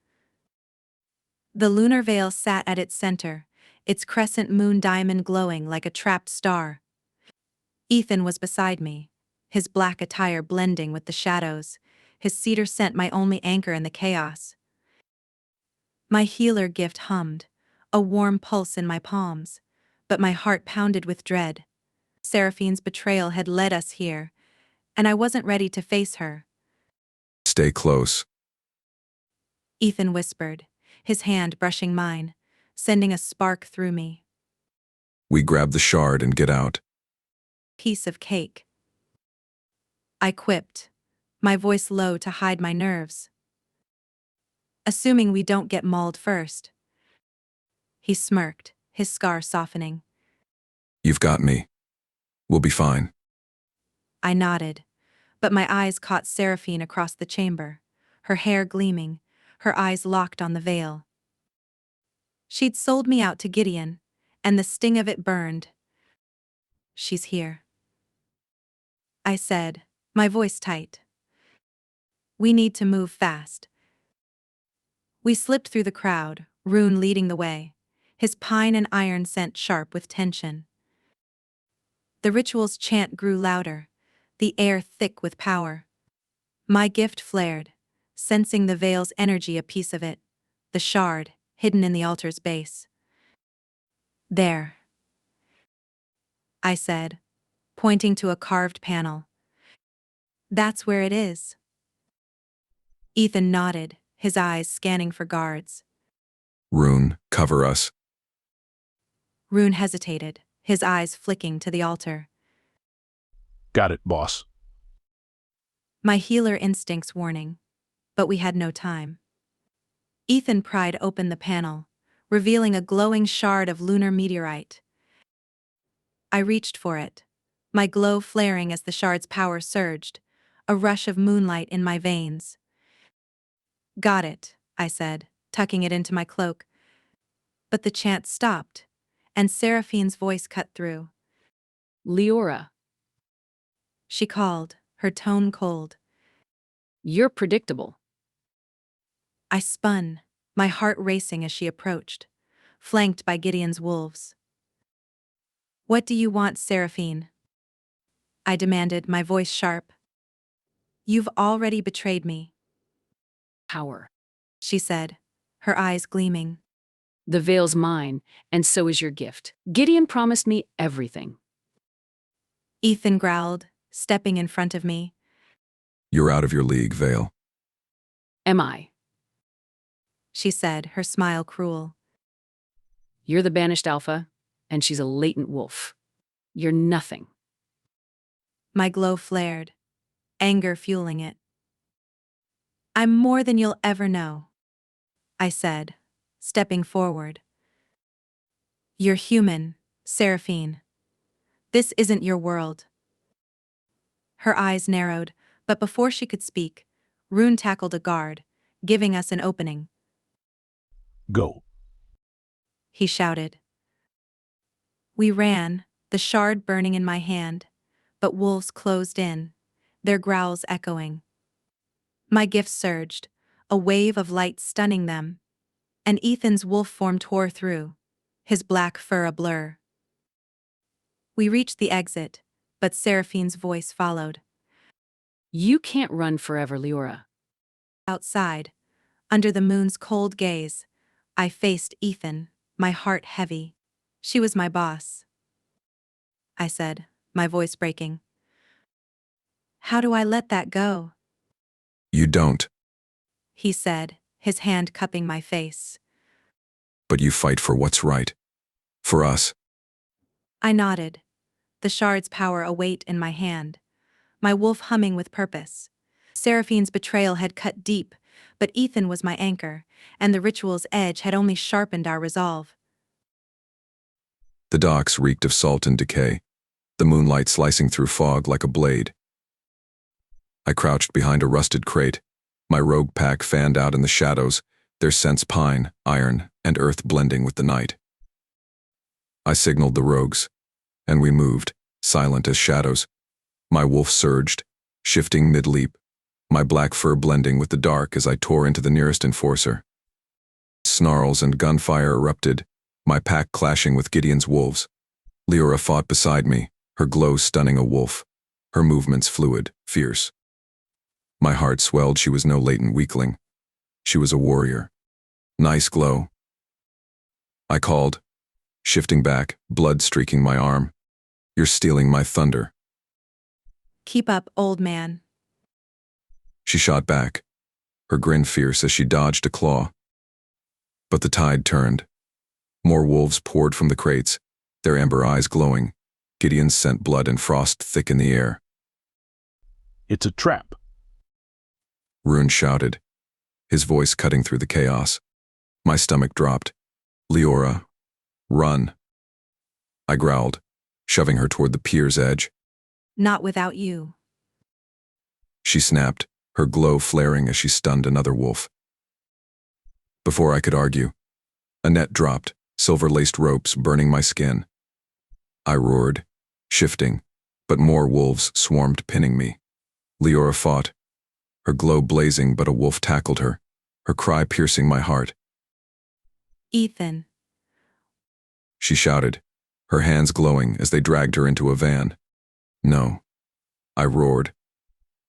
The lunar veil sat at its center, its crescent moon diamond glowing like a trapped star. Ethan was beside me, his black attire blending with the shadows, his cedar scent my only anchor in the chaos. My healer gift hummed, a warm pulse in my palms, but my heart pounded with dread. Seraphine's betrayal had led us here, and I wasn't ready to face her. Stay close. Ethan whispered, his hand brushing mine, sending a spark through me. We grab the shard and get out. Piece of cake. I quipped, my voice low to hide my nerves. Assuming we don't get mauled first. He smirked, his scar softening. You've got me. We'll be fine. I nodded, but my eyes caught Seraphine across the chamber, her hair gleaming, her eyes locked on the veil. She'd sold me out to Gideon, and the sting of it burned. She's here, I said, my voice tight. We need to move fast. We slipped through the crowd, Rune leading the way, his pine and iron scent sharp with tension. The ritual's chant grew louder, the air thick with power. My gift flared, sensing the veil's energy, a piece of it, the shard, hidden in the altar's base. There, I said, pointing to a carved panel. That's where it is. Ethan nodded, his eyes scanning for guards. Rune, cover us. Rune hesitated, his eyes flicking to the altar. Got it, boss. My healer instincts warning, but we had no time. Ethan pried open the panel, revealing a glowing shard of lunar meteorite. I reached for it, my glow flaring as the shard's power surged, a rush of moonlight in my veins. Got it, I said, tucking it into my cloak. But the chant stopped, and Seraphine's voice cut through. Leora, She called, her tone cold. you're predictable. I spun, my heart racing as she approached, flanked by Gideon's wolves. What do you want, Seraphine? I demanded, my voice sharp. You've already betrayed me, Power. she said, her eyes gleaming. The veil's mine, and so is your gift. Gideon promised me everything. Ethan growled, stepping in front of me. You're out of your league, Vale. Am I? She said, her smile cruel. You're the banished alpha, and she's a latent wolf. You're nothing. My glow flared, anger fueling it. I'm more than you'll ever know, I said, stepping forward. You're human, Seraphine. This isn't your world. Her eyes narrowed, but before she could speak, Rune tackled a guard, giving us an opening. Go. He shouted. We ran, the shard burning in my hand, but wolves closed in, their growls echoing. My gift surged, a wave of light stunning them, and Ethan's wolf form tore through, his black fur a blur. We reached the exit, but Seraphine's voice followed. You can't run forever, Leora. Outside, under the moon's cold gaze, I faced Ethan, my heart heavy. She was my boss, I said, my voice breaking. How do I let that go? You don't, He said, his hand cupping my face. but you fight for what's right. For us. I nodded, the shard's power a weight in my hand, my wolf humming with purpose. Seraphine's betrayal had cut deep, but Ethan was my anchor, and the ritual's edge had only sharpened our resolve. The docks reeked of salt and decay, the moonlight slicing through fog like a blade. I crouched behind a rusted crate, my rogue pack fanned out in the shadows, their scents pine, iron, and earth blending with the night. I signaled the rogues, and we moved, silent as shadows. My wolf surged, shifting mid-leap, my black fur blending with the dark as I tore into the nearest enforcer. Snarls and gunfire erupted, my pack clashing with Gideon's wolves. Leora fought beside me, her glow stunning a wolf, her movements fluid, fierce. My heart swelled. She was no latent weakling. She was a warrior. Nice glow. I called, shifting back, blood streaking my arm. You're stealing my thunder. Keep up, old man. She shot back, her grin fierce as she dodged a claw. But the tide turned. More wolves poured from the crates, their amber eyes glowing. Gideon's scent blood and frost thick in the air. It's a trap. Rune shouted, his voice cutting through the chaos. My stomach dropped. Leora, run. I growled, shoving her toward the pier's edge. Not without you. She snapped, her glow flaring as she stunned another wolf. Before I could argue, a net dropped, silver-laced ropes burning my skin. I roared, shifting, but more wolves swarmed, pinning me. Leora fought, her glow blazing, but a wolf tackled her, her cry piercing my heart. Ethan. She shouted, her hands glowing as they dragged her into a van. No. I roared,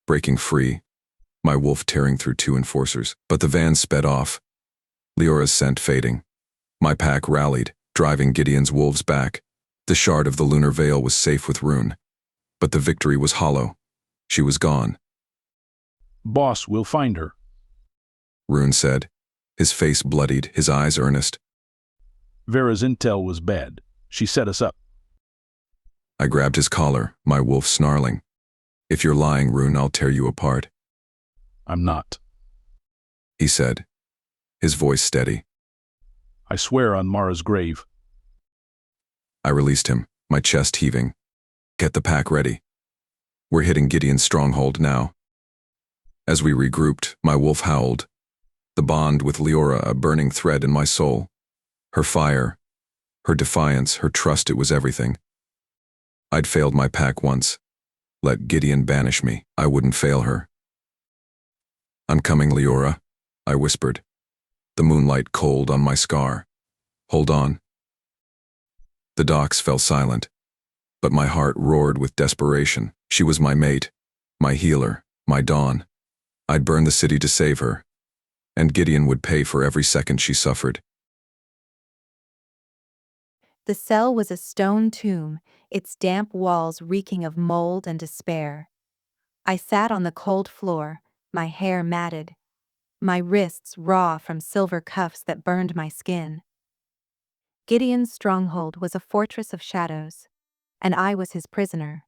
breaking free, my wolf tearing through two enforcers, but the van sped off, Leora's scent fading. My pack rallied, driving Gideon's wolves back. The shard of the lunar veil was safe with Rune, but the victory was hollow. She was gone. Boss, we'll find her. Rune said, his face bloodied, his eyes earnest. Vera's intel was bad. She set us up. I grabbed his collar, my wolf snarling. If you're lying, Rune, I'll tear you apart. I'm not. He said, his voice steady. I swear on Mara's grave. I released him, my chest heaving. Get the pack ready. We're hitting Gideon's stronghold now. As we regrouped, my wolf howled. The bond with Leora a burning thread in my soul. Her fire, her defiance, her trust, it was everything. I'd failed my pack once. Let Gideon banish me, I wouldn't fail her. I'm coming, Leora, I whispered. The moonlight cold on my scar. Hold on. The docks fell silent, but my heart roared with desperation. She was my mate, my healer, my dawn. I'd burn the city to save her, and Gideon would pay for every second she suffered. The cell was a stone tomb, its damp walls reeking of mold and despair. I sat on the cold floor, my hair matted, my wrists raw from silver cuffs that burned my skin. Gideon's stronghold was a fortress of shadows, and I was his prisoner,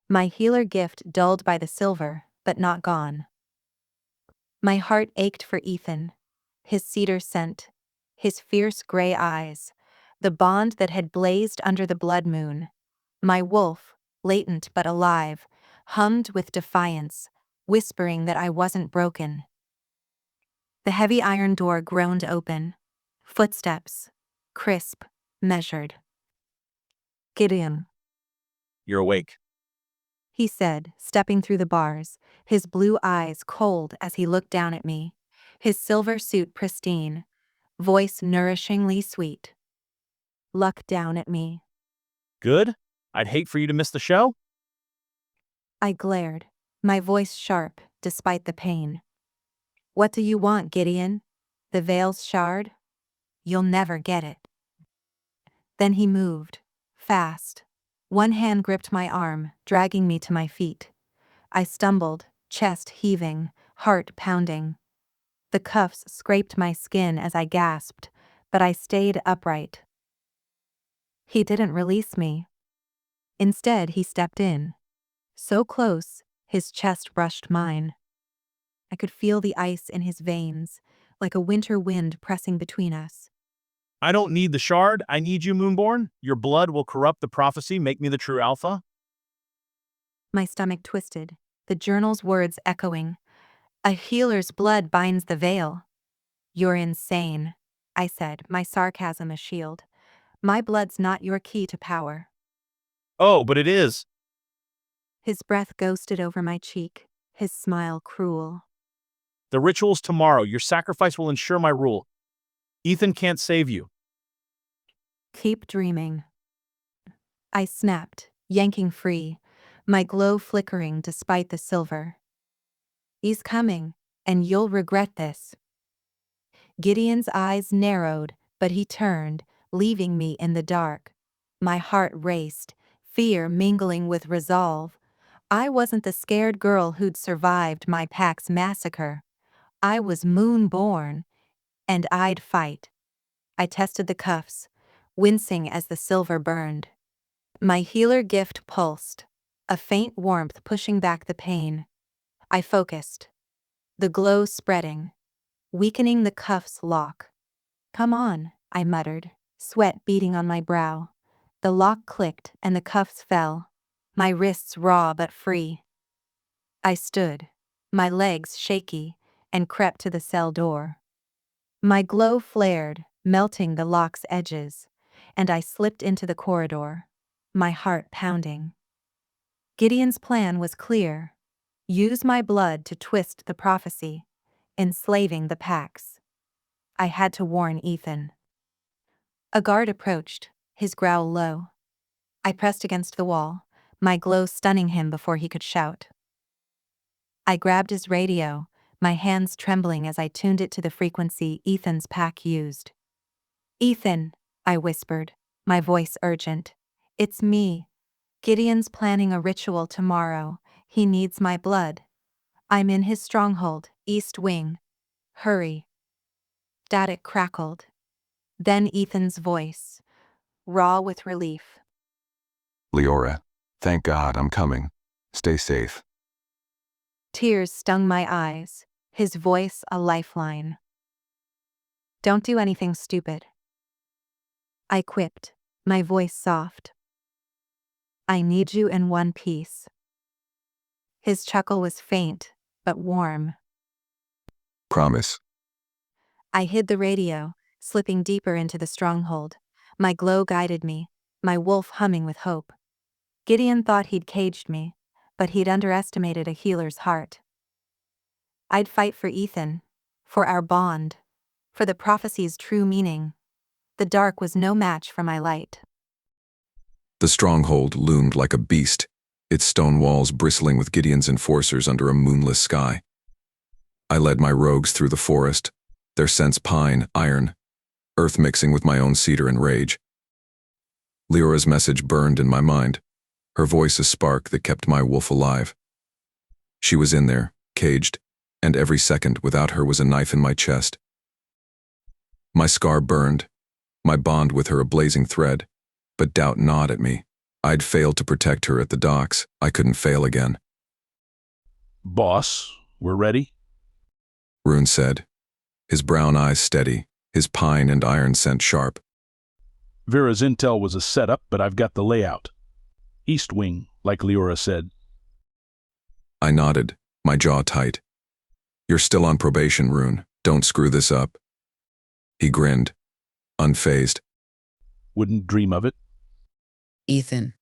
my healer gift dulled by the silver, but not gone. My heart ached for Ethan, his cedar scent, his fierce gray eyes, the bond that had blazed under the blood moon. My wolf, latent but alive, hummed with defiance, whispering that I wasn't broken. The heavy iron door groaned open. Footsteps, crisp, measured. Gideon, You're awake. he said, stepping through the bars, his blue eyes cold as he looked down at me, his silver suit pristine, voice nourishingly sweet. Look down at me. Good? I'd hate for you to miss the show. I glared, my voice sharp, despite the pain. What do you want, Gideon? The veil's shard? You'll never get it. Then he moved, fast. One hand gripped my arm, dragging me to my feet. I stumbled, chest heaving, heart pounding. The cuffs scraped my skin as I gasped, but I stayed upright. He didn't release me. Instead, he stepped in. So close, his chest brushed mine. I could feel the ice in his veins, like a winter wind pressing between us. I don't need the shard. I need you, Moonborn. Your blood will corrupt the prophecy, make me the true alpha. My stomach twisted, the journal's words echoing. A healer's blood binds the veil. You're insane, I said, my sarcasm a shield. My blood's not your key to power. Oh, but it is. His breath ghosted over my cheek, his smile cruel. The ritual's tomorrow. Your sacrifice will ensure my rule. Ethan can't save you. Keep dreaming. I snapped, yanking free, my glow flickering despite the silver. He's coming, and you'll regret this. Gideon's eyes narrowed, but he turned, leaving me in the dark. My heart raced, fear mingling with resolve. I wasn't the scared girl who'd survived my pack's massacre. I was moon-born, and I'd fight. I tested the cuffs, wincing as the silver burned. My healer gift pulsed, a faint warmth pushing back the pain. I focused, the glow spreading, weakening the cuff's lock. "Come on," I muttered, sweat beading on my brow. The lock clicked and the cuffs fell, my wrists raw but free. I stood, my legs shaky, and crept to the cell door. My glow flared, melting the lock's edges, and I slipped into the corridor, my heart pounding. Gideon's plan was clear: use my blood to twist the prophecy, enslaving the packs. I had to warn Ethan. A guard approached, his growl low. I pressed against the wall, my glow stunning him before he could shout. I grabbed his radio, my hands trembling as I tuned it to the frequency Ethan's pack used. "Ethan," I whispered, my voice urgent. "It's me. Gideon's planning a ritual tomorrow. He needs my blood. I'm in his stronghold, East Wing. Hurry." Static crackled. Then Ethan's voice, raw with relief. Leora, thank God I'm coming. Stay safe. Tears stung my eyes, his voice a lifeline. "Don't do anything stupid," I quipped, my voice soft. "I need you in one piece." His chuckle was faint, but warm. Promise. I hid the radio, slipping deeper into the stronghold. My glow guided me, my wolf humming with hope. Gideon thought he'd caged me, but he'd underestimated a healer's heart. I'd fight for Ethan, for our bond, for the prophecy's true meaning. The dark was no match for my light. The stronghold loomed like a beast, its stone walls bristling with Gideon's enforcers under a moonless sky. I led my rogues through the forest, their scents pine, iron, earth mixing with my own cedar and rage. Leora's message burned in my mind, her voice a spark that kept my wolf alive. She was in there, caged, and every second without her was a knife in my chest. My scar burned, my bond with her a blazing thread, but doubt gnawed at me. I'd failed to protect her at the docks. I couldn't fail again. Boss, we're ready? Rune said, his brown eyes steady, his pine and iron scent sharp. Vera's intel was a setup, but I've got the layout. East Wing, like Leora said. I nodded, my jaw tight. You're still on probation, Rune. Don't screw this up. He grinned, unfazed. Wouldn't dream of it. Ethan.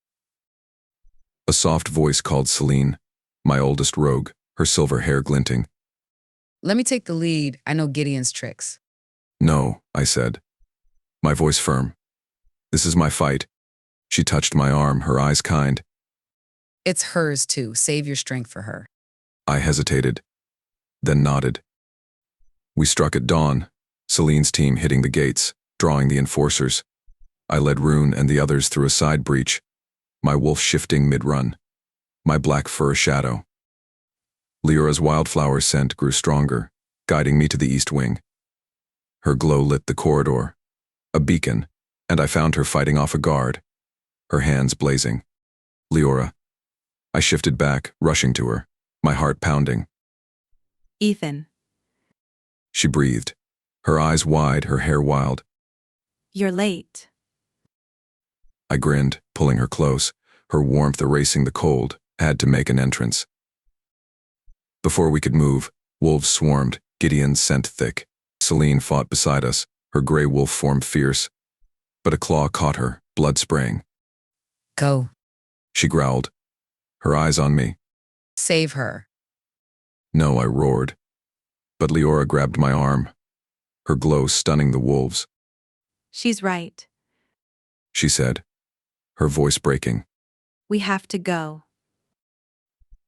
A soft voice called Celine, my oldest rogue, her silver hair glinting. Let me take the lead. I know Gideon's tricks. No, I said, my voice firm. This is my fight. She touched my arm, her eyes kind. It's hers too. Save your strength for her. I hesitated, then nodded. We struck at dawn, Celine's team hitting the gates, drawing the enforcers. I led Rune and the others through a side breach, my wolf shifting mid-run, my black fur a shadow. Leora's wildflower scent grew stronger, guiding me to the east wing. Her glow lit the corridor, a beacon, and I found her fighting off a guard, her hands blazing. Leora. I shifted back, rushing to her, my heart pounding. "Ethan." She breathed, her eyes wide, her hair wild. "You're late." I grinned, pulling her close, her warmth erasing the cold, had to make an entrance. Before we could move, wolves swarmed, Gideon's scent thick. Celine fought beside us, her gray wolf form fierce. But a claw caught her, blood spraying. Go. She growled, her eyes on me. Save her. No, I roared. But Leora grabbed my arm, her glow stunning the wolves. She's right. She said, her voice breaking. We have to go.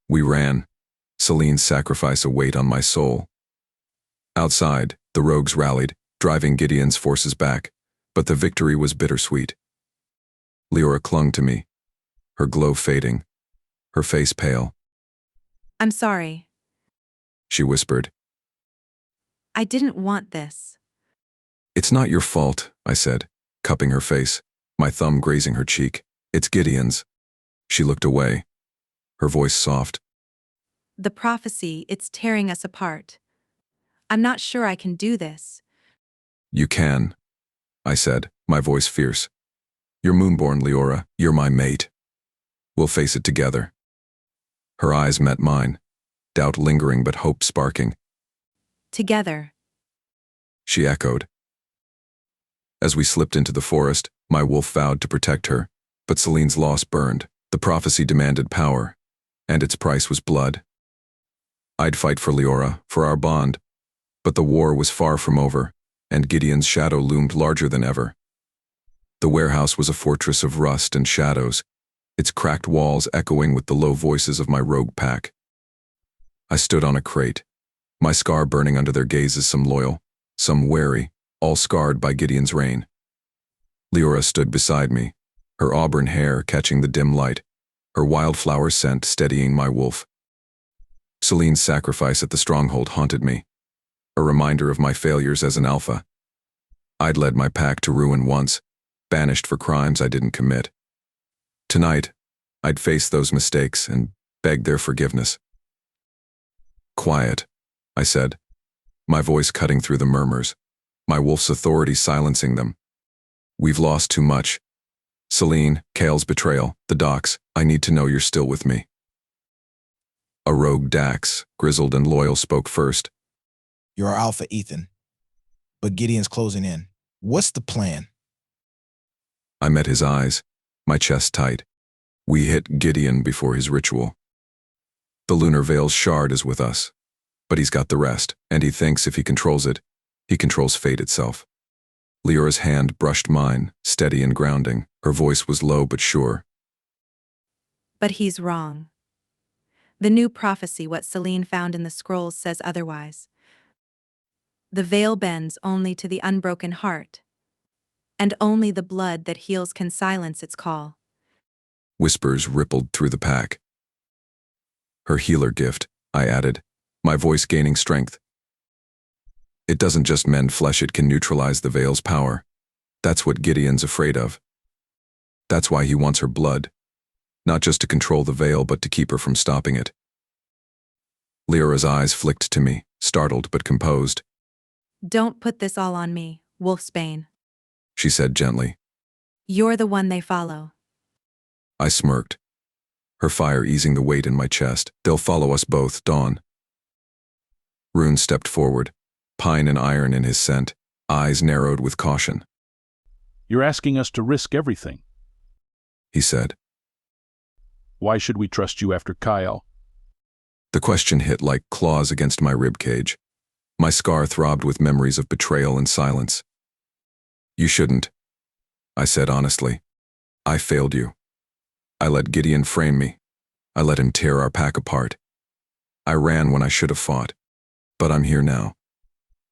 We ran, Celine's sacrifice a weight on my soul. Outside, the rogues rallied, driving Gideon's forces back, but the victory was bittersweet. Leora clung to me, her glow fading, her face pale. I'm sorry. She whispered. I didn't want this. It's not your fault, I said, cupping her face, my thumb grazing her cheek. It's Gideon's. She looked away, her voice soft. The prophecy, it's tearing us apart. I'm not sure I can do this. You can, I said, my voice fierce. You're moonborn, Leora. You're my mate. We'll face it together. Her eyes met mine, doubt lingering but hope sparking. Together. She echoed. As we slipped into the forest, my wolf vowed to protect her, but Celine's loss burned. The prophecy demanded power, and its price was blood. I'd fight for Leora, for our bond, but the war was far from over, and Gideon's shadow loomed larger than ever. The warehouse was a fortress of rust and shadows, its cracked walls echoing with the low voices of my rogue pack. I stood on a crate, my scar burning under their gazes, some loyal, some wary, all scarred by Gideon's reign. Leora stood beside me, her auburn hair catching the dim light, her wildflower scent steadying my wolf. Celine's sacrifice at the stronghold haunted me, a reminder of my failures as an alpha. I'd led my pack to ruin once, banished for crimes I didn't commit. Tonight, I'd face those mistakes and beg their forgiveness. Quiet, I said, my voice cutting through the murmurs, my wolf's authority silencing them. We've lost too much. Celine, Kale's betrayal, the docks, I need to know you're still with me. A rogue Dax, grizzled and loyal, spoke first. You're our alpha, Ethan. But Gideon's closing in. What's the plan? I met his eyes, my chest tight. We hit Gideon before his ritual. The lunar veil's shard is with us, but he's got the rest, and he thinks if he controls it, he controls fate itself. Leora's hand brushed mine, steady and grounding. Her voice was low but sure. But he's wrong. The new prophecy, what Celine found in the scrolls, says otherwise. The veil bends only to the unbroken heart, and only the blood that heals can silence its call. Whispers rippled through the pack. Her healer gift, I added, my voice gaining strength. It doesn't just mend flesh, it can neutralize the veil's power. That's what Gideon's afraid of. That's why he wants her blood. Not just to control the veil, but to keep her from stopping it. Leora's eyes flicked to me, startled but composed. Don't put this all on me, Wolfsbane. She said gently. You're the one they follow. I smirked, her fire easing the weight in my chest. They'll follow us both, Dawn. Rune stepped forward, pine and iron in his scent, eyes narrowed with caution. You're asking us to risk everything, he said. Why should we trust you after Kyle? The question hit like claws against my ribcage. My scar throbbed with memories of betrayal and silence. You shouldn't, I said honestly. I failed you. I let Gideon frame me. I let him tear our pack apart. I ran when I should have fought. But I'm here now.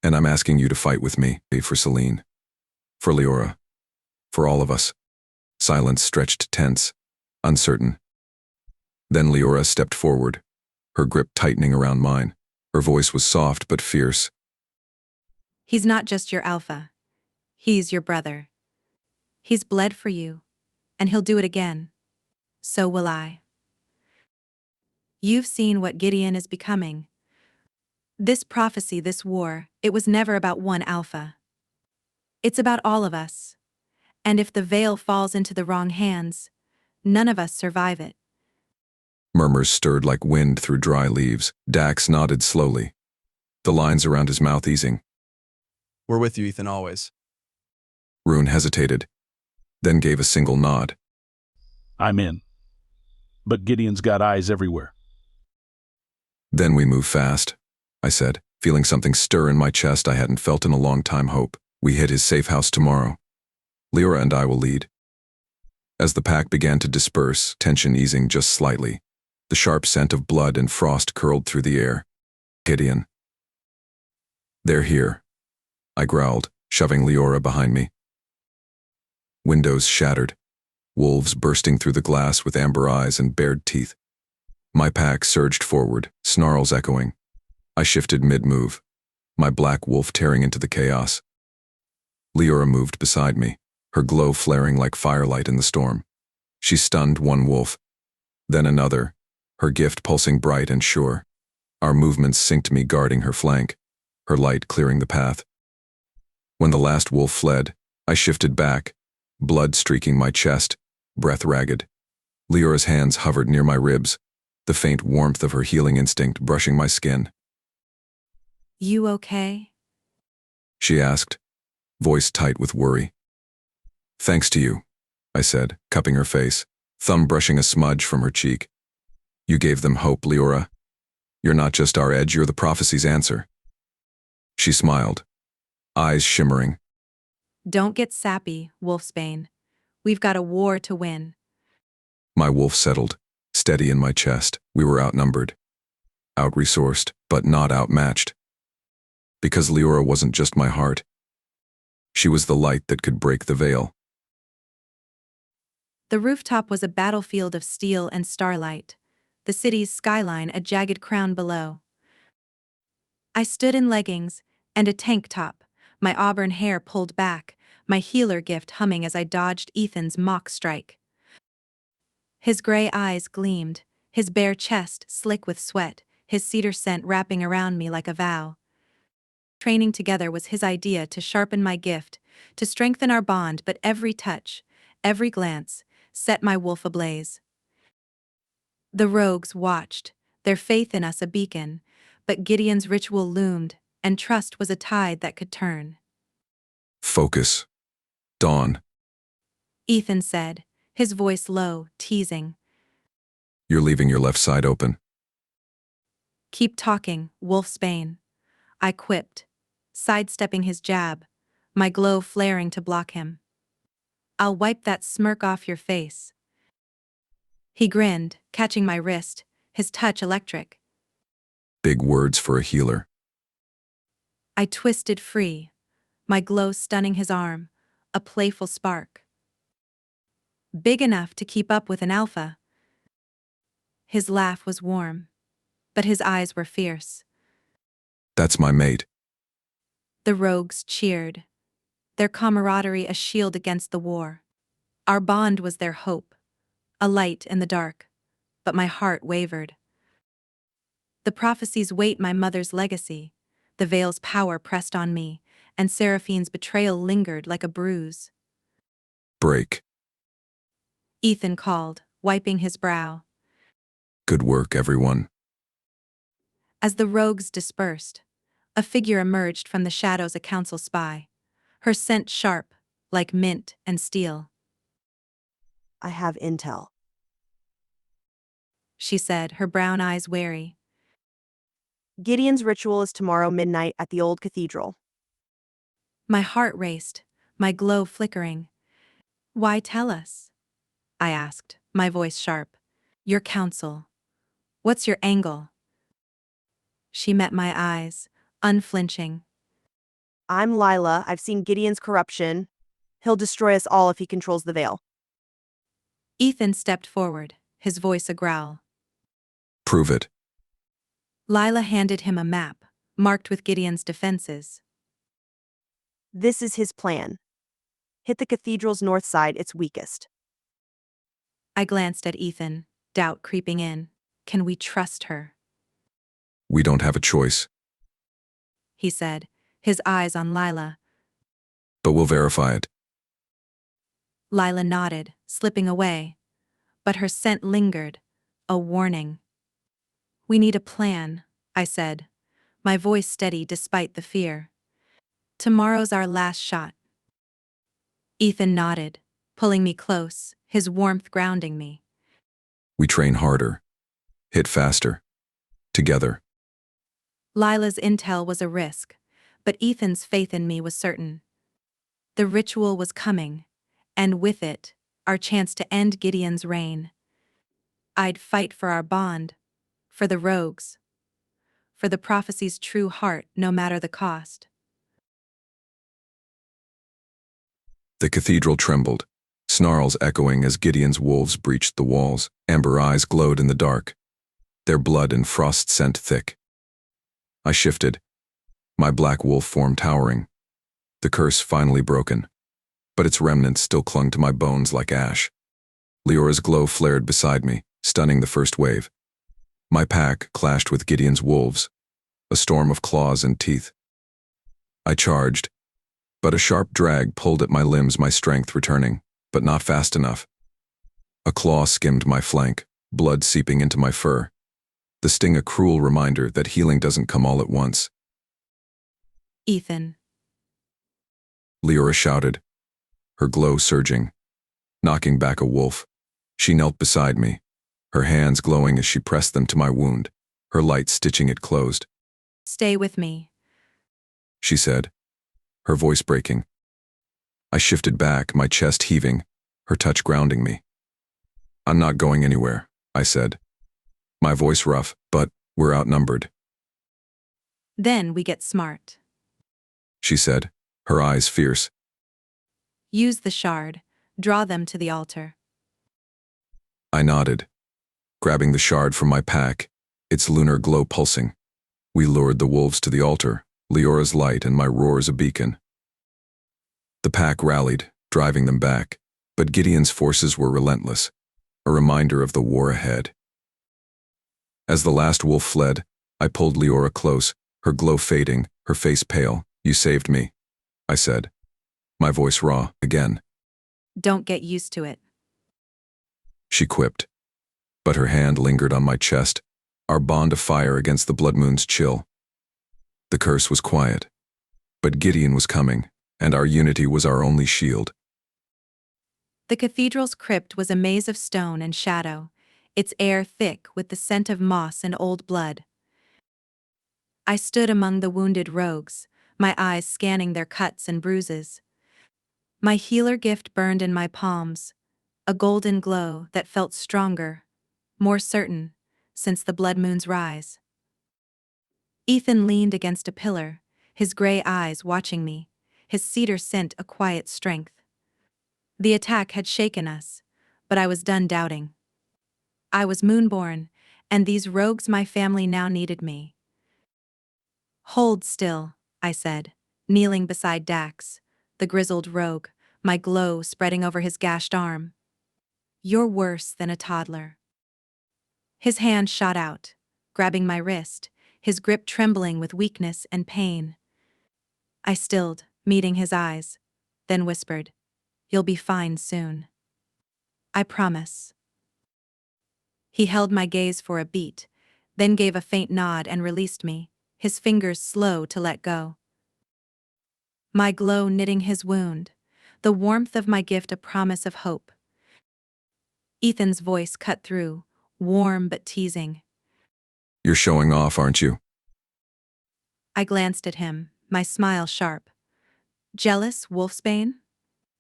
And I'm asking you to fight with me, for Celine. For Leora. For all of us. Silence stretched tense, uncertain. Then Leora stepped forward, her grip tightening around mine. Her voice was soft but fierce. He's not just your alpha. He's your brother. He's bled for you, and he'll do it again. So will I. You've seen what Gideon is becoming. This prophecy, this war, it was never about one alpha. It's about all of us. And if the veil falls into the wrong hands, none of us survive it. Murmurs stirred like wind through dry leaves. Dax nodded slowly, the lines around his mouth easing. We're with you, Ethan, always. Rune hesitated, then gave a single nod. I'm in. But Gideon's got eyes everywhere. Then we move fast, I said, feeling something stir in my chest I hadn't felt in a long time. Hope. We hit his safe house tomorrow. Lyra and I will lead. As the pack began to disperse, tension easing just slightly, the sharp scent of blood and frost curled through the air. Gideon. They're here, I growled, shoving Leora behind me. Windows shattered, wolves bursting through the glass with amber eyes and bared teeth. My pack surged forward, snarls echoing. I shifted mid-move, my black wolf tearing into the chaos. Leora moved beside me, her glow flaring like firelight in the storm. She stunned one wolf, then another, her gift pulsing bright and sure. Our movements synced, me guarding her flank, her light clearing the path. When the last wolf fled, I shifted back, blood streaking my chest, breath ragged. Leora's hands hovered near my ribs, the faint warmth of her healing instinct brushing my skin. You okay? She asked, voice tight with worry. Thanks to you, I said, cupping her face, thumb brushing a smudge from her cheek. You gave them hope, Leora. You're not just our edge, you're the prophecy's answer. She smiled, eyes shimmering. Don't get sappy, Wolfsbane. We've got a war to win. My wolf settled, steady in my chest. We were outnumbered, out-resourced, but not outmatched. Because Leora wasn't just my heart. She was the light that could break the veil. The rooftop was a battlefield of steel and starlight, the city's skyline a jagged crown below. I stood in leggings and a tank top, my auburn hair pulled back, my healer gift humming as I dodged Ethan's mock strike. His gray eyes gleamed, his bare chest slick with sweat, his cedar scent wrapping around me like a vow. Training together was his idea to sharpen my gift, to strengthen our bond, but every touch, every glance, set my wolf ablaze. The rogues watched, their faith in us a beacon, but Gideon's ritual loomed, and trust was a tide that could turn. Focus. Dawn. Ethan said, his voice low, teasing. You're leaving your left side open. Keep talking, Wolfsbane. I quipped, sidestepping his jab, my glow flaring to block him. I'll wipe that smirk off your face. He grinned, catching my wrist, his touch electric. Big words for a healer. I twisted free, my glow stunning his arm, a playful spark. Big enough to keep up with an alpha. His laugh was warm, but his eyes were fierce. That's my mate. The rogues cheered, their camaraderie a shield against the war. Our bond was their hope, a light in the dark, but my heart wavered. The prophecy's weight, my mother's legacy, the veil's power pressed on me, and Seraphine's betrayal lingered like a bruise. Break. Ethan called, wiping his brow. Good work, everyone. As the rogues dispersed, a figure emerged from the shadows, a council spy, her scent sharp, like mint and steel. I have intel, she said, her brown eyes wary. Gideon's ritual is tomorrow midnight at the old cathedral. My heart raced, my glow flickering. Why tell us? I asked, my voice sharp. Your counsel. What's your angle? She met my eyes, unflinching. I'm Lila. I've seen Gideon's corruption. He'll destroy us all if he controls the veil. Ethan stepped forward, his voice a growl. Prove it. Lila handed him a map, marked with Gideon's defenses. This is his plan. Hit the cathedral's north side, its weakest. I glanced at Ethan, doubt creeping in. Can we trust her? We don't have a choice. He said, his eyes on Lila. But we'll verify it. Lila nodded, slipping away. But her scent lingered, a warning. We need a plan, I said, my voice steady despite the fear. Tomorrow's our last shot. Ethan nodded, pulling me close, his warmth grounding me. We train harder. Hit faster. together. Lila's intel was a risk, but Ethan's faith in me was certain. The ritual was coming, and with it, our chance to end Gideon's reign. I'd fight for our bond, for the rogues, for the prophecy's true heart, no matter the cost. The cathedral trembled, snarls echoing as Gideon's wolves breached the walls. Amber eyes glowed in the dark, their blood and frost scent thick. I shifted, my black wolf form towering, the curse finally broken, but its remnants still clung to my bones like ash. Leora's glow flared beside me, stunning the first wave. My pack clashed with Gideon's wolves, a storm of claws and teeth. I charged, but a sharp drag pulled at my limbs, my strength returning, but not fast enough. A claw skimmed my flank, blood seeping into my fur. The sting a cruel reminder that healing doesn't come all at once. Ethan. Leora shouted, her glow surging, knocking back a wolf. She knelt beside me, her hands glowing as she pressed them to my wound, her light stitching it closed. Stay with me, she said, her voice breaking. I shifted back, my chest heaving, her touch grounding me. I'm not going anywhere, I said, my voice rough, but we're outnumbered. Then we get smart. She said, her eyes fierce. Use the shard, draw them to the altar. I nodded, grabbing the shard from my pack, its lunar glow pulsing. We lured the wolves to the altar, Leora's light and my roars a beacon. The pack rallied, driving them back, but Gideon's forces were relentless, a reminder of the war ahead. As the last wolf fled, I pulled Leora close, her glow fading, her face pale. You saved me, I said, my voice raw again. Don't get used to it, she quipped, but her hand lingered on my chest, our bond of fire against the blood moon's chill. The curse was quiet, but Gideon was coming, and our unity was our only shield. The cathedral's crypt was a maze of stone and shadow, its air thick with the scent of moss and old blood. I stood among the wounded rogues, my eyes scanning their cuts and bruises. My healer gift burned in my palms, a golden glow that felt stronger, more certain, since the blood moon's rise. Ethan leaned against a pillar, his gray eyes watching me, his cedar scent a quiet strength. The attack had shaken us, but I was done doubting. I was moonborn, and these rogues my family now needed me. Hold still, I said, kneeling beside Dax, the grizzled rogue, my glow spreading over his gashed arm. You're worse than a toddler. His hand shot out, grabbing my wrist, his grip trembling with weakness and pain. I stilled, meeting his eyes, then whispered, You'll be fine soon. I promise. He held my gaze for a beat, then gave a faint nod and released me, his fingers slow to let go. My glow knitting his wound, the warmth of my gift a promise of hope. Ethan's voice cut through, warm but teasing. You're showing off, aren't you? I glanced at him, my smile sharp. Jealous, wolfsbane?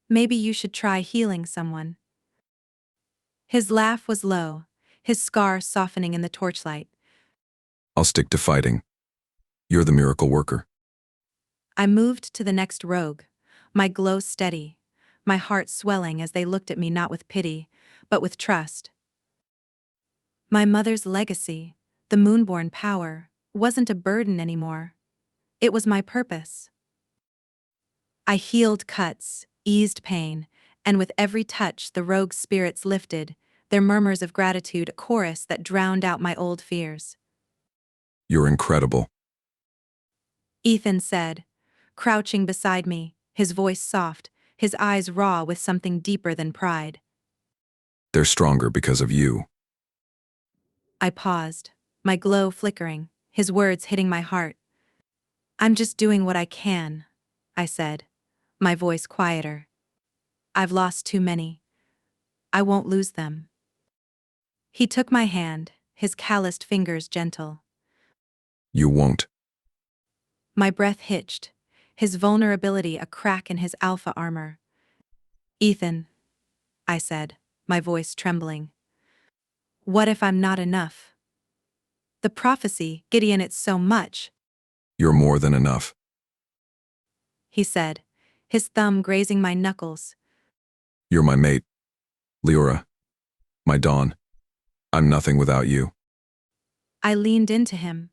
Maybe you should try healing someone. His laugh was low, his scar softening in the torchlight. I'll stick to fighting. You're the miracle worker. I moved to the next rogue, my glow steady, my heart swelling as they looked at me not with pity, but with trust. My mother's legacy, the moonborn power, wasn't a burden anymore. It was my purpose. I healed cuts, eased pain, and with every touch the rogue's spirits lifted, their murmurs of gratitude a chorus that drowned out my old fears. You're incredible, Ethan said, crouching beside me, his voice soft, his eyes raw with something deeper than pride. They're stronger because of you. I paused, my glow flickering, his words hitting my heart. I'm just doing what I can, I said, my voice quieter. I've lost too many. I won't lose them. He took my hand, his calloused fingers gentle. You won't. My breath hitched, his vulnerability a crack in his alpha armor. Ethan, I said, my voice trembling. What if I'm not enough? The prophecy, Gideon, it's so much, You're more than enough. he said, his thumb grazing my knuckles. You're my mate, Leora. My dawn. I'm nothing without you. I leaned into him,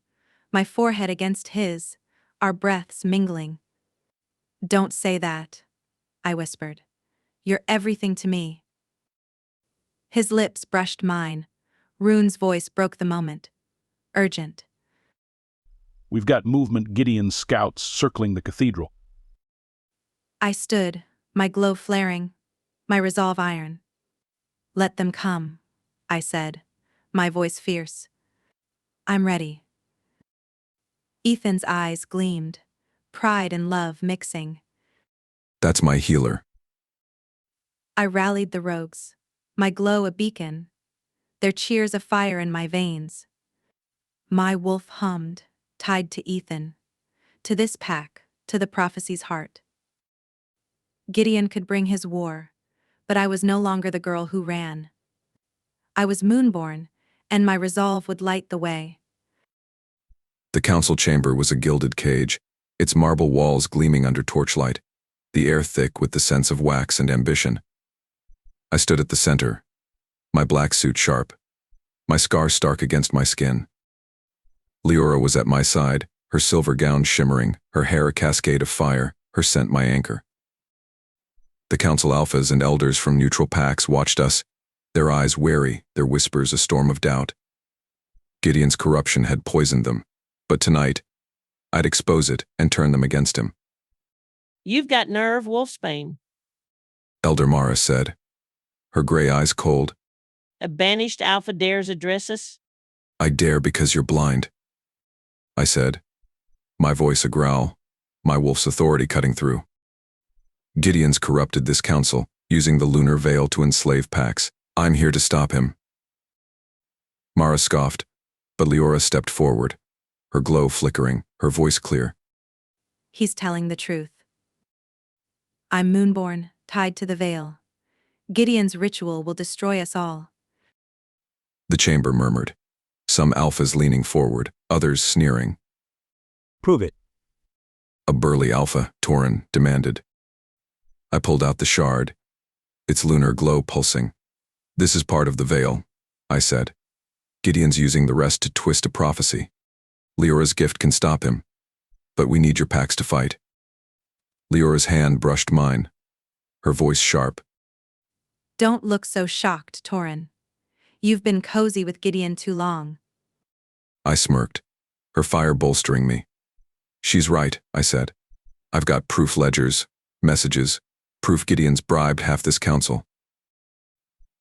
my forehead against his, our breaths mingling. Don't say that, I whispered. You're everything to me. His lips brushed mine. Rune's voice broke the moment. Urgent. We've got movement Gideon's scouts circling the cathedral. I stood, my glow flaring, my resolve iron. Let them come, I said, my voice fierce. I'm ready. Ethan's eyes gleamed, pride and love mixing. That's my healer. I rallied the rogues, my glow a beacon, their cheers a fire in my veins. My wolf hummed, tied to Ethan, to this pack, to the prophecy's heart. Gideon could bring his war, but I was no longer the girl who ran. I was moonborn, and my resolve would light the way. The council chamber was a gilded cage, its marble walls gleaming under torchlight, the air thick with the sense of wax and ambition. I stood at the center, my black suit sharp, my scar stark against my skin. Leora was at my side, her silver gown shimmering, her hair a cascade of fire, her scent my anchor. The council alphas and elders from neutral packs watched us, their eyes wary, their whispers a storm of doubt. Gideon's corruption had poisoned them, but tonight, I'd expose it and turn them against him. You've got nerve, Wolfsbane. Elder Mara said, her gray eyes cold. A banished alpha dares address us? I dare because you're blind, I said, my voice a growl, my wolf's authority cutting through. Gideon's corrupted this council, using the lunar veil to enslave packs. I'm here to stop him. Mara scoffed, but Leora stepped forward, her glow flickering, her voice clear. He's telling the truth. I'm moonborn, tied to the veil. Gideon's ritual will destroy us all. The chamber murmured, some alphas leaning forward, others sneering. Prove it. A burly alpha, Torin, demanded. I pulled out the shard, its lunar glow pulsing. This is part of the veil, I said. Gideon's using the rest to twist a prophecy. Leora's gift can stop him, but we need your packs to fight. Leora's hand brushed mine, her voice sharp. Don't look so shocked, Torin. You've been cozy with Gideon too long. I smirked, her fire bolstering me. She's right, I said. I've got proof ledgers, messages, proof Gideon's bribed half this council.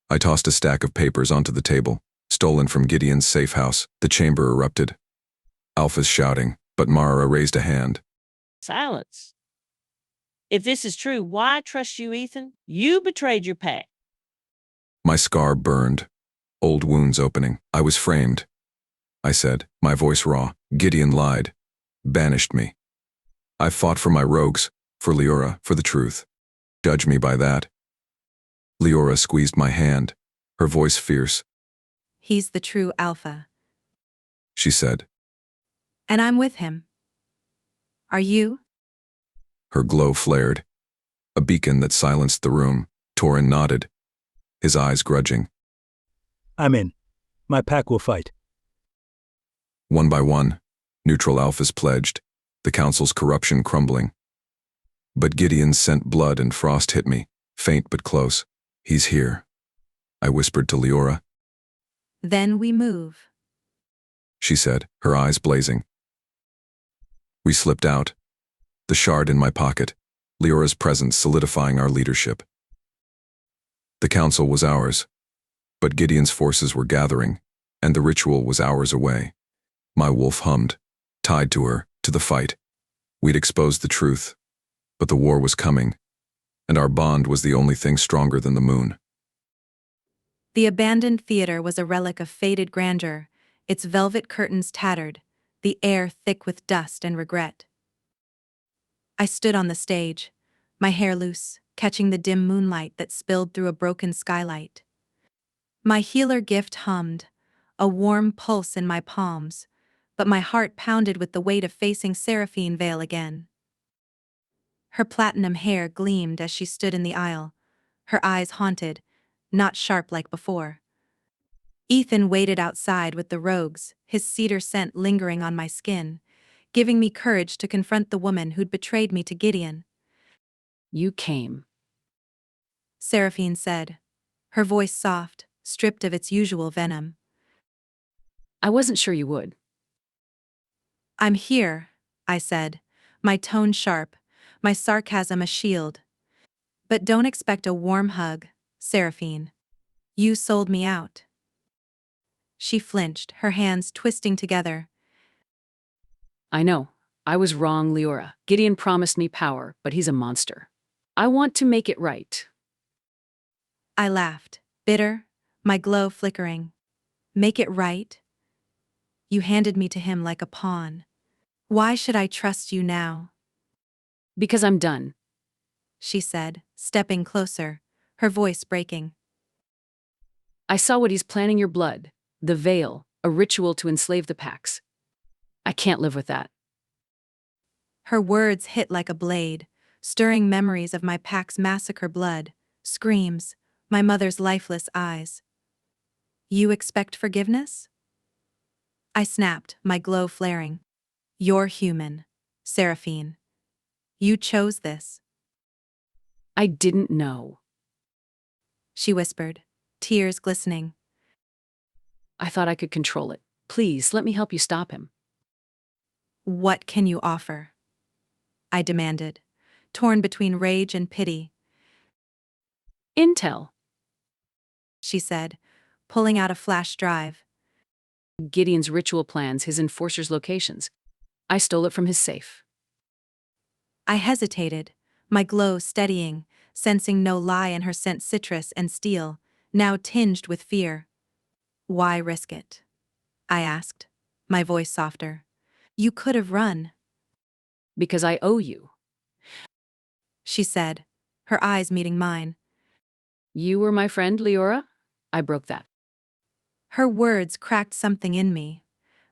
I tossed a stack of papers onto the table, stolen from Gideon's safe house. The chamber erupted. Alphas shouting, but Mara raised a hand. Silence. If this is true, why trust you, Ethan? You betrayed your pack. My scar burned, old wounds opening. I was framed, I said, my voice raw. Gideon lied, banished me. I fought for my rogues, for Leora, for the truth. Judge me by that. Leora squeezed my hand, her voice fierce. He's the true alpha, she said. and I'm with him. Are you? Her glow flared, a beacon that silenced the room. Torin nodded, his eyes grudging. I'm in. My pack will fight. One by one, neutral alphas pledged, the council's corruption crumbling. But Gideon sent blood and frost hit me, faint but close. He's here, I whispered to Leora. Then we move, she said, her eyes blazing. We slipped out, the shard in my pocket, Leora's presence solidifying our leadership. The council was ours, but Gideon's forces were gathering, and the ritual was hours away. My wolf hummed, tied to her, to the fight. We'd exposed the truth, but the war was coming, and our bond was the only thing stronger than the moon. The abandoned theater was a relic of faded grandeur, its velvet curtains tattered, the air thick with dust and regret. I stood on the stage, my hair loose, catching the dim moonlight that spilled through a broken skylight. My healer gift hummed, a warm pulse in my palms, but my heart pounded with the weight of facing Seraphine Vale again. Her platinum hair gleamed as she stood in the aisle, her eyes haunted, not sharp like before. Ethan waited outside with the rogues, his cedar scent lingering on my skin, giving me courage to confront the woman who'd betrayed me to Gideon. You came. Seraphine said, her voice soft, stripped of its usual venom. I wasn't sure you would. I'm here, I said, my tone sharp, my sarcasm a shield. But don't expect a warm hug, Seraphine. You sold me out. She flinched, her hands twisting together. I know. I was wrong, Leora. Gideon promised me power, but he's a monster. I want to make it right. I laughed, bitter, my glow flickering. Make it right? You handed me to him like a pawn. Why should I trust you now? Because I'm done. She said, stepping closer, her voice breaking. I saw what he's planning your blood. The veil, a ritual to enslave the packs. I can't live with that. Her words hit like a blade, stirring memories of my pack's massacre blood, screams, my mother's lifeless eyes. You expect forgiveness? I snapped, my glow flaring. You're human, Seraphine. You chose this. I didn't know. She whispered, tears glistening. I thought I could control it. Please, let me help you stop him. What can you offer? I demanded, torn between rage and pity. Intel, she said, pulling out a flash drive. Gideon's ritual plans, his enforcer's locations. I stole it from his safe. I hesitated, my glow steadying, sensing no lie in her scent citrus and steel, now tinged with fear. Why risk it? I asked, my voice softer. You could have run. Because I owe you. She said, her eyes meeting mine. You were my friend, Leora? I broke that. Her words cracked something in me,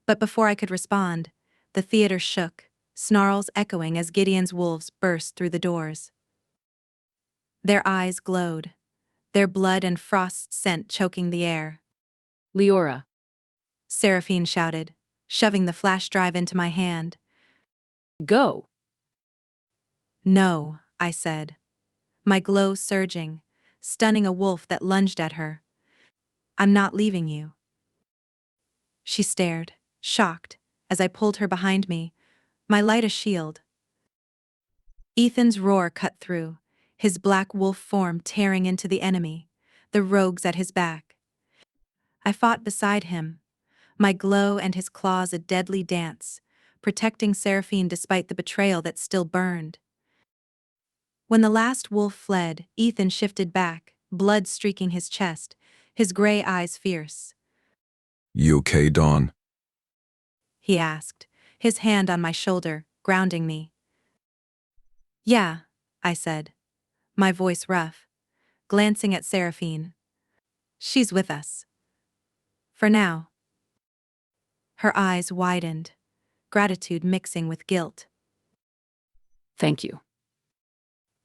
but before I could respond, the theater shook, snarls echoing as Gideon's wolves burst through the doors. Their eyes glowed, their blood and frost scent choking the air. Leora, Seraphine shouted, shoving the flash drive into my hand. Go. No, I said, my glow surging, stunning a wolf that lunged at her. I'm not leaving you. She stared, shocked, as I pulled her behind me, my light a shield. Ethan's roar cut through, his black wolf form tearing into the enemy, the rogues at his back. I fought beside him, my glow and his claws a deadly dance, protecting Seraphine despite the betrayal that still burned. When the last wolf fled, Ethan shifted back, blood streaking his chest, his gray eyes fierce. You okay, Dawn? He asked, his hand on my shoulder, grounding me. Yeah, I said, my voice rough, glancing at Seraphine. She's with us. For now. Her eyes widened, gratitude mixing with guilt. Thank you.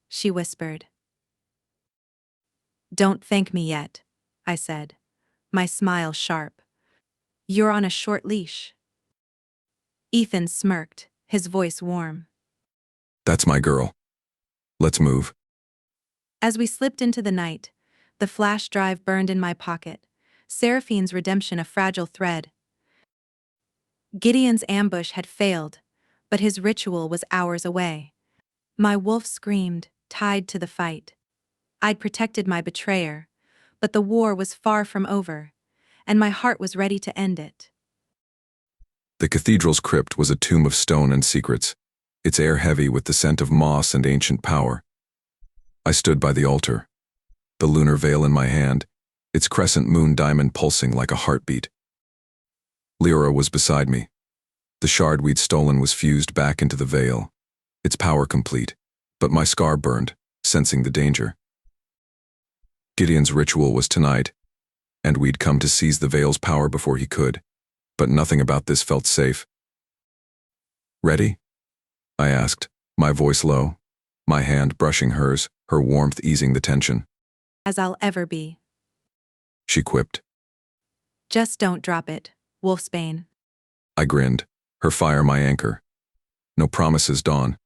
She whispered. Don't thank me yet, I said, my smile sharp. You're on a short leash. Ethan smirked, his voice warm. That's my girl. Let's move. As we slipped into the night, the flash drive burned in my pocket, Seraphine's redemption a fragile thread. Gideon's ambush had failed, but his ritual was hours away. My wolf screamed, tied to the fight. I'd protected my betrayer, but the war was far from over, and my heart was ready to end it. The cathedral's crypt was a tomb of stone and secrets, its air heavy with the scent of moss and ancient power. I stood by the altar, the lunar veil in my hand, its crescent moon diamond pulsing like a heartbeat. Leora was beside me, The shard we'd stolen was fused back into the veil, its power complete, but my scar burned, sensing the danger. Gideon's ritual was tonight, and we'd come to seize the veil's power before he could, but nothing about this felt safe. "Ready?" I asked, my voice low, my hand brushing hers, her warmth easing the tension. As I'll ever be. She quipped. Just don't drop it, Wolfsbane. I grinned, her fire my anchor. No promises, Dawn.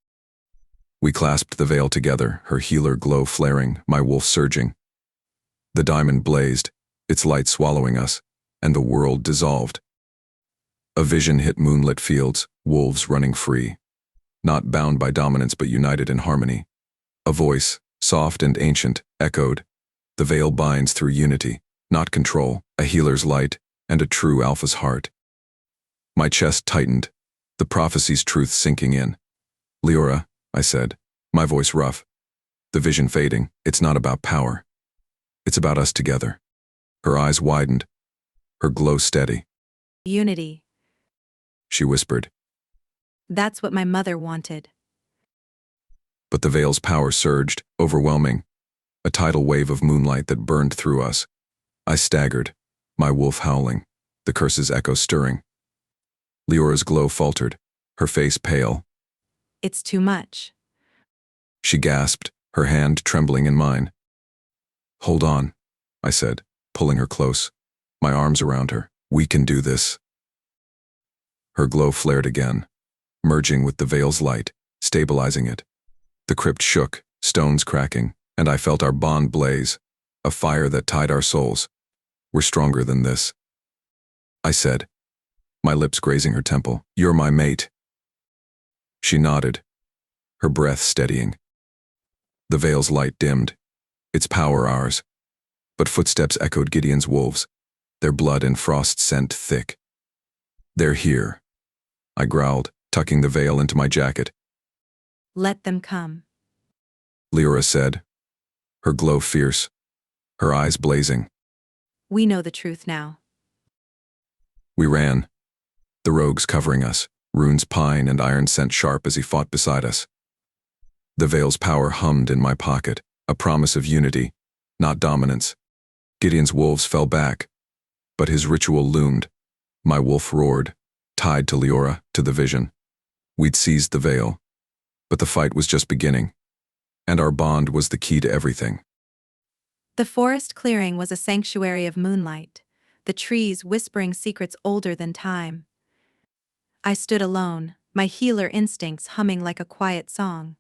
We clasped the veil together, her healer glow flaring, my wolf surging. The diamond blazed, its light swallowing us, and the world dissolved. A vision hit moonlit fields, wolves running free. Not bound by dominance but united in harmony. A voice, soft and ancient, echoed. The veil binds through unity, not control, a healer's light, and a true alpha's heart. My chest tightened, the prophecy's truth sinking in. "Leora," I said, my voice rough. The vision fading, "It's not about power. It's about us together." Her eyes widened, her glow steady. Unity. She whispered. That's what my mother wanted. But the veil's power surged, overwhelming. A tidal wave of moonlight that burned through us. I staggered, my wolf howling, the curse's echo stirring. Leora's glow faltered, her face pale. It's too much. She gasped, her hand trembling in mine. "Hold on," I said, pulling her close, my arms around her. "We can do this." Her glow flared again, merging with the veil's light, stabilizing it. The crypt shook, stones cracking, and I felt our bond blaze, a fire that tied our souls. "We're stronger than this," I said, my lips grazing her temple. "You're my mate." She nodded, her breath steadying. The veil's light dimmed, its power ours. But footsteps echoed Gideon's wolves, their blood and frost scent thick. "They're here," I growled, tucking the veil into my jacket. Let them come. Leora said, her glow fierce, her eyes blazing. We know the truth now. We ran, the rogues covering us, Rune's pine and iron scent sharp as he fought beside us. The veil's power hummed in my pocket, a promise of unity, not dominance. Gideon's wolves fell back, but his ritual loomed. My wolf roared, tied to Leora, to the vision. We'd seized the veil, but the fight was just beginning, and our bond was the key to everything. The forest clearing was a sanctuary of moonlight, the trees whispering secrets older than time. I stood alone, my healer instincts humming like a quiet song.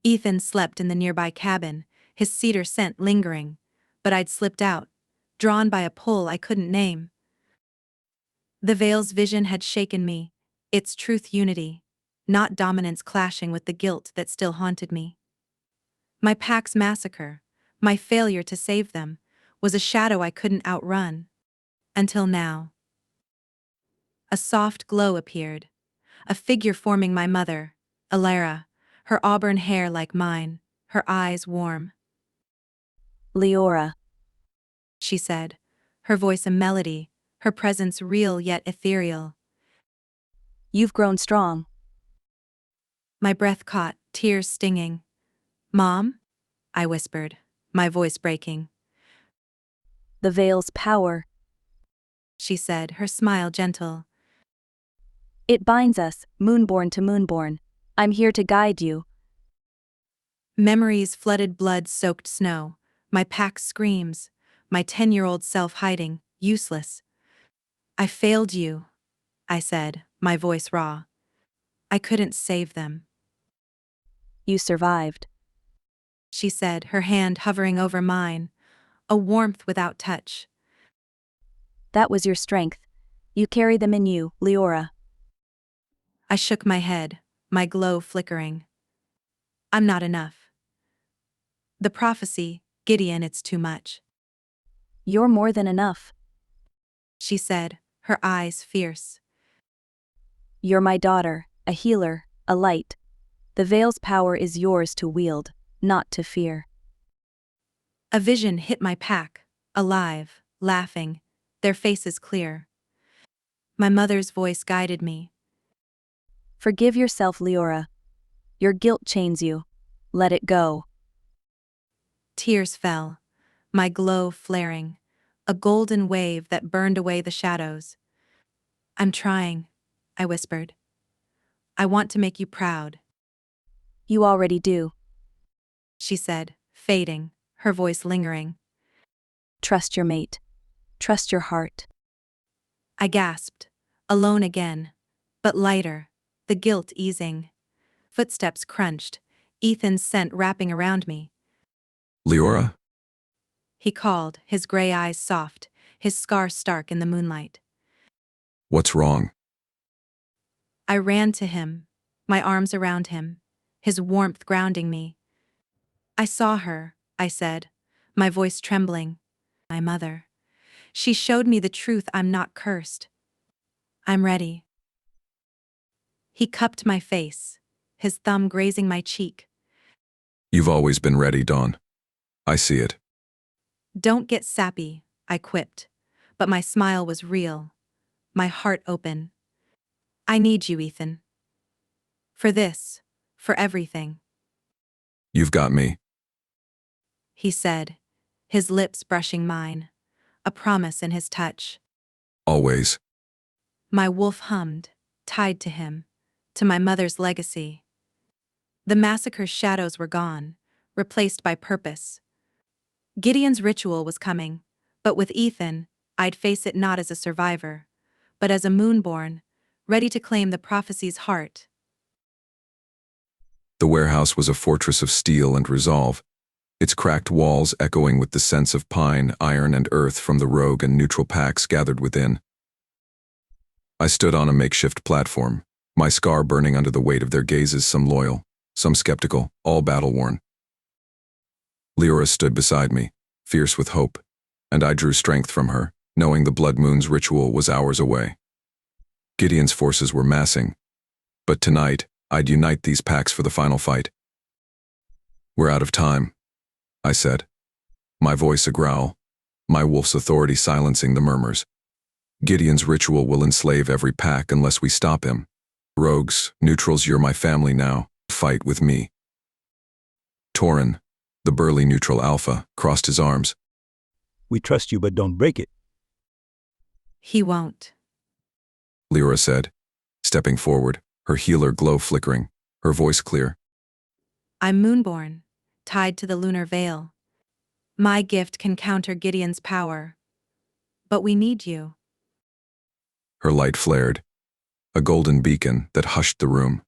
Ethan slept in the nearby cabin, his cedar scent lingering, but I'd slipped out, drawn by a pull I couldn't name. The veil's vision had shaken me, its truth unity, not dominance clashing with the guilt that still haunted me. My pack's massacre, my failure to save them, was a shadow I couldn't outrun. Until now. A soft glow appeared, a figure forming my mother, Alara, her auburn hair like mine, her eyes warm. Leora, She said, her voice a melody, her presence real yet ethereal. you've grown strong. My breath caught, tears stinging. Mom? I whispered, my voice breaking. The veil's power. She said, her smile gentle. It binds us, moonborn to moonborn. I'm here to guide you. Memories flooded blood-soaked snow, my pack's screams, my 10-year-old self hiding, useless. I failed you, I said, my voice raw. I couldn't save them. You survived. She said, her hand hovering over mine, a warmth without touch. That was your strength. You carry them in you, Leora. I shook my head, my glow flickering. I'm not enough. The prophecy, Gideon, it's too much. You're more than enough. She said, her eyes fierce. You're my daughter, a healer, a light. The veil's power is yours to wield, not to fear. A vision hit my pack, alive, laughing, their faces clear. My mother's voice guided me. Forgive yourself, Leora. Your guilt chains you. Let it go. Tears fell, my glow flaring, a golden wave that burned away the shadows. I'm trying, I whispered. I want to make you proud, You already do. she said, fading, her voice lingering. Trust your mate. Trust your heart. I gasped, alone again, but lighter, the guilt easing. Footsteps crunched, Ethan's scent wrapping around me. Leora? He called, his gray eyes soft, his scar stark in the moonlight. What's wrong? I ran to him, my arms around him, his warmth grounding me. I saw her, I said, my voice trembling. My mother. She showed me the truth. I'm not cursed. I'm ready. He cupped my face, his thumb grazing my cheek. You've always been ready, Dawn. I see it. Don't get sappy, I quipped, but my smile was real, my heart open. I need you, Ethan. For this, for everything, You've got me. he said, his lips brushing mine, a promise in his touch. Always. My wolf hummed, tied to him, to my mother's legacy. The massacre's shadows were gone, replaced by purpose. Gideon's ritual was coming, but with Ethan, I'd face it not as a survivor, but as a moonborn, ready to claim the prophecy's heart. The warehouse was a fortress of steel and resolve, its cracked walls echoing with the scents of pine, iron, and earth from the rogue and neutral packs gathered within. I stood on a makeshift platform, my scar burning under the weight of their gazes, some loyal, some skeptical, all battle-worn. Leora stood beside me, fierce with hope, and I drew strength from her, knowing the Blood Moon's ritual was hours away. Gideon's forces were massing, but tonight I'd unite these packs for the final fight. We're out of time, I said, my voice a growl, my wolf's authority silencing the murmurs. Gideon's ritual will enslave every pack unless we stop him. Rogues, neutrals, you're my family now. Fight with me. Torin, the burly neutral alpha, crossed his arms. We trust you, but don't break it. He won't, Leora said, stepping forward, her healer glow flickering, her voice clear. I'm moonborn, tied to the lunar veil. My gift can counter Gideon's power. But we need you. Her light flared, a golden beacon that hushed the room.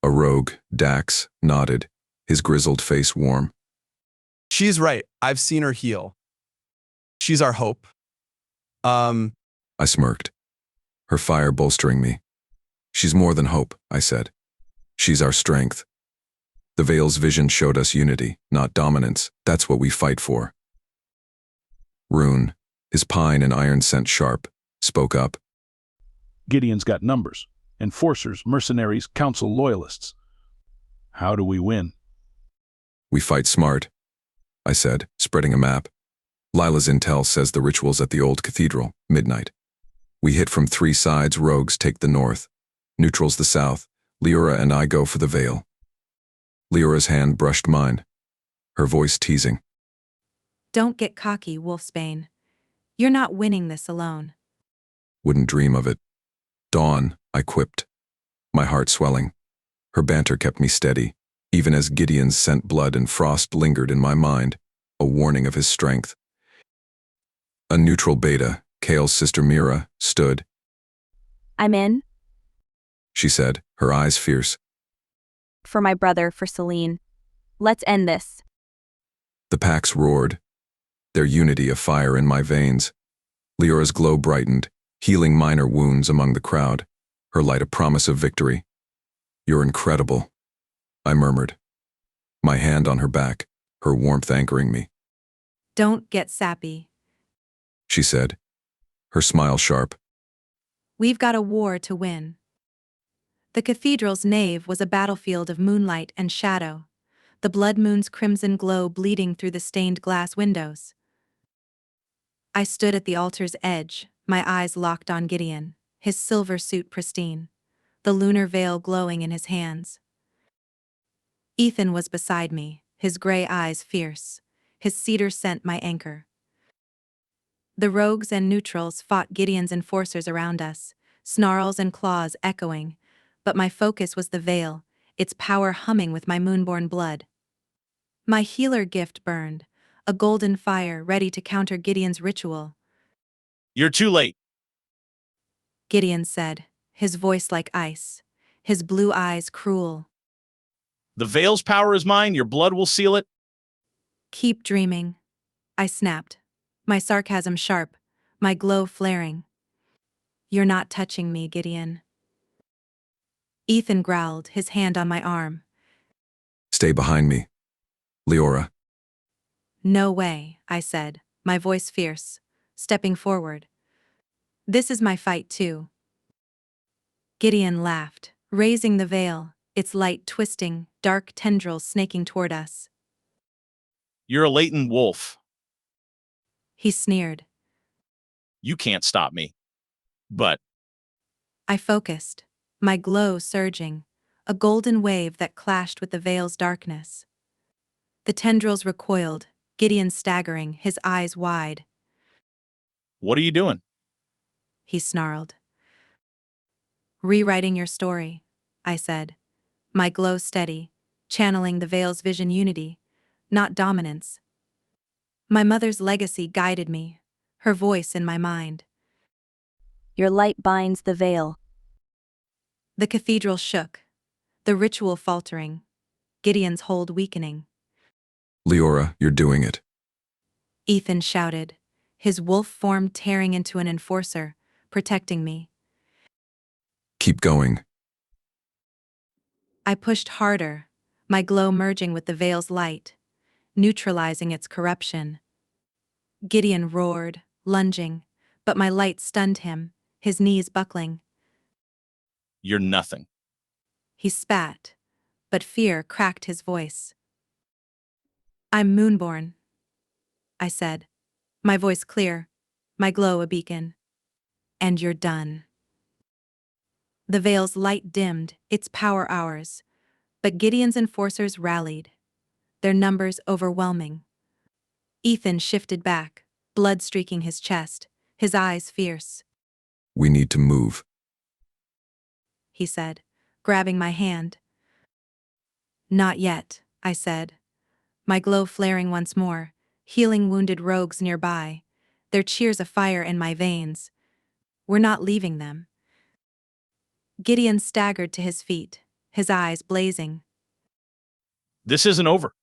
A rogue, Dax, nodded, his grizzled face warm. She's right. I've seen her heal. She's our hope. I smirked, her fire bolstering me. She's more than hope, I said. She's our strength. The Veil's vision showed us unity, not dominance. That's what we fight for. Rune, his pine and iron scent sharp, spoke up. Gideon's got numbers. Enforcers, mercenaries, council loyalists. How do we win? We fight smart, I said, spreading a map. Lila's intel says the ritual's at the old cathedral, midnight. We hit from 3 sides, rogues take the north, neutrals the south, Leora and I go for the Veil. Leora's hand brushed mine, her voice teasing. Don't get cocky, Wolfsbane. You're not winning this alone. Wouldn't dream of it. Dawn, I quipped, my heart swelling. Her banter kept me steady, even as Gideon's scent blood and frost lingered in my mind, a warning of his strength. A neutral beta, Kale's sister Mira, stood. I'm in. She said, her eyes fierce. For my brother, for Celine. Let's end this. The packs roared, their unity a fire in my veins. Leora's glow brightened, healing minor wounds among the crowd, her light a promise of victory. You're incredible, I murmured, my hand on her back, her warmth anchoring me. Don't get sappy, she said, her smile sharp. We've got a war to win. The cathedral's nave was a battlefield of moonlight and shadow, the blood moon's crimson glow bleeding through the stained glass windows. I stood at the altar's edge, my eyes locked on Gideon. his silver suit pristine, the lunar veil glowing in his hands. Ethan was beside me, his gray eyes fierce, his cedar scent my anchor. The rogues and neutrals fought Gideon's enforcers around us, snarls and claws echoing, but my focus was the veil, its power humming with my moonborn blood. My healer gift burned, a golden fire ready to counter Gideon's ritual. You're too late. Gideon said, his voice like ice, his blue eyes cruel. The veil's power is mine, your blood will seal it. Keep dreaming, I snapped, my sarcasm sharp, my glow flaring. You're not touching me, Gideon. Ethan growled, his hand on my arm. Stay behind me. Leora. No way, I said, my voice fierce, stepping forward. This is my fight too. Gideon laughed, raising the veil, its light twisting, dark tendrils snaking toward us. You're a latent wolf. He sneered. You can't stop me. But I focused, my glow surging, a golden wave that clashed with the veil's darkness. The tendrils recoiled, Gideon staggering, his eyes wide. what are you doing? He snarled. Rewriting your story, I said, my glow steady, channeling the veil's vision unity, not dominance. My mother's legacy guided me, her voice in my mind. Your light binds the veil. The cathedral shook, the ritual faltering, Gideon's hold weakening. Leora, you're doing it. Ethan shouted, his wolf form tearing into an enforcer, protecting me. Keep going. I pushed harder, my glow merging with the veil's light, neutralizing its corruption. Gideon roared, lunging, but my light stunned him, his knees buckling. You're nothing. He spat, but fear cracked his voice. I'm moonborn, I said, my voice clear, my glow a beacon. And you're done. The veil's light dimmed, its power ours, but Gideon's enforcers rallied, their numbers overwhelming. Ethan shifted back, blood streaking his chest, his eyes fierce. We need to move. He said, grabbing my hand. Not yet, I said, my glow flaring once more, healing wounded rogues nearby, their cheers afire in my veins. We're not leaving them. Gideon staggered to his feet, his eyes blazing. This isn't over.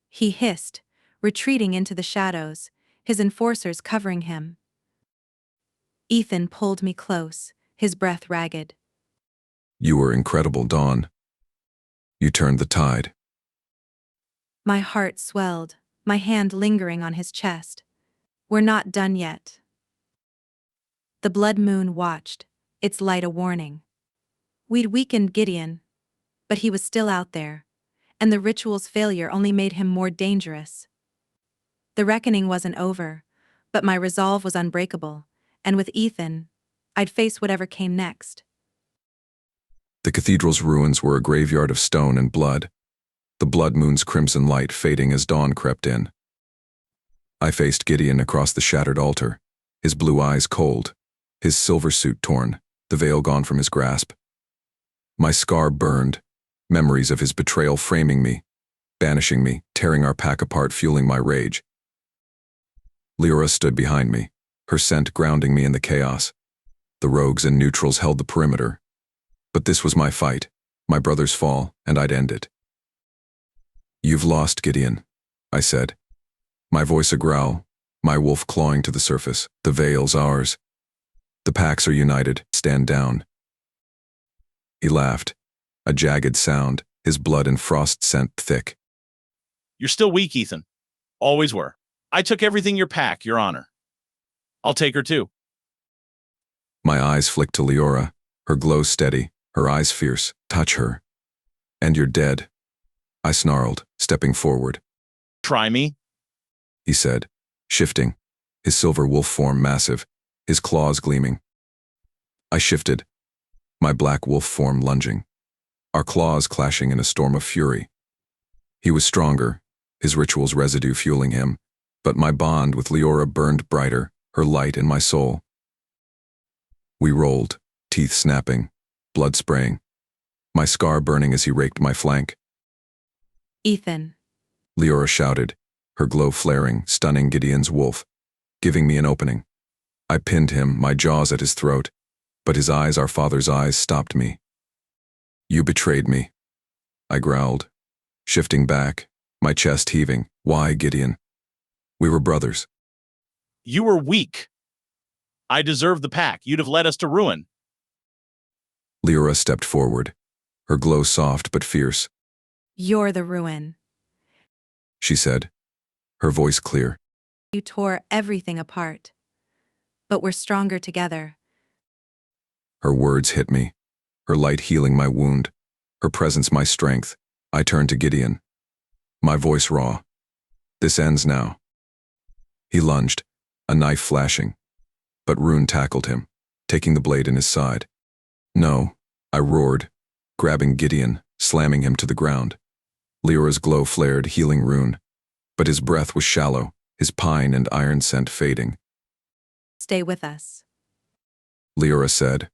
He hissed, retreating into the shadows, his enforcers covering him. Ethan pulled me close, his breath ragged. You were incredible, Dawn. You turned the tide. My heart swelled, my hand lingering on his chest. We're not done yet. The blood moon watched, its light a warning. We'd weakened Gideon, but he was still out there, and the ritual's failure only made him more dangerous. The reckoning wasn't over, but my resolve was unbreakable, and with Ethan, I'd face whatever came next. The cathedral's ruins were a graveyard of stone and blood, the blood moon's crimson light fading as dawn crept in. I faced Gideon across the shattered altar, his blue eyes cold, his silver suit torn, the veil gone from his grasp. My scar burned, memories of his betrayal framing me, banishing me, tearing our pack apart, fueling my rage. Leora stood behind me, her scent grounding me in the chaos. The rogues and neutrals held the perimeter. But this was my fight, my brother's fall, and I'd end it. You've lost, Gideon, I said, my voice a growl, my wolf clawing to the surface. The veil's ours. The packs are united. Stand down. He laughed, a jagged sound, his blood and frost scent thick. You're still weak, Ethan. Always were. I took everything your pack, your honor. I'll take her too. My eyes flicked to Leora, her glow steady, her eyes fierce. Touch her. And you're dead. I snarled, stepping forward. Try me, he said, shifting, his silver wolf form massive, his claws gleaming. I shifted, my black wolf form lunging, our claws clashing in a storm of fury. He was stronger, his ritual's residue fueling him, but my bond with Leora burned brighter, her light in my soul. We rolled, teeth snapping, blood spraying, my scar burning as he raked my flank. Ethan. Leora shouted, her glow flaring, stunning Gideon's wolf, giving me an opening. I pinned him, my jaws at his throat, but his eyes, our father's eyes, stopped me. You betrayed me, I growled, shifting back, my chest heaving. Why, Gideon? We were brothers. You were weak. I deserved the pack. You'd have led us to ruin. Leora stepped forward, her glow soft but fierce. You're the ruin. She said, her voice clear. You tore everything apart. But we're stronger together. Her words hit me, her light healing my wound, her presence my strength. I turned to Gideon, my voice raw. This ends now. He lunged, a knife flashing, but Rune tackled him, taking the blade in his side. No, I roared, grabbing Gideon, slamming him to the ground. Leora's glow flared, healing Rune, but his breath was shallow, his pine and iron scent fading. Stay with us, Leora said,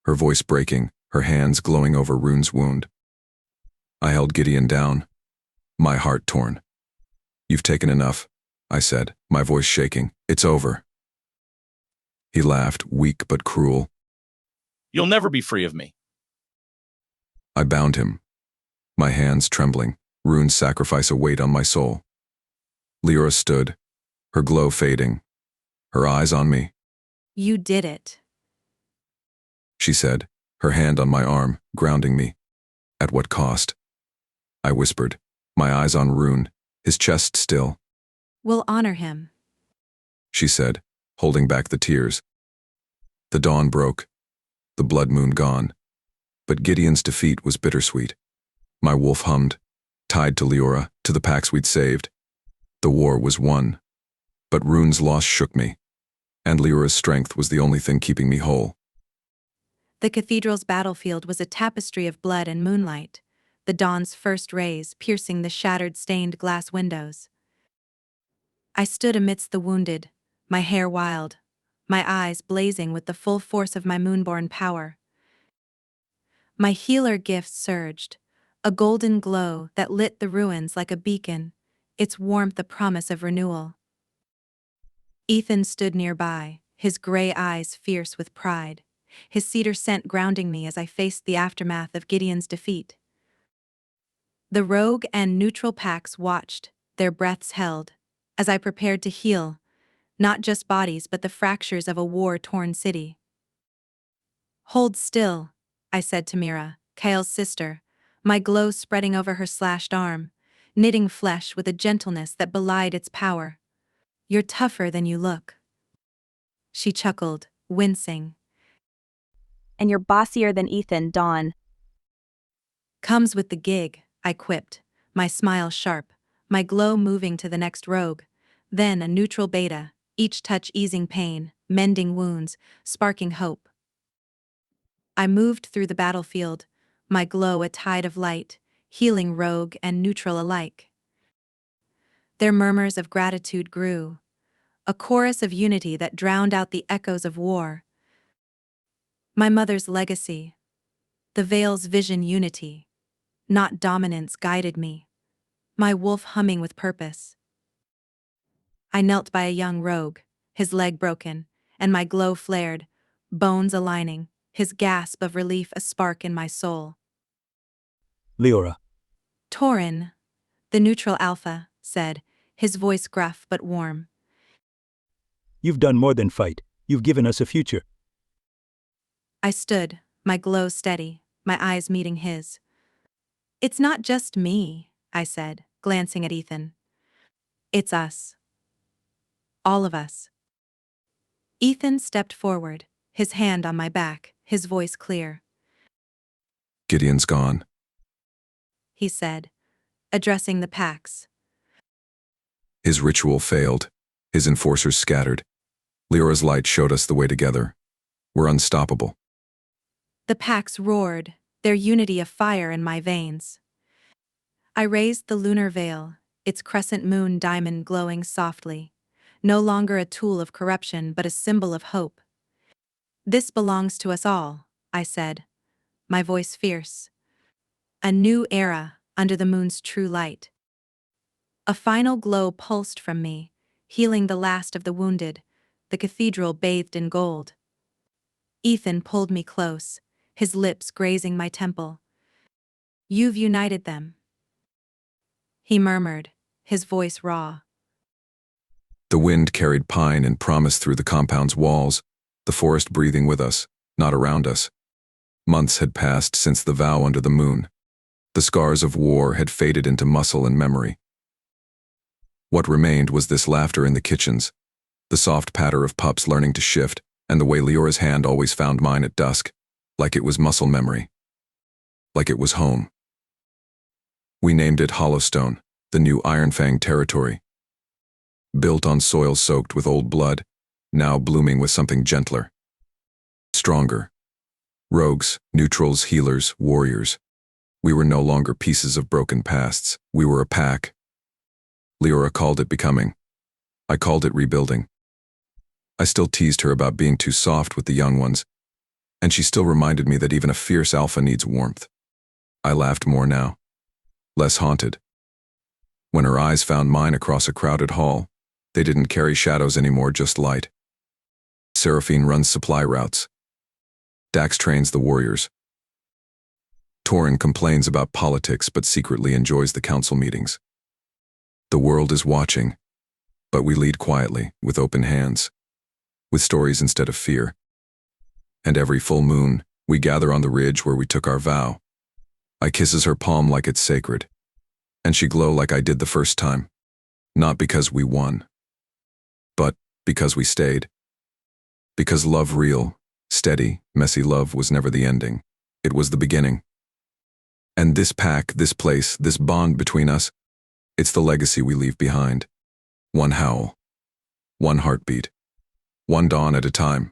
her voice breaking, her hands glowing over Rune's wound. I held Gideon down, my heart torn. You've taken enough, I said, my voice shaking. It's over. He laughed, weak but cruel. You'll never be free of me. I bound him, my hands trembling, Rune's sacrifice a weight on my soul. Leora stood, her glow fading, her eyes on me. You did it, she said, her hand on my arm, grounding me. At what cost? I whispered, my eyes on Rune, his chest still. We'll honor him, she said, holding back the tears. The dawn broke, the blood moon gone, but Gideon's defeat was bittersweet. My wolf hummed, tied to Leora, to the packs we'd saved. The war was won, but Rune's loss shook me, and Leora's strength was the only thing keeping me whole. The cathedral's battlefield was a tapestry of blood and moonlight, the dawn's first rays piercing the shattered stained glass windows. I stood amidst the wounded, my hair wild, my eyes blazing with the full force of my moonborn power. My healer gift surged, a golden glow that lit the ruins like a beacon, its warmth a promise of renewal. Ethan stood nearby, his gray eyes fierce with pride, his cedar scent grounding me as I faced the aftermath of Gideon's defeat. The rogue and neutral packs watched, their breaths held, as I prepared to heal, not just bodies but the fractures of a war-torn city. Hold still, I said to Mira, Kale's sister, my glow spreading over her slashed arm, knitting flesh with a gentleness that belied its power. You're tougher than you look. She chuckled, wincing. And you're bossier than Ethan, Dawn. Comes with the gig, I quipped, my smile sharp, my glow moving to the next rogue, then a neutral beta, each touch easing pain, mending wounds, sparking hope. I moved through the battlefield, my glow a tide of light, healing rogue and neutral alike. Their murmurs of gratitude grew, a chorus of unity that drowned out the echoes of war. My mother's legacy, the Veil's vision unity, not dominance guided me, my wolf humming with purpose. I knelt by a young rogue, his leg broken, and my glow flared, bones aligning, his gasp of relief a spark in my soul. Leora. Torin, the neutral alpha, said, his voice gruff but warm. You've done more than fight. You've given us a future. I stood, my glow steady, my eyes meeting his. It's not just me, I said, glancing at Ethan. It's us. All of us. Ethan stepped forward, his hand on my back, his voice clear. Gideon's gone, he said, addressing the packs. His ritual failed, his enforcers scattered. Leora's light showed us the way together. were unstoppable. The packs roared, their unity of fire in my veins. I raised the lunar veil, its crescent moon diamond glowing softly, no longer a tool of corruption but a symbol of hope. This belongs to us all, I said, my voice fierce. A new era under the moon's true light. A final glow pulsed from me, healing the last of the wounded, the cathedral bathed in gold. Ethan pulled me close, his lips grazing my temple. You've united them, he murmured, his voice raw. The wind carried pine and promise through the compound's walls, the forest breathing with us, not around us. Months had passed since the vow under the moon. The scars of war had faded into muscle and memory. What remained was this laughter in the kitchens, the soft patter of pups learning to shift, and the way Leora's hand always found mine at dusk, like it was muscle memory. Like it was home. We named it Hollowstone, the new Iron Fang territory. Built on soil soaked with old blood, now blooming with something gentler. Stronger. Rogues, neutrals, healers, warriors. We were no longer pieces of broken pasts. We were a pack. Leora called it becoming. I called it rebuilding. I still teased her about being too soft with the young ones, and she still reminded me that even a fierce alpha needs warmth. I laughed more now. Less haunted. When her eyes found mine across a crowded hall, they didn't carry shadows anymore, just light. Seraphine runs supply routes. Dax trains the warriors. Torin complains about politics but secretly enjoys the council meetings. The world is watching, but we lead quietly, with open hands, with stories instead of fear. And every full moon, we gather on the ridge where we took our vow. I kisses her palm like it's sacred, and she glow like I did the first time. Not because we won, but because we stayed. Because love real, steady, messy love was never the ending. It was the beginning. And this pack, this place, this bond between us, it's the legacy we leave behind. One howl. One heartbeat. One dawn at a time.